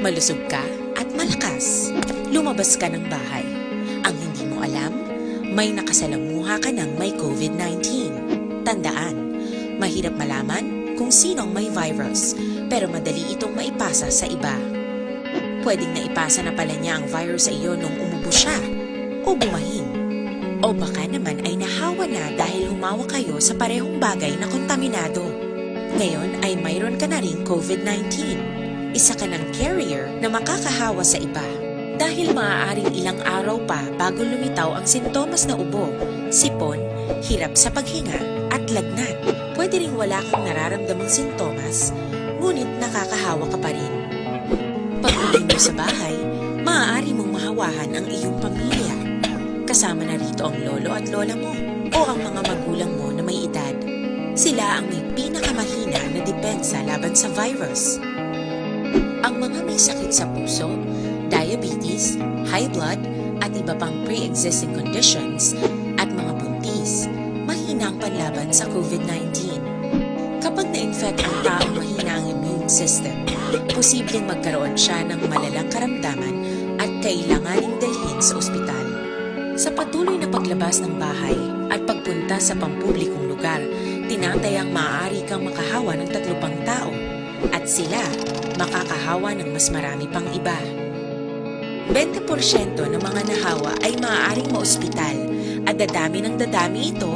Malusog ka at malakas. Lumabas ka ng bahay. Ang hindi mo alam, may nakasalamuha ka ng may COVID-19. Tandaan, mahirap malaman kung sinong may virus, pero madali itong maipasa sa iba. Pwedeng naipasa na pala niya ang virus sa iyo nung umubo siya o bumahin. O baka naman ay nahawa na dahil humawa kayo sa parehong bagay na kontaminado. Ngayon ay mayroon ka na rin COVID-19. Isa ka ng carrier na makakahawa sa iba. Dahil maaaring ilang araw pa bago lumitaw ang sintomas na ubo, sipon, hirap sa paghinga at lagnat. Pwede ring wala kang nararamdamang sintomas, ngunit nakakahawa ka pa rin. Pag-uwi mo sa bahay, maaari mong mahawahan ang iyong pamilya. Kasama na rito ang lolo at lola mo o ang mga magulang mo na may edad. Sila ang may pinakamahina na depensa laban sa virus. Ang mga may sakit sa puso, diabetes, high blood, at iba pang pre-existing conditions at mga buntis, mahina ang panlaban sa COVID-19. Kapag na-infect ang taong mahina ang immune system, posibleng magkaroon siya ng malalang karamdaman at kailanganing dalhin sa ospital. Sa patuloy na paglabas ng bahay at pagpunta sa pampublikong lugar, tinatayang maaari kang makahawa ng 3 pang tao at sila makakahawa ng mas marami pang iba. 20% ng mga nahawa ay maaaring maospital at dadami ng dadami ito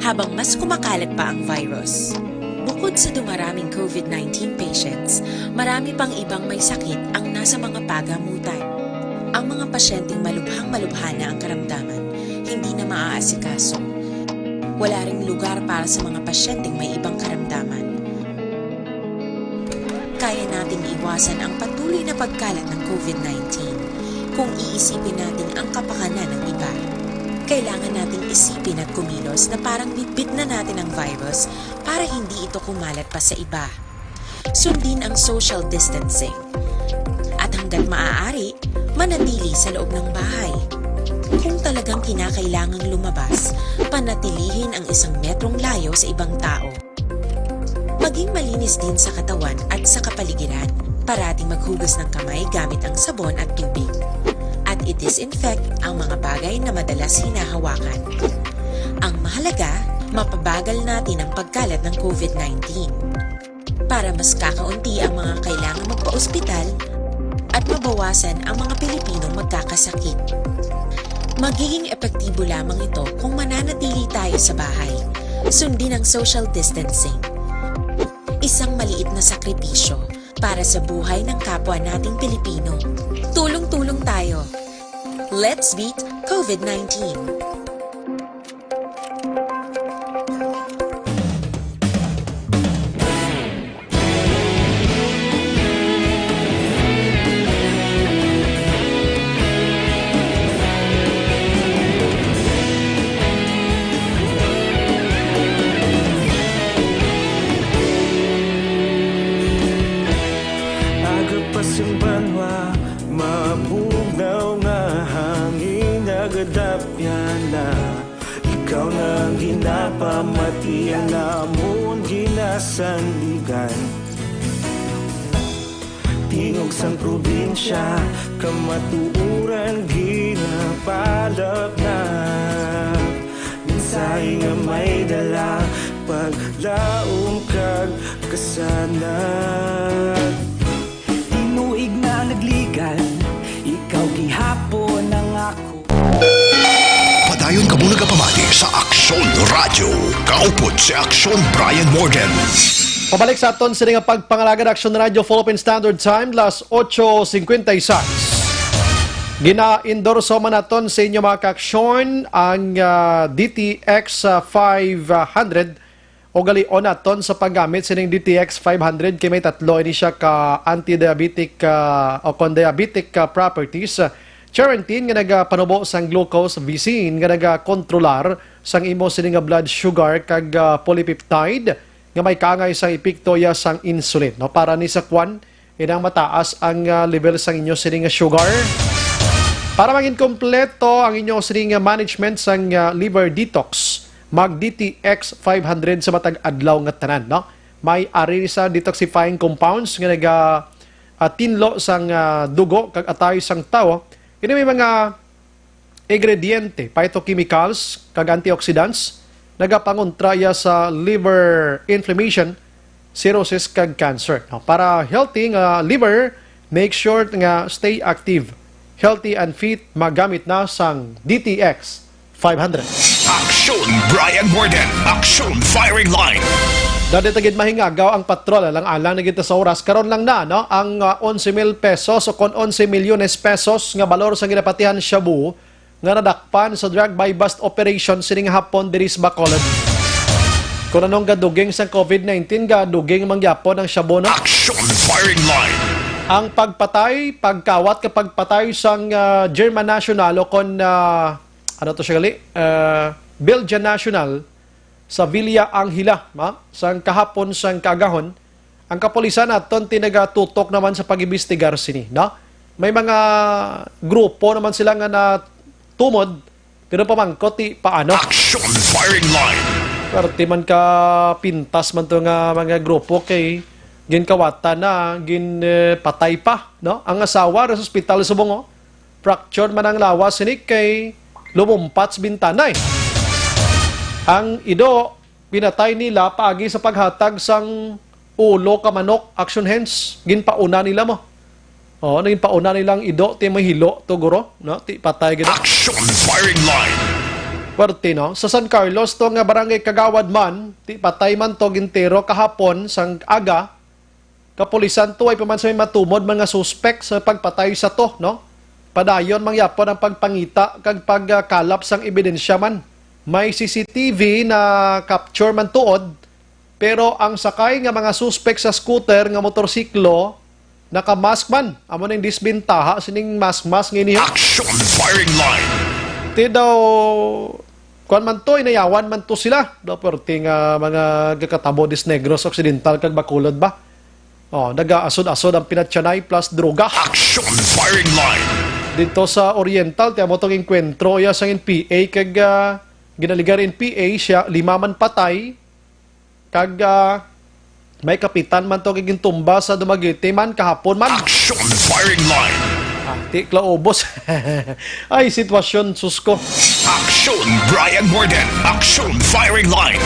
habang mas kumakalat pa ang virus. Bukod sa dumaraming COVID-19 patients, marami pang ibang may sakit ang nasa mga pagamutan. Ang mga pasyenteng malubhang-malubha na ang karamdaman, hindi na maaasikaso. Wala ring lugar para sa mga pasyenteng may ibang karamdaman. Kaya nating iwasan ang patuloy na pagkalat ng COVID-19 kung iisipin natin ang kapakanan ng iba. Kailangan nating isipin at kumilos na parang bitbit na natin ang virus para hindi ito kumalat pa sa iba. Sundin ang social distancing. At hanggat maaari, manatili sa loob ng bahay. Kung talagang kinakailangang lumabas, panatilihin ang 1 metrong layo sa ibang tao. Maging malinis din sa katawan at sa kapaligiran. Parating maghugas ng kamay gamit ang sabon at tubig. At i-disinfect ang mga bagay na madalas hinahawakan. Ang mahalaga, mapabagal natin ang pagkalat ng COVID-19. Para mas kakaunti ang mga kailangang magpa-ospital at mabawasan ang mga Pilipinong magkakasakit. Magiging epektibo lamang ito kung mananatili tayo sa bahay. Sundin ang social distancing. Isang maliit na sakripisyo para sa buhay ng kapwa nating Pilipino. Tulong-tulong tayo. Let's beat COVID-19. na ikaw nang ginapamati ang namon ginasandigan. Tingog sang probinsya kamatuuran ginapalap na minsay nga may dala paglaom kag kasanag. Tinuig na nagligan ikaw gihapon ang ako. Padayon ka muna kapamati sa Aksyon Radio. Kaupod si Aksyon Brian Morgan. Pabalik sa aton sa nga pagpangalaga ng Aksyon Radio Philippine Standard Time, las 8:56. Gina-endorso man naton sa inyo mga kaaksyon ang DTX 500 o galion naton sa paggamit sa DTX 500 kay may tatlo ini siya ka anti-diabetic o con-diabetic properties. Charantin nga nagapanubo sang glucose, visin nga nagakontrolar sang imo sining blood sugar kag polypeptide nga may kangay sang epekto ya sang insulin. No? Para ni sa kwan, inang mataas ang level sang inyo sining sugar. Para maging kompleto ang inyo sining management sang liver detox, mag DTX 500 sa matag adlaw nga tanan. No? May ari sa detoxifying compounds nga naga tinlo sang dugo kag atay sang tao. Ini may mga ingrediente, phytochemicals kag antioxidants nagapangontraya sa liver inflammation, cirrhosis kag cancer. Now, para healthy nga liver, make sure nga stay active, healthy and fit, magamit na sang DTX 500. Aksyon Brian Morgan. Aksyon Firing Line. Dati tagid mahingagaw ang patrol alang-alang na kita sa oras karon lang na no ang 11,000 pesos o kon 11 milyones pesos nga balor sa ginapatihan Shabu nga nadakpan sa drug by bust operation sining hapon diri sa Bacolod. Kung anong gaduging sa COVID-19, gaduging mangyapon ang Shabu no? Action Firing Line. Ang pagpatay, pagkawat kapag patay sang German National o kon ano to siya gali? Belgian National sa Villa Angela, sang kahapon sang kagahon, ang kapulisan aton tinagatutok naman sa pag-imbestigar sini, no? May mga grupo naman sila nga na tumod, pero pamangkot paano? Action Firing Line. Parte man ka pintas man to nga mga grupo kay ginkawata na patay pa, no? Ang asawa sa ospital sa Bungo, fracture man ang lawas sini kay lumumpat sa bintana. Ang ido pinatay nila paagi sa paghatag sang ulo ka manok, action hands, ginpauna nila mo. Oh, naging pauna nilang ido ti mahilo to guro, no? Ti patay gid. Action Firing Line. Parte no, sa San Carlos to nga barangay Kagawad man, ti patay man to gintero kahapon sang aga. Kapulisan to ay paman sa may matumod mga suspect sa pagpatay sa to, no? Padayon mangyapon ang pagpangita kag pagkalap sang ebidensya man. May CCTV na capture man tuod, pero ang sakay nga mga suspect sa scooter nga motorsiklo naka-mask man. Amo ning disbintaha sining mask ngini. Action Firing Line. Ti daw kuan man to inayawan man to sila. Daw perting mga gakatabo dis Negros Occidental kag Bacolod ba. Oh, naga-asod-asod ang pinatsanay plus droga. Action Firing Line. Dito sa Oriental ti amo tong enkwentro ya sang NPA kag ginaligar NPA siya 5 man patay kag may kapitan man to kaging tumba sa Dumaguete man kahapon man. Action Firing Line. Ti klaubos. Ay sitwasyon susko. Action Brian Morgan. Action Firing Line.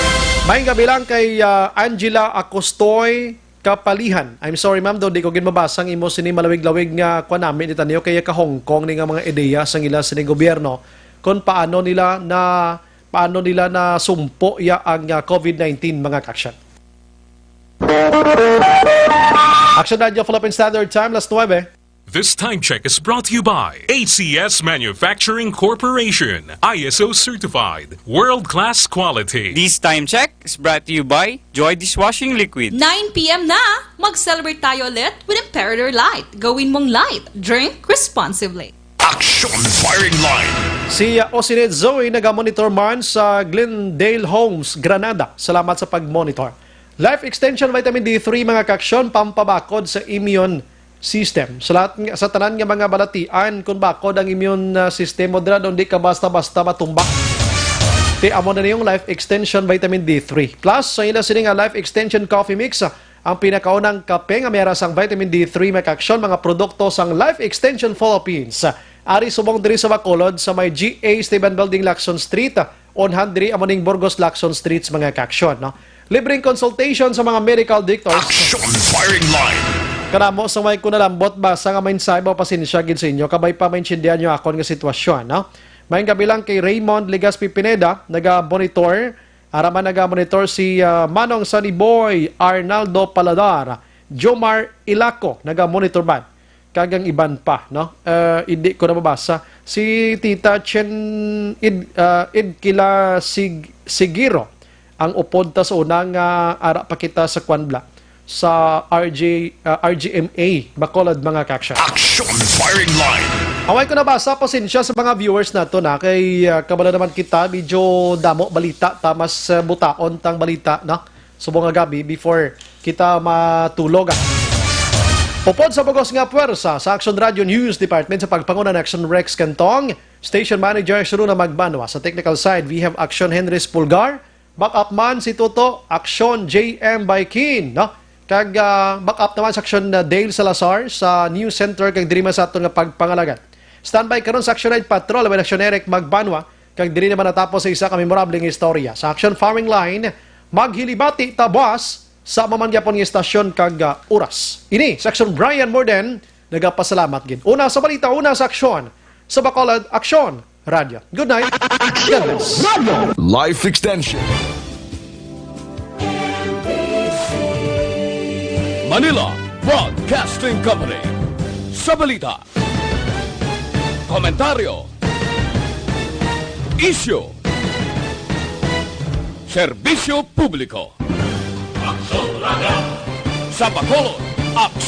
May gabi lang kay Angela Acostoy Kapalihan. I'm sorry ma'am, do di ko ginmabasang imo sini malawig-lawig nga kuan namin itanyo kay ka Hong Kong ni nga mga ideya sang ila sini gobyerno kung paano nila na sumpo ya ang COVID-19 mga kaksyon. Action Radio Philippine Standard Time, last 9. This time check is brought to you by ACS Manufacturing Corporation, ISO certified, world-class quality. This time check is brought to you by Joy Dishwashing Liquid. 9 p.m. na! Mag-celebrate tayo ulit with Imperator Light. Gawin mong light. Drink responsibly. Action Firing Line. Si Osinet Zoe nagamonitor man sa Glendale Homes, Granada. Salamat sa pag-monitor. Life Extension Vitamin D3 mga kaksyon, pampabakod sa immune system. Sa tanan nga mga balatian, kung bakod ang immune system mo dira, di ka basta-basta matumbak. Amo na yung Life Extension Vitamin D3. Plus, sa ila sini nga Life Extension Coffee Mix, ang pinakaunang kape nga mayara sang vitamin D3 may kaksyon mga produkto sang Life Extension Philippines. Ari subong diri sa Bacolod sa may GA Esteban Building, Lacson Street, on hand diri amoning Burgos, Lacson Streets mga kaksyon, no? Libreng consultation sa mga medical doctors. Action Firing Line. Kanamo sa may kunalambot ba sa nga mensahe ba pasensya gid sa inyo kabay pa maintindihan nyo akon nga sitwasyon, no? May kabilang kay Raymond Legaspi Pineda, naga-monitor, araman naga-monitor si Manong Sunny Boy, Arnaldo Paladar, Jomar Ilaco, naga-monitor man. Kagang iban pa, no? Hindi ko na mabasa. Si Tita Chen Idkila Sigiro, ang upod ta sa unang ara pa kita sa Kwanbla sa RGMA Bacolod mga kaksyon. Action Firing Line. Away ko nabasa, pasensya sa mga viewers nato na kay kabala naman kita medyo damo balita tamas butaon tang balita, no? Subong nga gabi before kita matulog. Upod sa bugos nga puwersa sa Action Radio News Department sa pagpanguna ng Action Rex Cantong, Station Manager Sharuna Magbanwa. Sa technical side, we have Action Henry Pulgar, backup man si Toto, Action JM Baikin, no? Kag backup naman sa Action Dale Salazar sa News Center kag diri man sa aton nga pagpangalagan. Standby karon sa Action Night Patrol with Action Eric Magbanwa kag diri naman natapos sa isa ka memorableng istorya. Sa Action Farming Line, maghilibati tabas sa mamangyapon nga istasyon kag oras. Ini sa Action Brian Morden nagapasalamat gid. Una sa balita, una sa aksyon sa Bacolod Action Radio. Good night. God bless. Life Extension. Manila Broadcasting Company. Sa balita, komentaryo, issue, serbisyo publiko. Sa Bacolod,